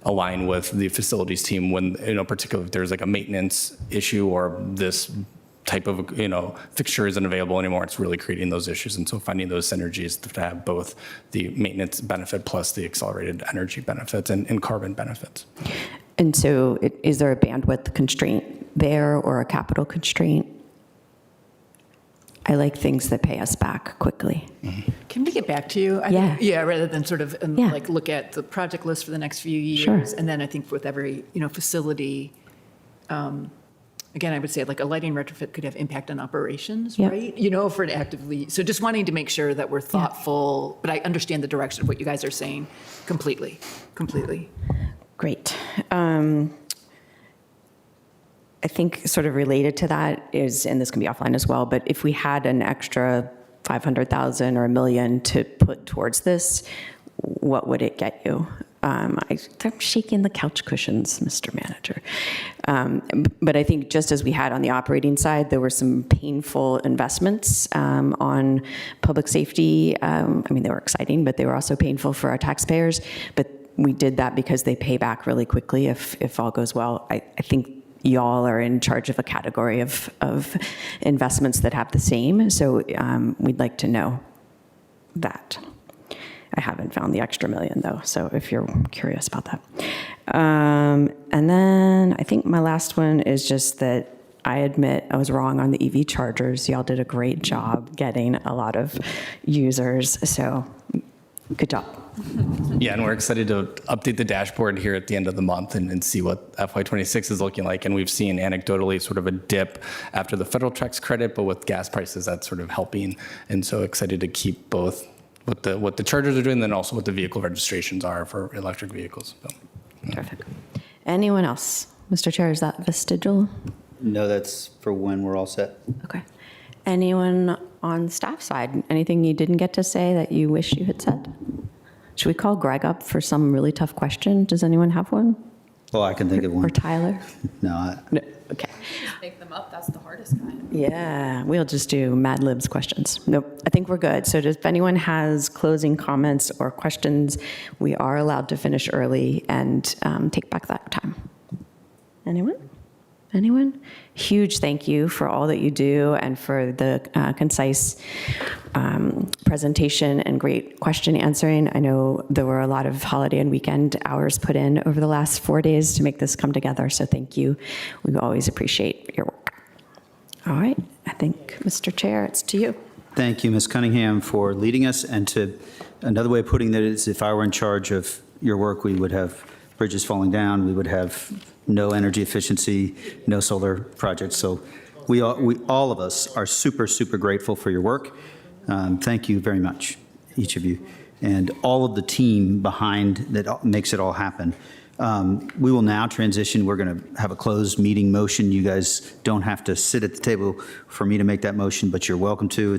align with the facilities team when particularly if there's like a maintenance issue or this type of fixture isn't available anymore. It's really creating those issues, and so finding those synergies to have both the maintenance benefit plus the accelerated energy benefits and carbon benefits. And so is there a bandwidth constraint there or a capital constraint? I like things that pay us back quickly. Can we get back to you? Yeah. Yeah, rather than sort of Yeah. like look at the project list for the next few years. Sure. And then I think with every, facility, again, I would say like a lighting retrofit could have impact on operations, Yep. right? For it actively. So just wanting to make sure that we're thoughtful, but I understand the direction of what you guys are saying completely. Great. I think sort of related to that is, and this can be offline as well, but if we had an extra 500,000 or $1 million to put towards this, what would it get you? I'm shaking the couch cushions, Mr. Manager. But I think just as we had on the operating side, there were some painful investments on public safety. They were exciting, but they were also painful for our taxpayers. But we did that because they pay back really quickly if all goes well. I think y'all are in charge of a category of investments that have the same. So we'd like to know that. I haven't found the extra $1 million though, so if you're curious about that. And then I think my last one is just that I admit I was wrong on the EV chargers. Y'all did a great job getting a lot of users, so good job. Yeah, and we're excited to update the dashboard here at the end of the month and see what FY26 is looking like. And we've seen anecdotally sort of a dip after the federal tax credit, but with gas prices, that's sort of helping. And so excited to keep both what the chargers are doing, and then also what the vehicle registrations are for electric vehicles. So, yeah. Terrific. Anyone else? Mr. Chair, is that vestigial? No, that's for when we're all set. Okay. Anyone on staff side? Anything you didn't get to say that you wish you had said? Should we call Greg up for some really tough question? Does anyone have one? Oh, I can think of one. Or Tyler? No. No. Okay. Make them up, that's the hardest kind. Yeah, we'll just do Mad Libs questions. Nope, I think we're good. So if anyone has closing comments or questions, we are allowed to finish early and take back that time. Anyone? Anyone? Huge thank you for all that you do and for the concise presentation and great question answering. I know there were a lot of holiday and weekend hours put in over the last 4 days to make this come together, so thank you. We always appreciate your work. All right, I think, Mr. Chair, it's to you. Thank you, Ms. Cunningham, for leading us. And to another way of putting that is, if I were in charge of your work, we would have bridges falling down, we would have no energy efficiency, no solar projects. So we all of us are super, super grateful for your work. Thank you very much, each of you, and all of the team behind that makes it all happen. We will now transition. We're going to have a closed meeting motion. You guys don't have to sit at the table for me to make that motion, but you're welcome to.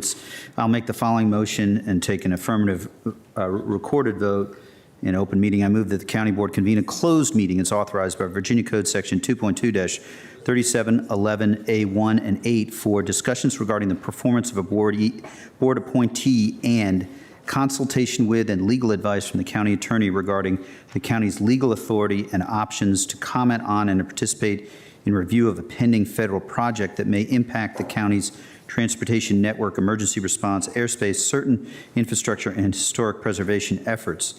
I'll make the following motion and take an affirmative recorded vote in open meeting. I move that the county board convene a closed meeting as authorized by Virginia Code Section 2.2-3711A1 and 8 for discussions regarding the performance of a board appointee and consultation with and legal advice from the county attorney regarding the county's legal authority and options to comment on and to participate in review of a pending federal project that may impact the county's transportation network, emergency response, airspace, certain infrastructure, and historic preservation efforts.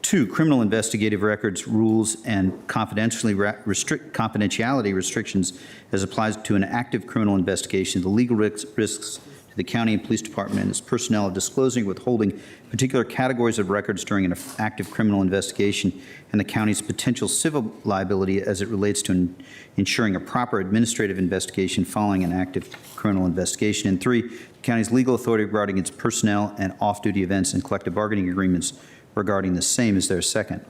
2, criminal investigative records, rules, and confidentiality restrictions as applies to an active criminal investigation, the legal risks to the county and police department and its personnel of disclosing, withholding particular categories of records during an active criminal investigation, and the county's potential civil liability as it relates to ensuring a proper administrative investigation following an active criminal investigation. And 3, the county's legal authority regarding its personnel and off-duty events and collective bargaining agreements regarding the same. Is there a second?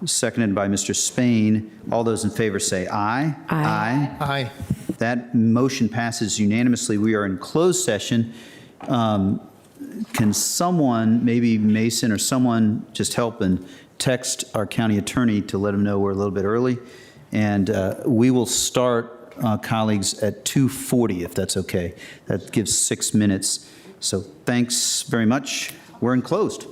Seconded by Mr. Spain. All those in favor say aye. Aye. Aye. That motion passes unanimously. We are in closed session. Can someone, maybe Mason or someone, just help and text our county attorney to let him know we're a little bit early? And we will start, colleagues, at 2:40, if that's okay. That gives 6 minutes. So thanks very much. We're in closed.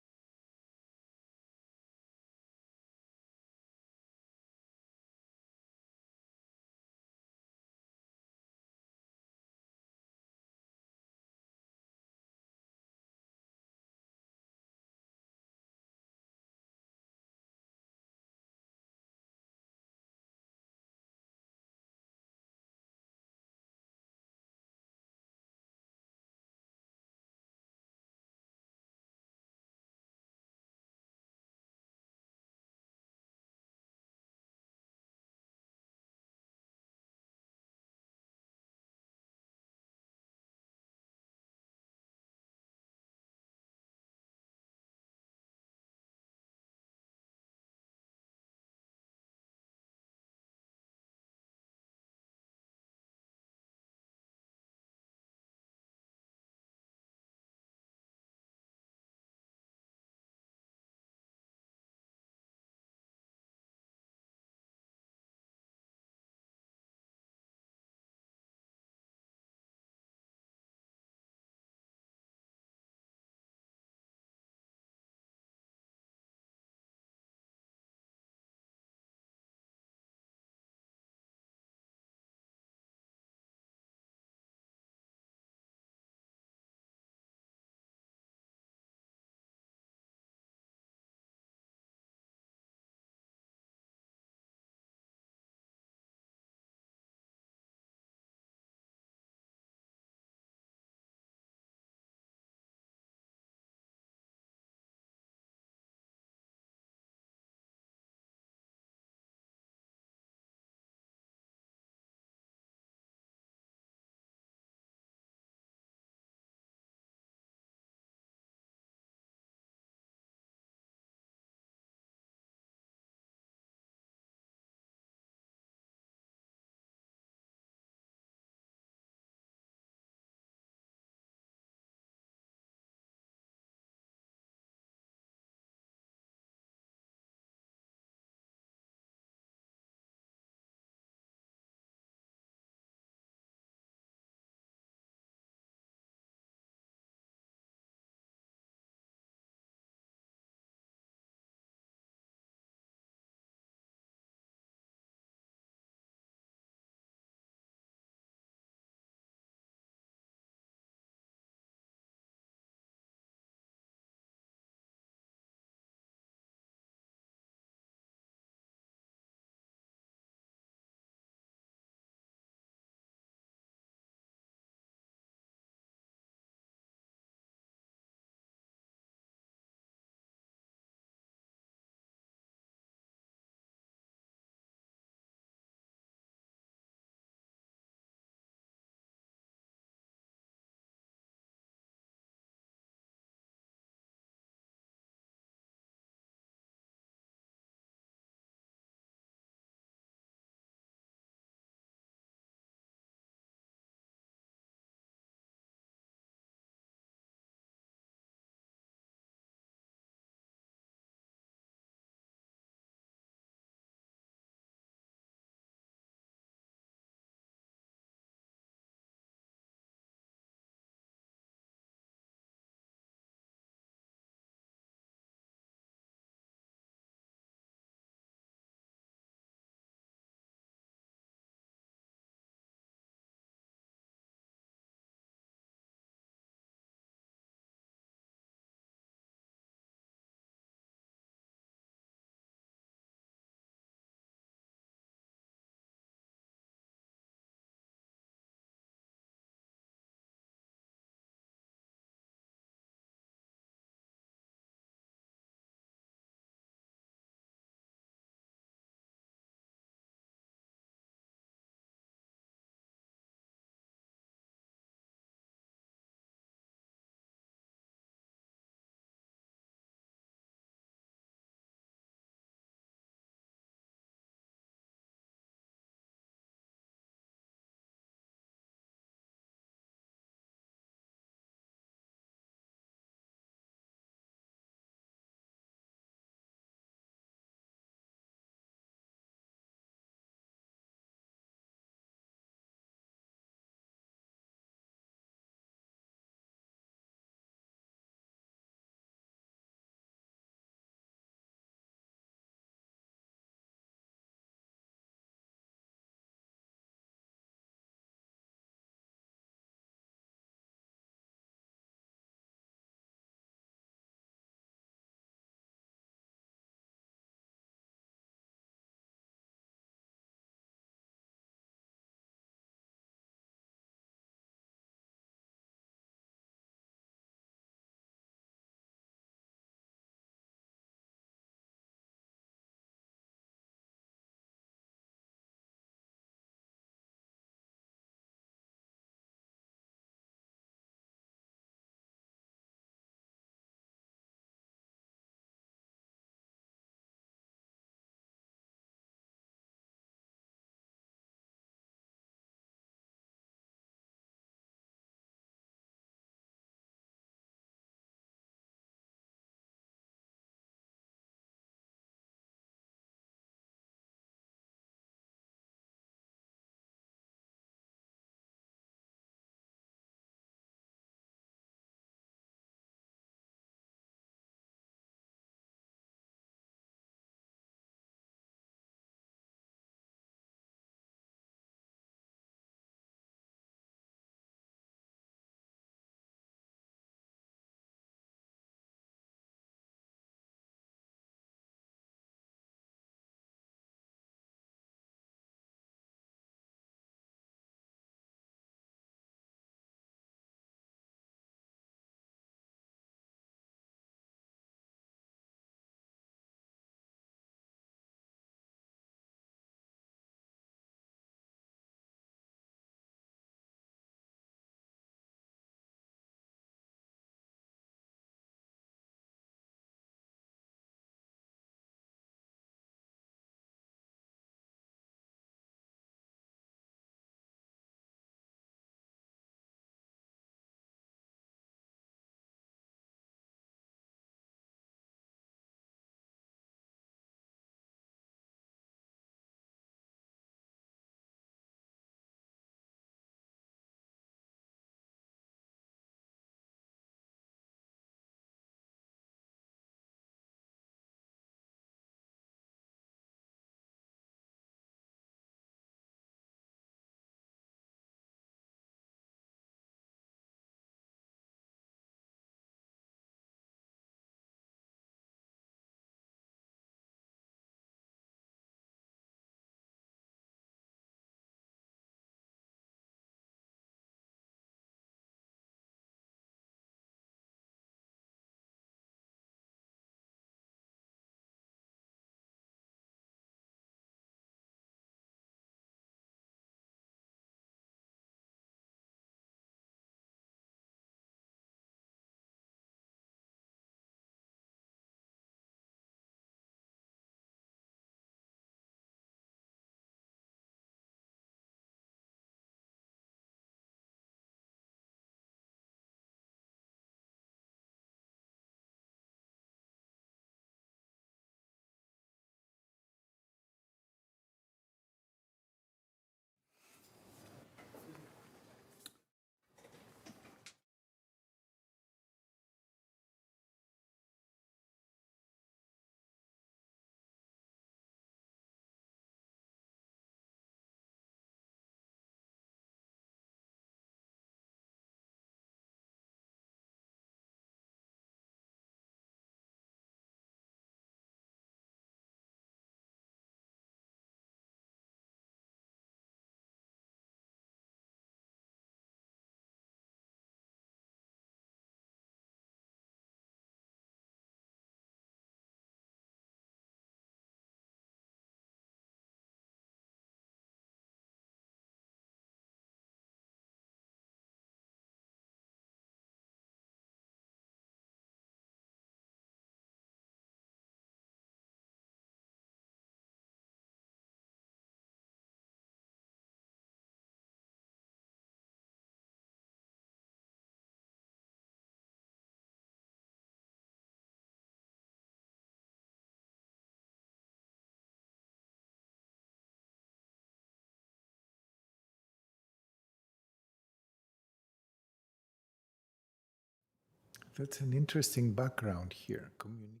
That's an interesting background here. Communication.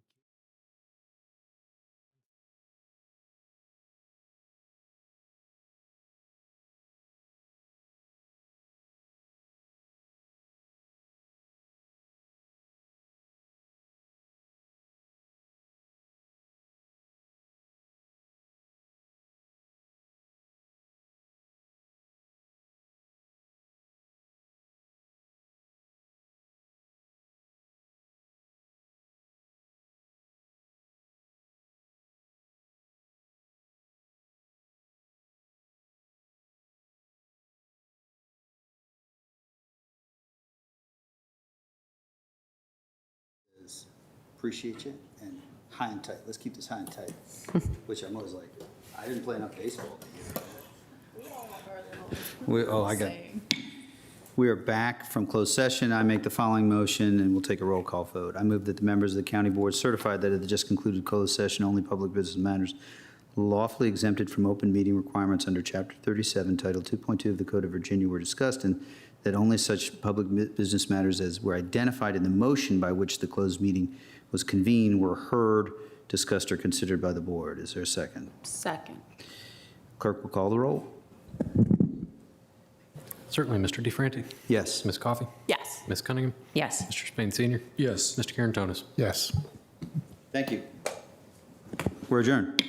Appreciate you, and high and tight. Let's keep this high and tight, which I'm always like, I didn't play enough baseball. We are back from closed session. I make the following motion, and we'll take a roll call vote. I move that the members of the county board certify that at the just concluded closed session, only public business matters lawfully exempted from open meeting requirements under Chapter 37, Title 2.2 of the Code of Virginia were discussed, and that only such public business matters as were identified in the motion by which the closed meeting was convened were heard, discussed, or considered by the board. Is there a second? Second. Clerk will call the roll. Certainly, Mr. DeFranti. Yes. Ms. Coffey. Yes. Ms. Cunningham. Yes. Mr. Spain Sr. Yes. Mr. Karen Tonis. Yes. Thank you. We're adjourned.